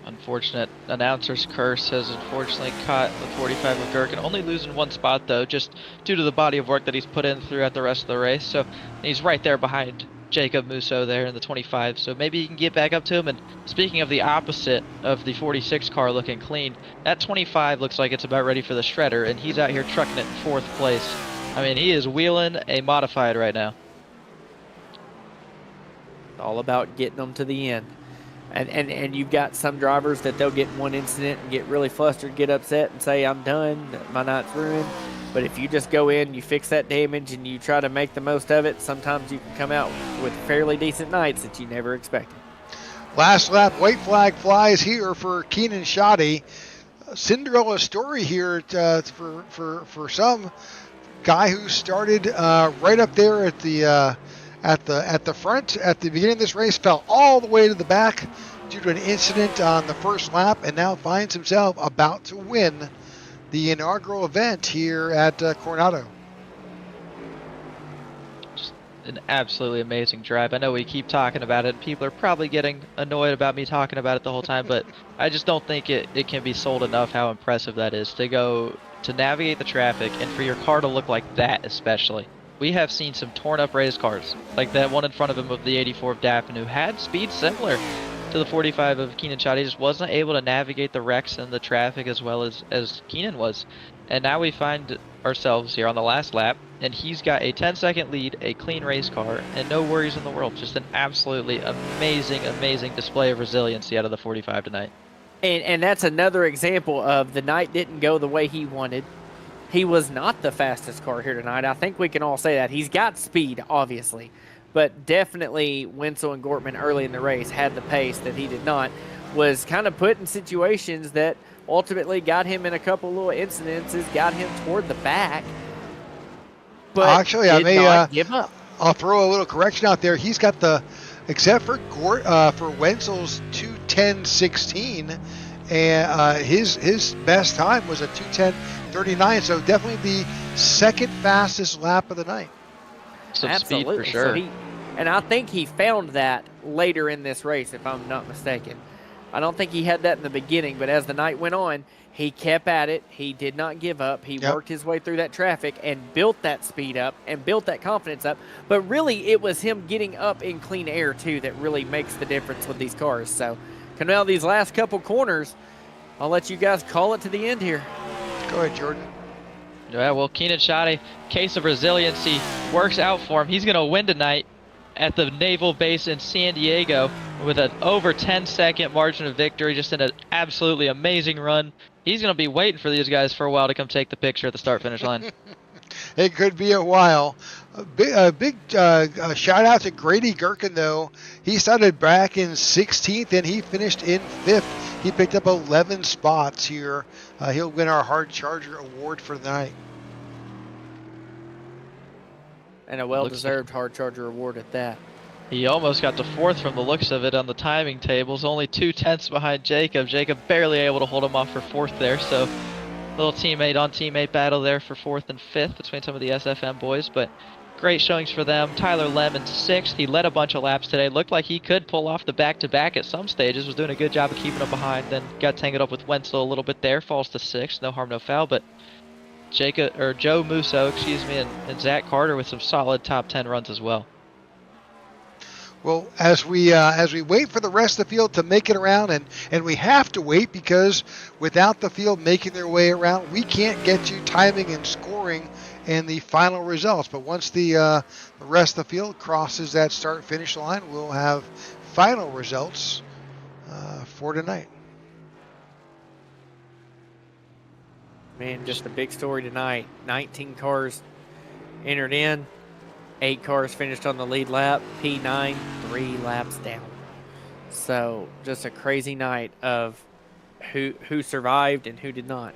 Unfortunate announcer's curse has unfortunately caught the 45 of Gherkin, only losing one spot though, just due to the body of work that he's put in throughout the rest of the race. So he's right there behind Jacob Musso there in the 25, so maybe you can get back up to him. And speaking of the opposite of the 46 car looking clean, that 25 looks like it's about ready for the shredder, and he's out here trucking it in 4th place. I mean, he is wheeling a modified right now. All about getting them to the end. And you've got some drivers that they'll get in one incident and get really flustered, get upset and say, I'm done, my night's ruined. But if you just go in, you fix that damage, and you try to make the most of it, sometimes you can come out with fairly decent nights that you never expected. Last lap, white flag flies here for Keenan Shoddy. Cinderella story here for some guy who started right up there at the front at the beginning of this race, fell all the way to the back due to an incident on the first lap, and now finds himself about to win the inaugural event here at Coronado. Just an absolutely amazing drive. I know we keep talking about it. People are probably getting annoyed about me talking about it the whole time, but I just don't think it can be sold enough how impressive that is to navigate the traffic and for your car to look like that especially. We have seen some torn up race cars, like that one in front of him of the 84 of Daffin, who had speed similar to the 45 of Keenan Shoddy, just wasn't able to navigate the wrecks and the traffic as well as Keenan was. And now we find ourselves here on the last lap, and he's got a 10-second lead, a clean race car, and no worries in the world. Just an absolutely amazing, amazing display of resiliency out of the 45 tonight. And that's another example of the night didn't go the way he wanted. He was not the fastest car here tonight. I think we can all say that. He's got speed, obviously, but definitely Wenzel and Gortman early in the race had the pace that he did not, was kind of put in situations that ultimately got him in a couple little incidences, got him toward the back, but Actually, did not give up. I'll throw a little correction out there. He's got except for for Wenzel's 2:10.16, and his best time was a 2:10.39. So definitely the second fastest lap of the night. Some Absolutely. speed for sure. So and I think he found that later in this race, if I'm not mistaken. I don't think he had that in the beginning, but as the night went on, he kept at it. He did not give up. He worked his way through that traffic and built that speed up and built that confidence up. But really, it was him getting up in clean air, too, that really makes the difference with these cars. So, coming out of these last couple corners, I'll let you guys call it to the end here. Go ahead, Jordan. Yeah, well, Keenan Shoddy, case of resiliency, works out for him. He's going to win tonight at the Naval Base in San Diego with an over 10-second margin of victory, just in an absolutely amazing run. He's going to be waiting for these guys for a while to come take the picture at the start-finish line. It could be a while. A big shout out to Grady Gherkin, though. He started back in 16th and he finished in 5th. He picked up 11 spots here. He'll win our Hard Charger Award for the night. And a well-deserved Hard Charger Award at that. He almost got to 4th from the looks of it on the timing tables, only 2/10 behind Jacob. Jacob barely able to hold him off for 4th there, so little teammate on teammate battle there for 4th and 5th between some of the SFM boys, but great showings for them. Tyler Lemon 6th. He led a bunch of laps today. Looked like he could pull off the back-to-back at some stages. Was doing a good job of keeping him behind. Then got tangled up with Wenzel a little bit there. Falls to 6th. No harm, no foul. But Joe Musso, and Zach Carter with some solid top 10 runs as well. Well, as we wait for the rest of the field to make it around, and we have to wait because without the field making their way around, we can't get you timing and scoring and the final results. But once the rest of the field crosses that start-finish line, we'll have final results for tonight. Man, just a big story tonight. 19 cars entered in. 8 cars finished on the lead lap. P9, 3 laps down. So just a crazy night of who survived and who did not.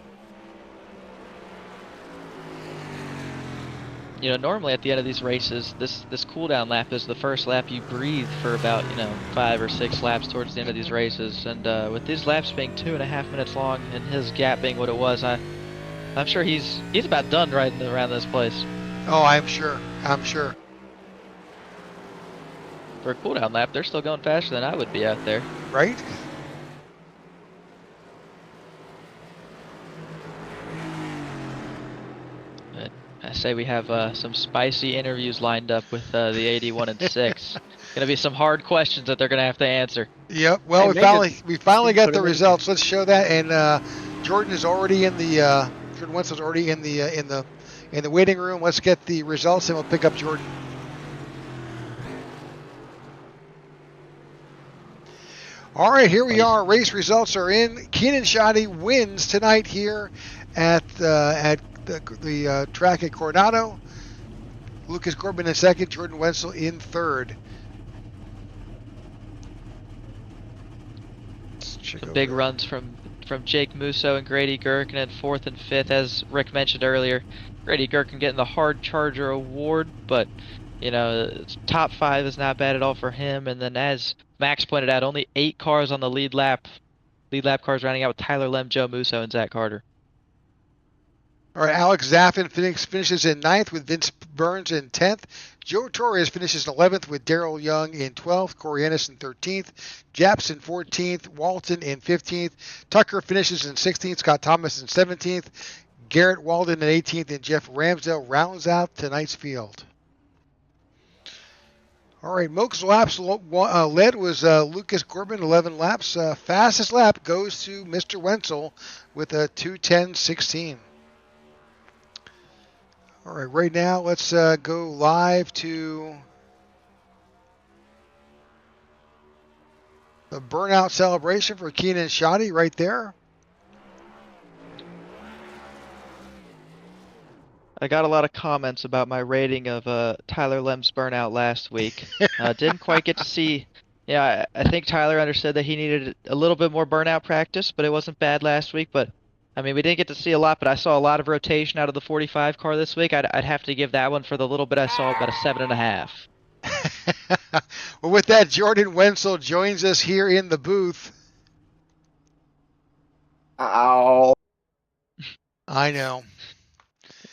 You know, normally at the end of these races, this cool down lap is the first lap you breathe for about 5 or 6 laps towards the end of these races. And with these laps being 2.5 minutes long and his gap being what it was, I'm sure he's about done riding around this place. Oh, I'm sure. For a cooldown lap, they're still going faster than I would be out there. Right? But I say we have some spicy interviews lined up with the 81 and 6. Gonna be some hard questions that they're gonna have to answer. Yep. Well, Hey, we finally got the results. Let's show that. And Jordan is already in the Jordan Wenzel's already in the waiting room. Let's get the results, and we'll pick up Jordan. All right, here we are. Race results are in. Keenan Shoddy wins tonight here at the track at Coronado. Lucas Corbin in second, Jordan Wenzel in third. Some big runs from Jake Musso and Grady Gherkin in 4th and 5th, as Rick mentioned earlier. Grady Gherkin getting the Hard Charger Award, but top 5 is not bad at all for him. And then, as Max pointed out, only 8 cars on the lead lap. Lead lap cars rounding out with Tyler Lem, Joe Musso, and Zach Carter. All right, Alex Zaffin finishes in 9th with Vince Burns in 10th. Joe Torres finishes in 11th with Daryl Young in 12th. Corey Ennis in 13th. Japs in 14th. Walton in 15th. Tucker finishes in 16th. Scott Thomas in 17th. Garrett Walden in 18th. And Jeff Ramsdale rounds out tonight's field. All right, most laps led was Lucas Corbin, 11 laps. Fastest lap goes to Mr. Wenzel with a 2:10.16. All right, right now let's go live to the burnout celebration for Keenan Shoddy right there. I got a lot of comments about my rating of Tyler Lem's burnout last week. Didn't quite get to see. Yeah, I think Tyler understood that he needed a little bit more burnout practice, but it wasn't bad last week. But I mean, we didn't get to see a lot, but I saw a lot of rotation out of the 45 car this week. I'd have to give that one, for the little bit I saw, about a 7.5. Well, with that, Jordan Wenzel joins us here in the booth. Ow. I know.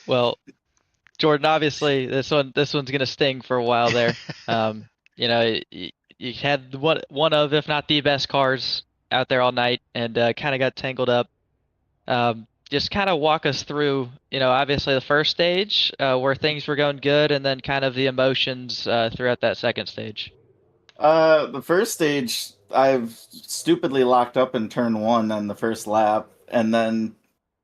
Well, Jordan, obviously this one's gonna sting for a while there. You know, you had one of, if not the best cars out there all night, and kind of got tangled up. Just kind of walk us through, obviously the first stage where things were going good, and then kind of the emotions throughout that second stage. The first stage, I've stupidly locked up in turn one on the first lap, and then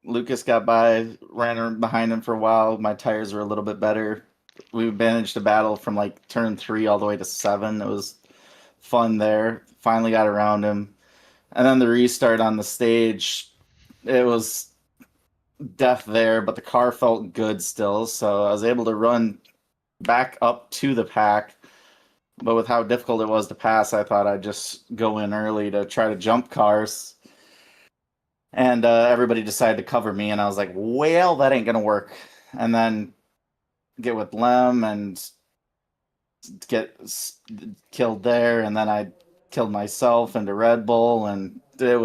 Lucas got by, ran behind him for a while. My tires were a little bit better. We managed to battle from like turn 3 all the way to 7. It was fun there. Finally got around him. And then the restart on the stage, it was death there, but the car felt good still. So I was able to run back up to the pack. But with how difficult it was to pass, I thought I'd just go in early to try to jump cars. And everybody decided to cover me, and I was like, well, that ain't going to work. And then get with Lem and get killed there, and then I killed myself into Red Bull, and I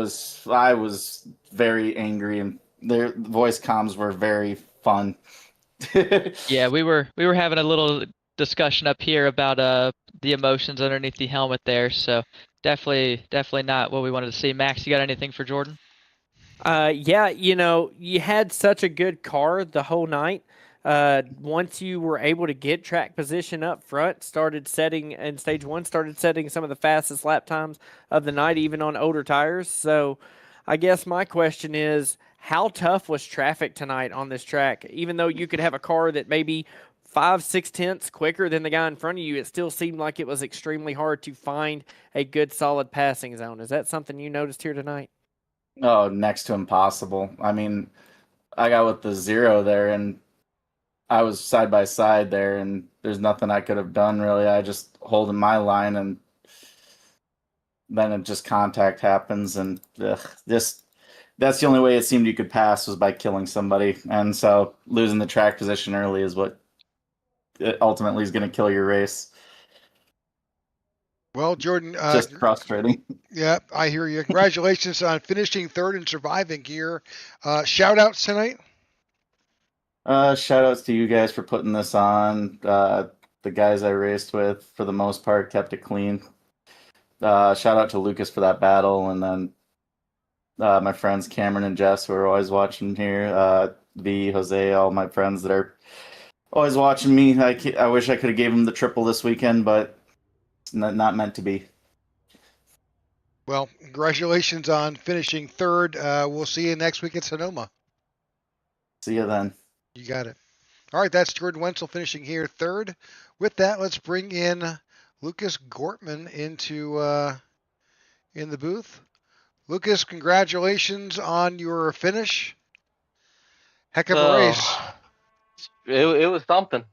was very angry, and their voice comms were very fun. Yeah, we were having a little discussion up here about the emotions underneath the helmet there, so definitely not what we wanted to see. Max, you got anything for Jordan? Yeah, you had such a good car the whole night. Once you were able to get track position up front, started setting in stage one, started setting some of the fastest lap times of the night, even on older tires. So I guess my question is, how tough was traffic tonight on this track? Even though you could have a car that maybe 5-6 tenths quicker than the guy in front of you, it still seemed like it was extremely hard to find a good solid passing zone. Is that something you noticed here tonight? Oh, next to impossible. I mean, I got with the 0 there, and I was side by side there, and there's nothing I could have done really. I just holding my line, and then it just contact happens, and that's the only way it seemed you could pass, was by killing somebody. And so losing the track position early is what ultimately is going to kill your race. Well, Jordan, Just frustrating. Yeah, I hear you. Congratulations on finishing third and surviving here. Shout outs tonight. Shout outs to you guys for putting this on. The guys I raced with, for the most part, kept it clean. Shout out to Lucas for that battle, and then my friends Cameron and Jess, who are always watching here. Jose, all my friends that are always watching me. I wish I could have gave them the triple this weekend, but it's not meant to be. Well, congratulations on finishing third. We'll see you next week at Sonoma. See you then. You got it. All right, that's Jordan Wenzel finishing here third. With that, let's bring in Lucas Gortman into in the booth. Lucas, congratulations on your finish. Heck of a race. It was something.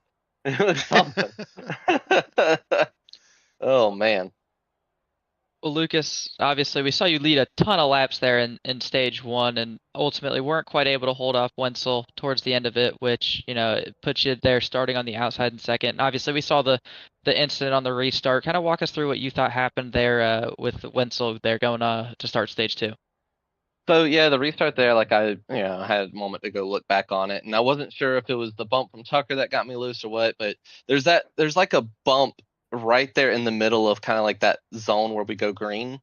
It was something. Oh, man. Well, Lucas, obviously we saw you lead a ton of laps there in stage one, and ultimately weren't quite able to hold off Wenzel towards the end of it, which, it puts you there starting on the outside in second. And obviously we saw the incident on the restart. Kind of walk us through what you thought happened there with Wenzel there going to start stage two. So yeah, the restart there, like I had a moment to go look back on it, and I wasn't sure if it was the bump from Tucker that got me loose or what, but there's like a bump right there in the middle of kind of like that zone where we go green.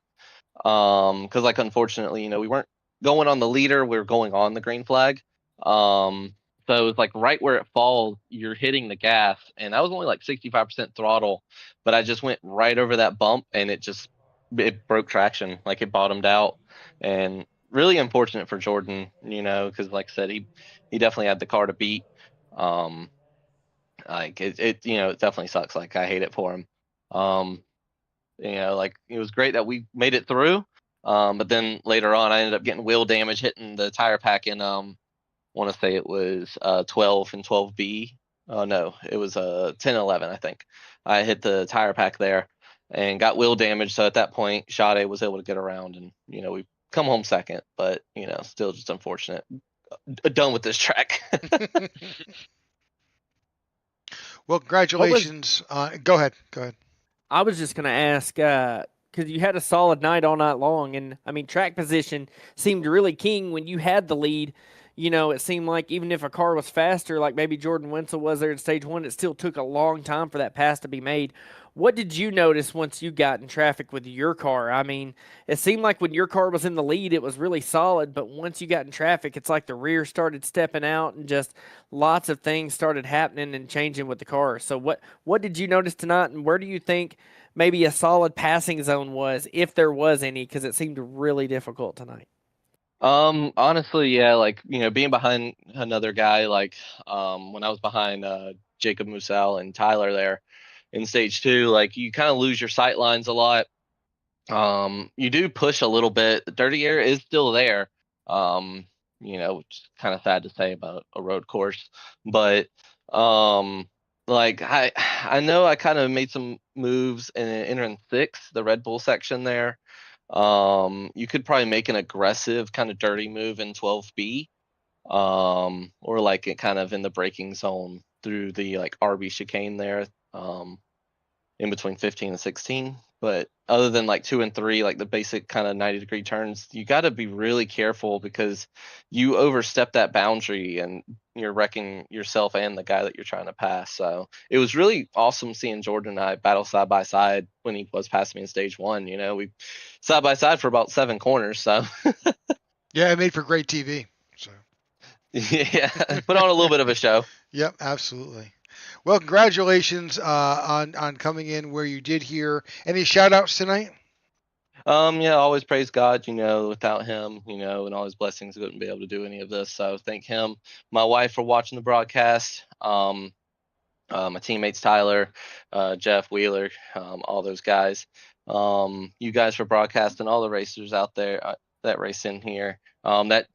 Because like unfortunately, we weren't going on the leader, we were going on the green flag. So it was like right where it falls, you're hitting the gas, and I was only like 65% throttle, but I just went right over that bump, and it broke traction, like it bottomed out. And really unfortunate for Jordan, because like I said, he definitely had the car to beat. Like it definitely sucks. Like I hate it for him. Like it was great that we made it through. But then later on, I ended up getting wheel damage, hitting the tire pack in want to say it was 12 and 12B. Oh no, it was 10 and 11, I think. I hit the tire pack there and got wheel damage. So at that point, Sade was able to get around, and we come home second, but still just unfortunate. Done with this track. Well, congratulations. Go ahead. I was just going to ask, because you had a solid night all night long, and I mean, track position seemed really king when you had the lead. It seemed like even if a car was faster, like maybe Jordan Wenzel was there in stage 1, it still took a long time for that pass to be made. What did you notice once you got in traffic with your car? I mean, it seemed like when your car was in the lead, it was really solid, but once you got in traffic, it's like the rear started stepping out and just lots of things started happening and changing with the car. So what did you notice tonight, and where do you think maybe a solid passing zone was, if there was any, because it seemed really difficult tonight? Honestly, yeah, like, being behind another guy, like, when I was behind Jacob Musal and Tyler there in stage 2, like, you kind of lose your sight lines a lot. You do push a little bit. The dirty air is still there. Which is kind of sad to say about a road course, but like, I know I kind of made some moves in entering 6, the Red Bull section there. You could probably make an aggressive kind of dirty move in 12B, or like it kind of in the braking zone through the like RB chicane there, in between 15 and 16. But other than like 2 and 3, like the basic kind of 90-degree turns, you got to be really careful, because you overstep that boundary and you're wrecking yourself and the guy that you're trying to pass. So it was really awesome seeing Jordan and I battle side by side when he was passing me in stage 1. We side by side for about 7 corners. So Yeah, it made for great TV. So yeah, put on a little bit of a show. Yep, absolutely. Well, congratulations on coming in where you did here. Any shout outs tonight? Yeah, always praise God, without him, and all his blessings, I wouldn't be able to do any of this. So thank him, my wife for watching the broadcast, my teammates, Tyler, Jeff Wheeler, all those guys, you guys for broadcasting, all the racers out there that race in here, that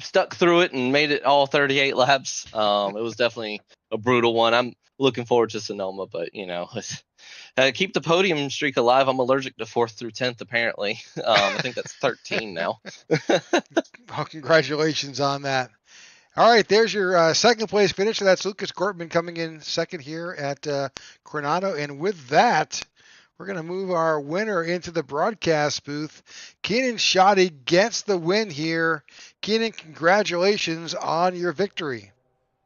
stuck through it and made it all 38 laps. It was definitely a brutal one. I'm looking forward to Sonoma, but keep the podium streak alive. I'm allergic to 4th through 10th, apparently. I think that's 13 now. Well, congratulations on that. All right, there's your second place finisher. That's Lucas Gortman coming in second here at Coronado. And with that, we're going to move our winner into the broadcast booth. Keenan Shoddy gets the win here. Keenan, congratulations on your victory.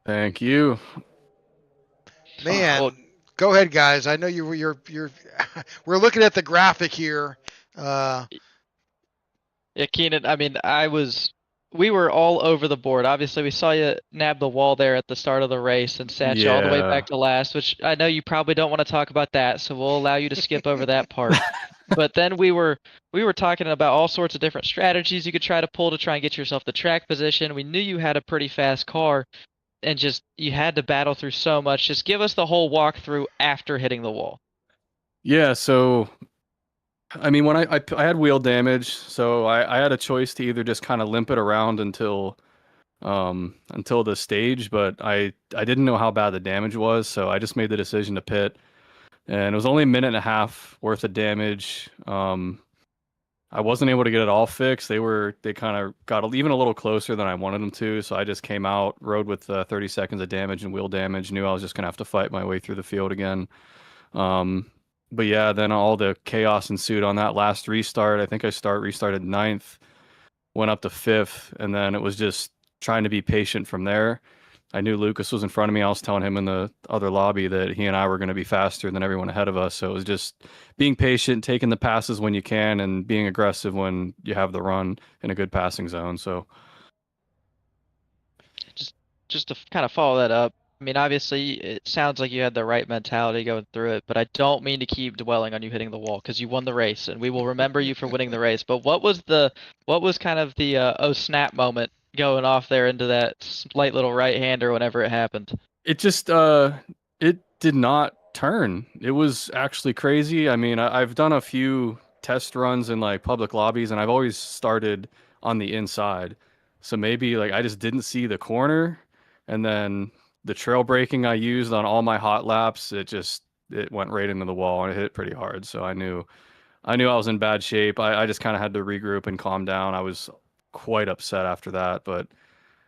Thank you. Man, Well, go ahead, guys. I know you're we're looking at the graphic here. yeah, Keenan, I mean, we were all over the board. Obviously, we saw you nab the wall there at the start of the race and sat you all the way Yeah. back to last, which I know you probably don't want to talk about that, so we'll allow you to skip over that part. But then we were talking about all sorts of different strategies you could try to pull to try and get yourself the track position. We knew you had a pretty fast car, and just you had to battle through so much. Just give us the whole walkthrough after hitting the wall. Yeah, so I mean, when I had wheel damage, so I had a choice to either just kind of limp it around until the stage, but I didn't know how bad the damage was, so I just made the decision to pit. And it was only a minute and a half worth of damage. I wasn't able to get it all fixed. They kind of got even a little closer than I wanted them to, so I just came out, rode with 30 seconds of damage and wheel damage, knew I was just going to have to fight my way through the field again. But yeah, then all the chaos ensued on that last restart. I think I restarted 9th, went up to 5th, and then it was just trying to be patient from there. I knew Lucas was in front of me. I was telling him in the other lobby that he and I were going to be faster than everyone ahead of us. So it was just being patient, taking the passes when you can, and being aggressive when you have the run in a good passing zone. So Just to kind of follow that up, I mean, obviously, it sounds like you had the right mentality going through it, but I don't mean to keep dwelling on you hitting the wall, because you won the race, and we will remember you for winning the race. But what was kind of the oh snap moment going off there into that slight little right-hander whenever it happened? it just it did not turn. It was actually crazy. I mean, I've done a few test runs in like public lobbies, and I've always started on the inside. So maybe like I just didn't see the corner, and then the trail braking I used on all my hot laps, it went right into the wall and it hit it pretty hard. So I was in bad shape. I just kind of had to regroup and calm down. I was quite upset after that, but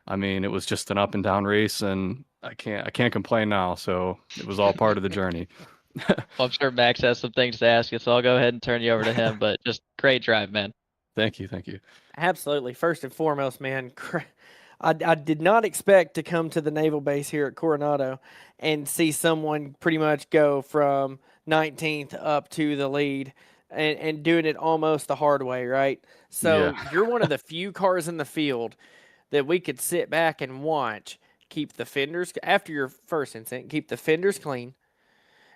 I mean, it was just an up and down race, and I can't complain now. So it was all part of the journey. Well, I'm sure Max has some things to ask you, so I'll go ahead and turn you over to him. But just great drive, man. Thank you, thank you. Absolutely. First and foremost, man, I did not expect to come to the naval base here at Coronado and see someone pretty much go from 19th up to the lead and doing it almost the hard way, right? So Yeah. you're one of the few cars in the field that we could sit back and watch keep the fenders, after your first incident, keep the fenders clean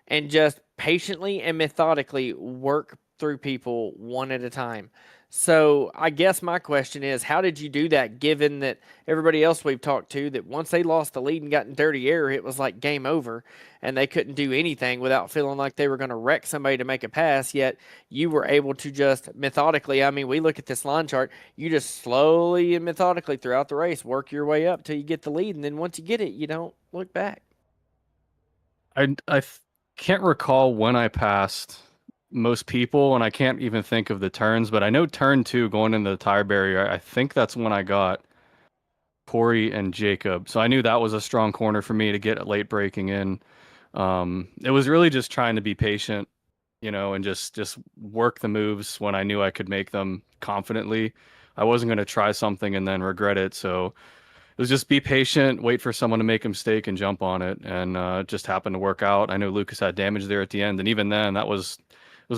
and just patiently and methodically work through people one at a time. So I guess my question is, how did you do that, given that everybody else we've talked to, that once they lost the lead and got in dirty air, it was like game over, and they couldn't do anything without feeling like they were going to wreck somebody to make a pass, yet you were able to just methodically, I mean, we look at this line chart, you just slowly and methodically throughout the race work your way up till you get the lead, and then once you get it, you don't look back. I can't recall when I passed most people, and I can't even think of the turns, but I know turn 2 going into the tire barrier, I think that's when I got Corey and Jacob. So I knew that was a strong corner for me to get late braking in. It was really just trying to be patient, and just work the moves when I knew I could make them confidently. I wasn't going to try something and then regret it. So it was just be patient, wait for someone to make a mistake and jump on it. And it just happened to work out. I know Lucas had damage there at the end. And even then, it was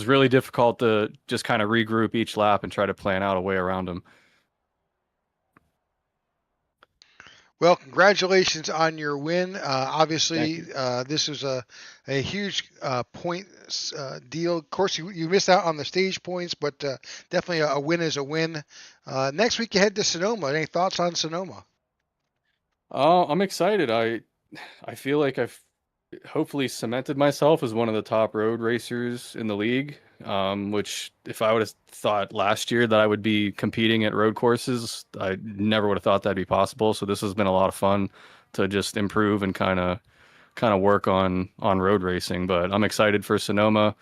really difficult to just kind of regroup each lap and try to plan out a way around him. Well, congratulations on your win. Obviously, this was a huge points deal. Of course, you missed out on the stage points, but definitely a win is a win. Next week, you head to Sonoma. Any thoughts on Sonoma? I'm excited. I feel like I've hopefully cemented myself as one of the top road racers in the league, which if I would have thought last year that I would be competing at road courses, I never would have thought that'd be possible. So this has been a lot of fun to just improve and kind of work on road racing. But I'm excited for Sonoma.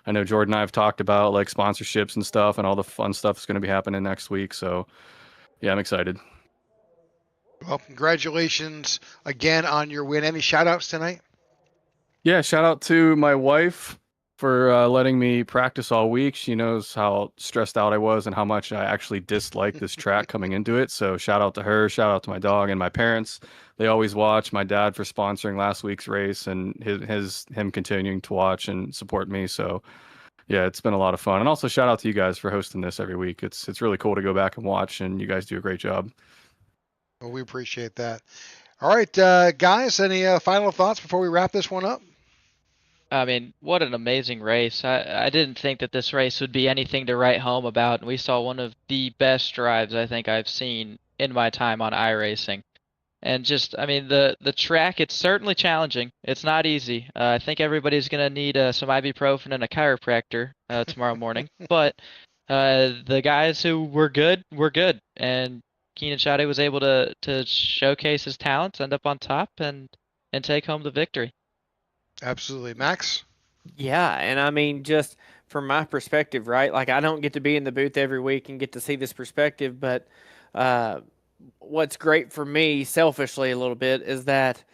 I know Jordan and I have talked about like sponsorships and stuff and all the fun stuff that's going to be happening next week. So yeah, I'm excited. Well, congratulations again on your win. Any shout outs tonight? Yeah, shout out to my wife for letting me practice all week. She knows how stressed out I was and how much I actually disliked this track coming into it. So shout out to her, shout out to my dog and my parents. They always watch. My dad for sponsoring last week's race and him continuing to watch and support me. So yeah, it's been a lot of fun. And also shout out to you guys for hosting this every week. It's really cool to go back and watch, and you guys do a great job. Well, we appreciate that. All right, guys, any final thoughts before we wrap this one up? I mean, what an amazing race. I didn't think that this race would be anything to write home about. We saw one of the best drives I think I've seen in my time on iRacing. And just, I mean, the track, it's certainly challenging. It's not easy. I think everybody's going to need some ibuprofen and a chiropractor tomorrow morning. But the guys who were good were good. And Keenan Shade was able to showcase his talents, end up on top, and take home the victory. Absolutely. Max? Yeah, and I mean, just from my perspective, right? Like, I don't get to be in the booth every week and get to see this perspective, but what's great for me, selfishly a little bit, is that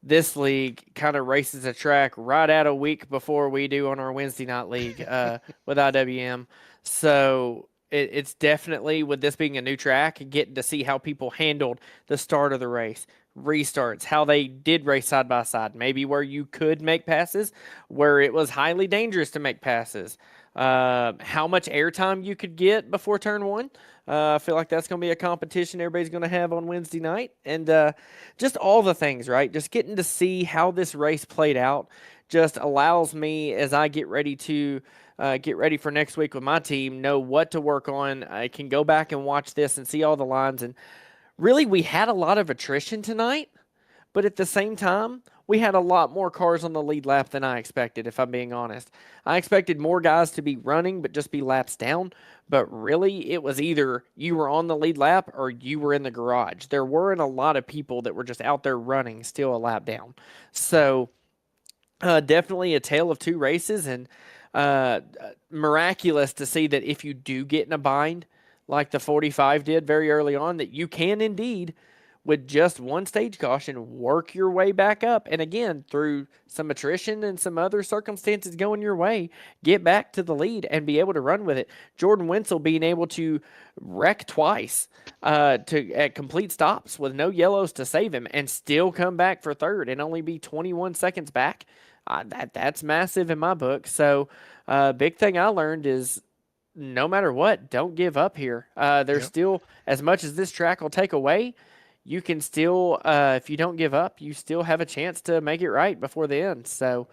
this league kind of races a track right out a week before we do on our Wednesday night league with IWM. So it's definitely, with this being a new track, getting to see how people handled the start of the race, restarts, how they did race side by side, maybe where you could make passes, where it was highly dangerous to make passes, how much airtime you could get before turn 1. I feel like that's going to be a competition everybody's going to have on Wednesday night, and just all the things, right? Just getting to see how this race played out just allows me, as I get ready for next week with my team, know what to work on. I can go back and watch this and see all the lines. And really, we had a lot of attrition tonight, But at the same time, we had a lot more cars on the lead lap than I expected, if I'm being honest. I expected more guys to be running, but just be laps down. But really, it was either you were on the lead lap or you were in the garage. There weren't a lot of people that were just out there running, still a lap down. So, definitely a tale of two races, and miraculous to see that if you do get in a bind, like the 45 did very early on, that you can indeed, with just one stage caution, work your way back up. And again, through some attrition and some other circumstances going your way, get back to the lead and be able to run with it. Jordan Wenzel being able to wreck twice at complete stops with no yellows to save him and still come back for third and only be 21 seconds back. That's massive in my book. So big thing I learned is no matter what, don't give up here. There's still, as much as this track will take away, you can still, if you don't give up, you still have a chance to make it right before the end. So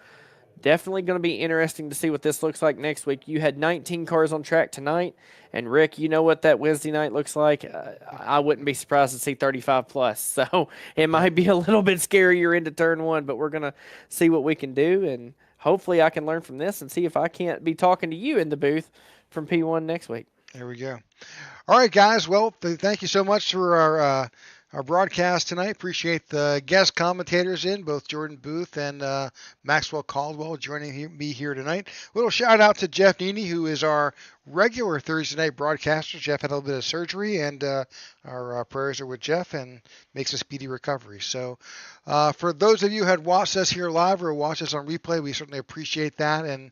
definitely going to be interesting to see what this looks like next week. You had 19 cars on track tonight, and Rick, you know what that Wednesday night looks like. I wouldn't be surprised to see 35 plus. So it might be a little bit scarier into turn one, but we're going to see what we can do, and hopefully I can learn from this and see if I can't be talking to you in the booth from P1 next week. There we go. All right, guys. Well, thank you so much for our broadcast tonight. Appreciate the guest commentators in, both Jordan Booth and Maxwell Caldwell joining me here tonight. A little shout out to Jeff Neaney, who is our regular Thursday night broadcaster. Jeff had a little bit of surgery, and our prayers are with Jeff and makes a speedy recovery. So for those of you who had watched us here live or watched us on replay, we certainly appreciate that. And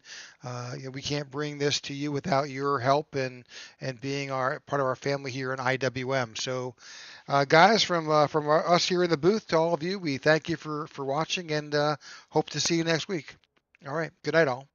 we can't bring this to you without your help and being part of our family here in IWM. So guys, from us here in the booth to all of you, we thank you for watching and hope to see you next week. All right. Good night, all.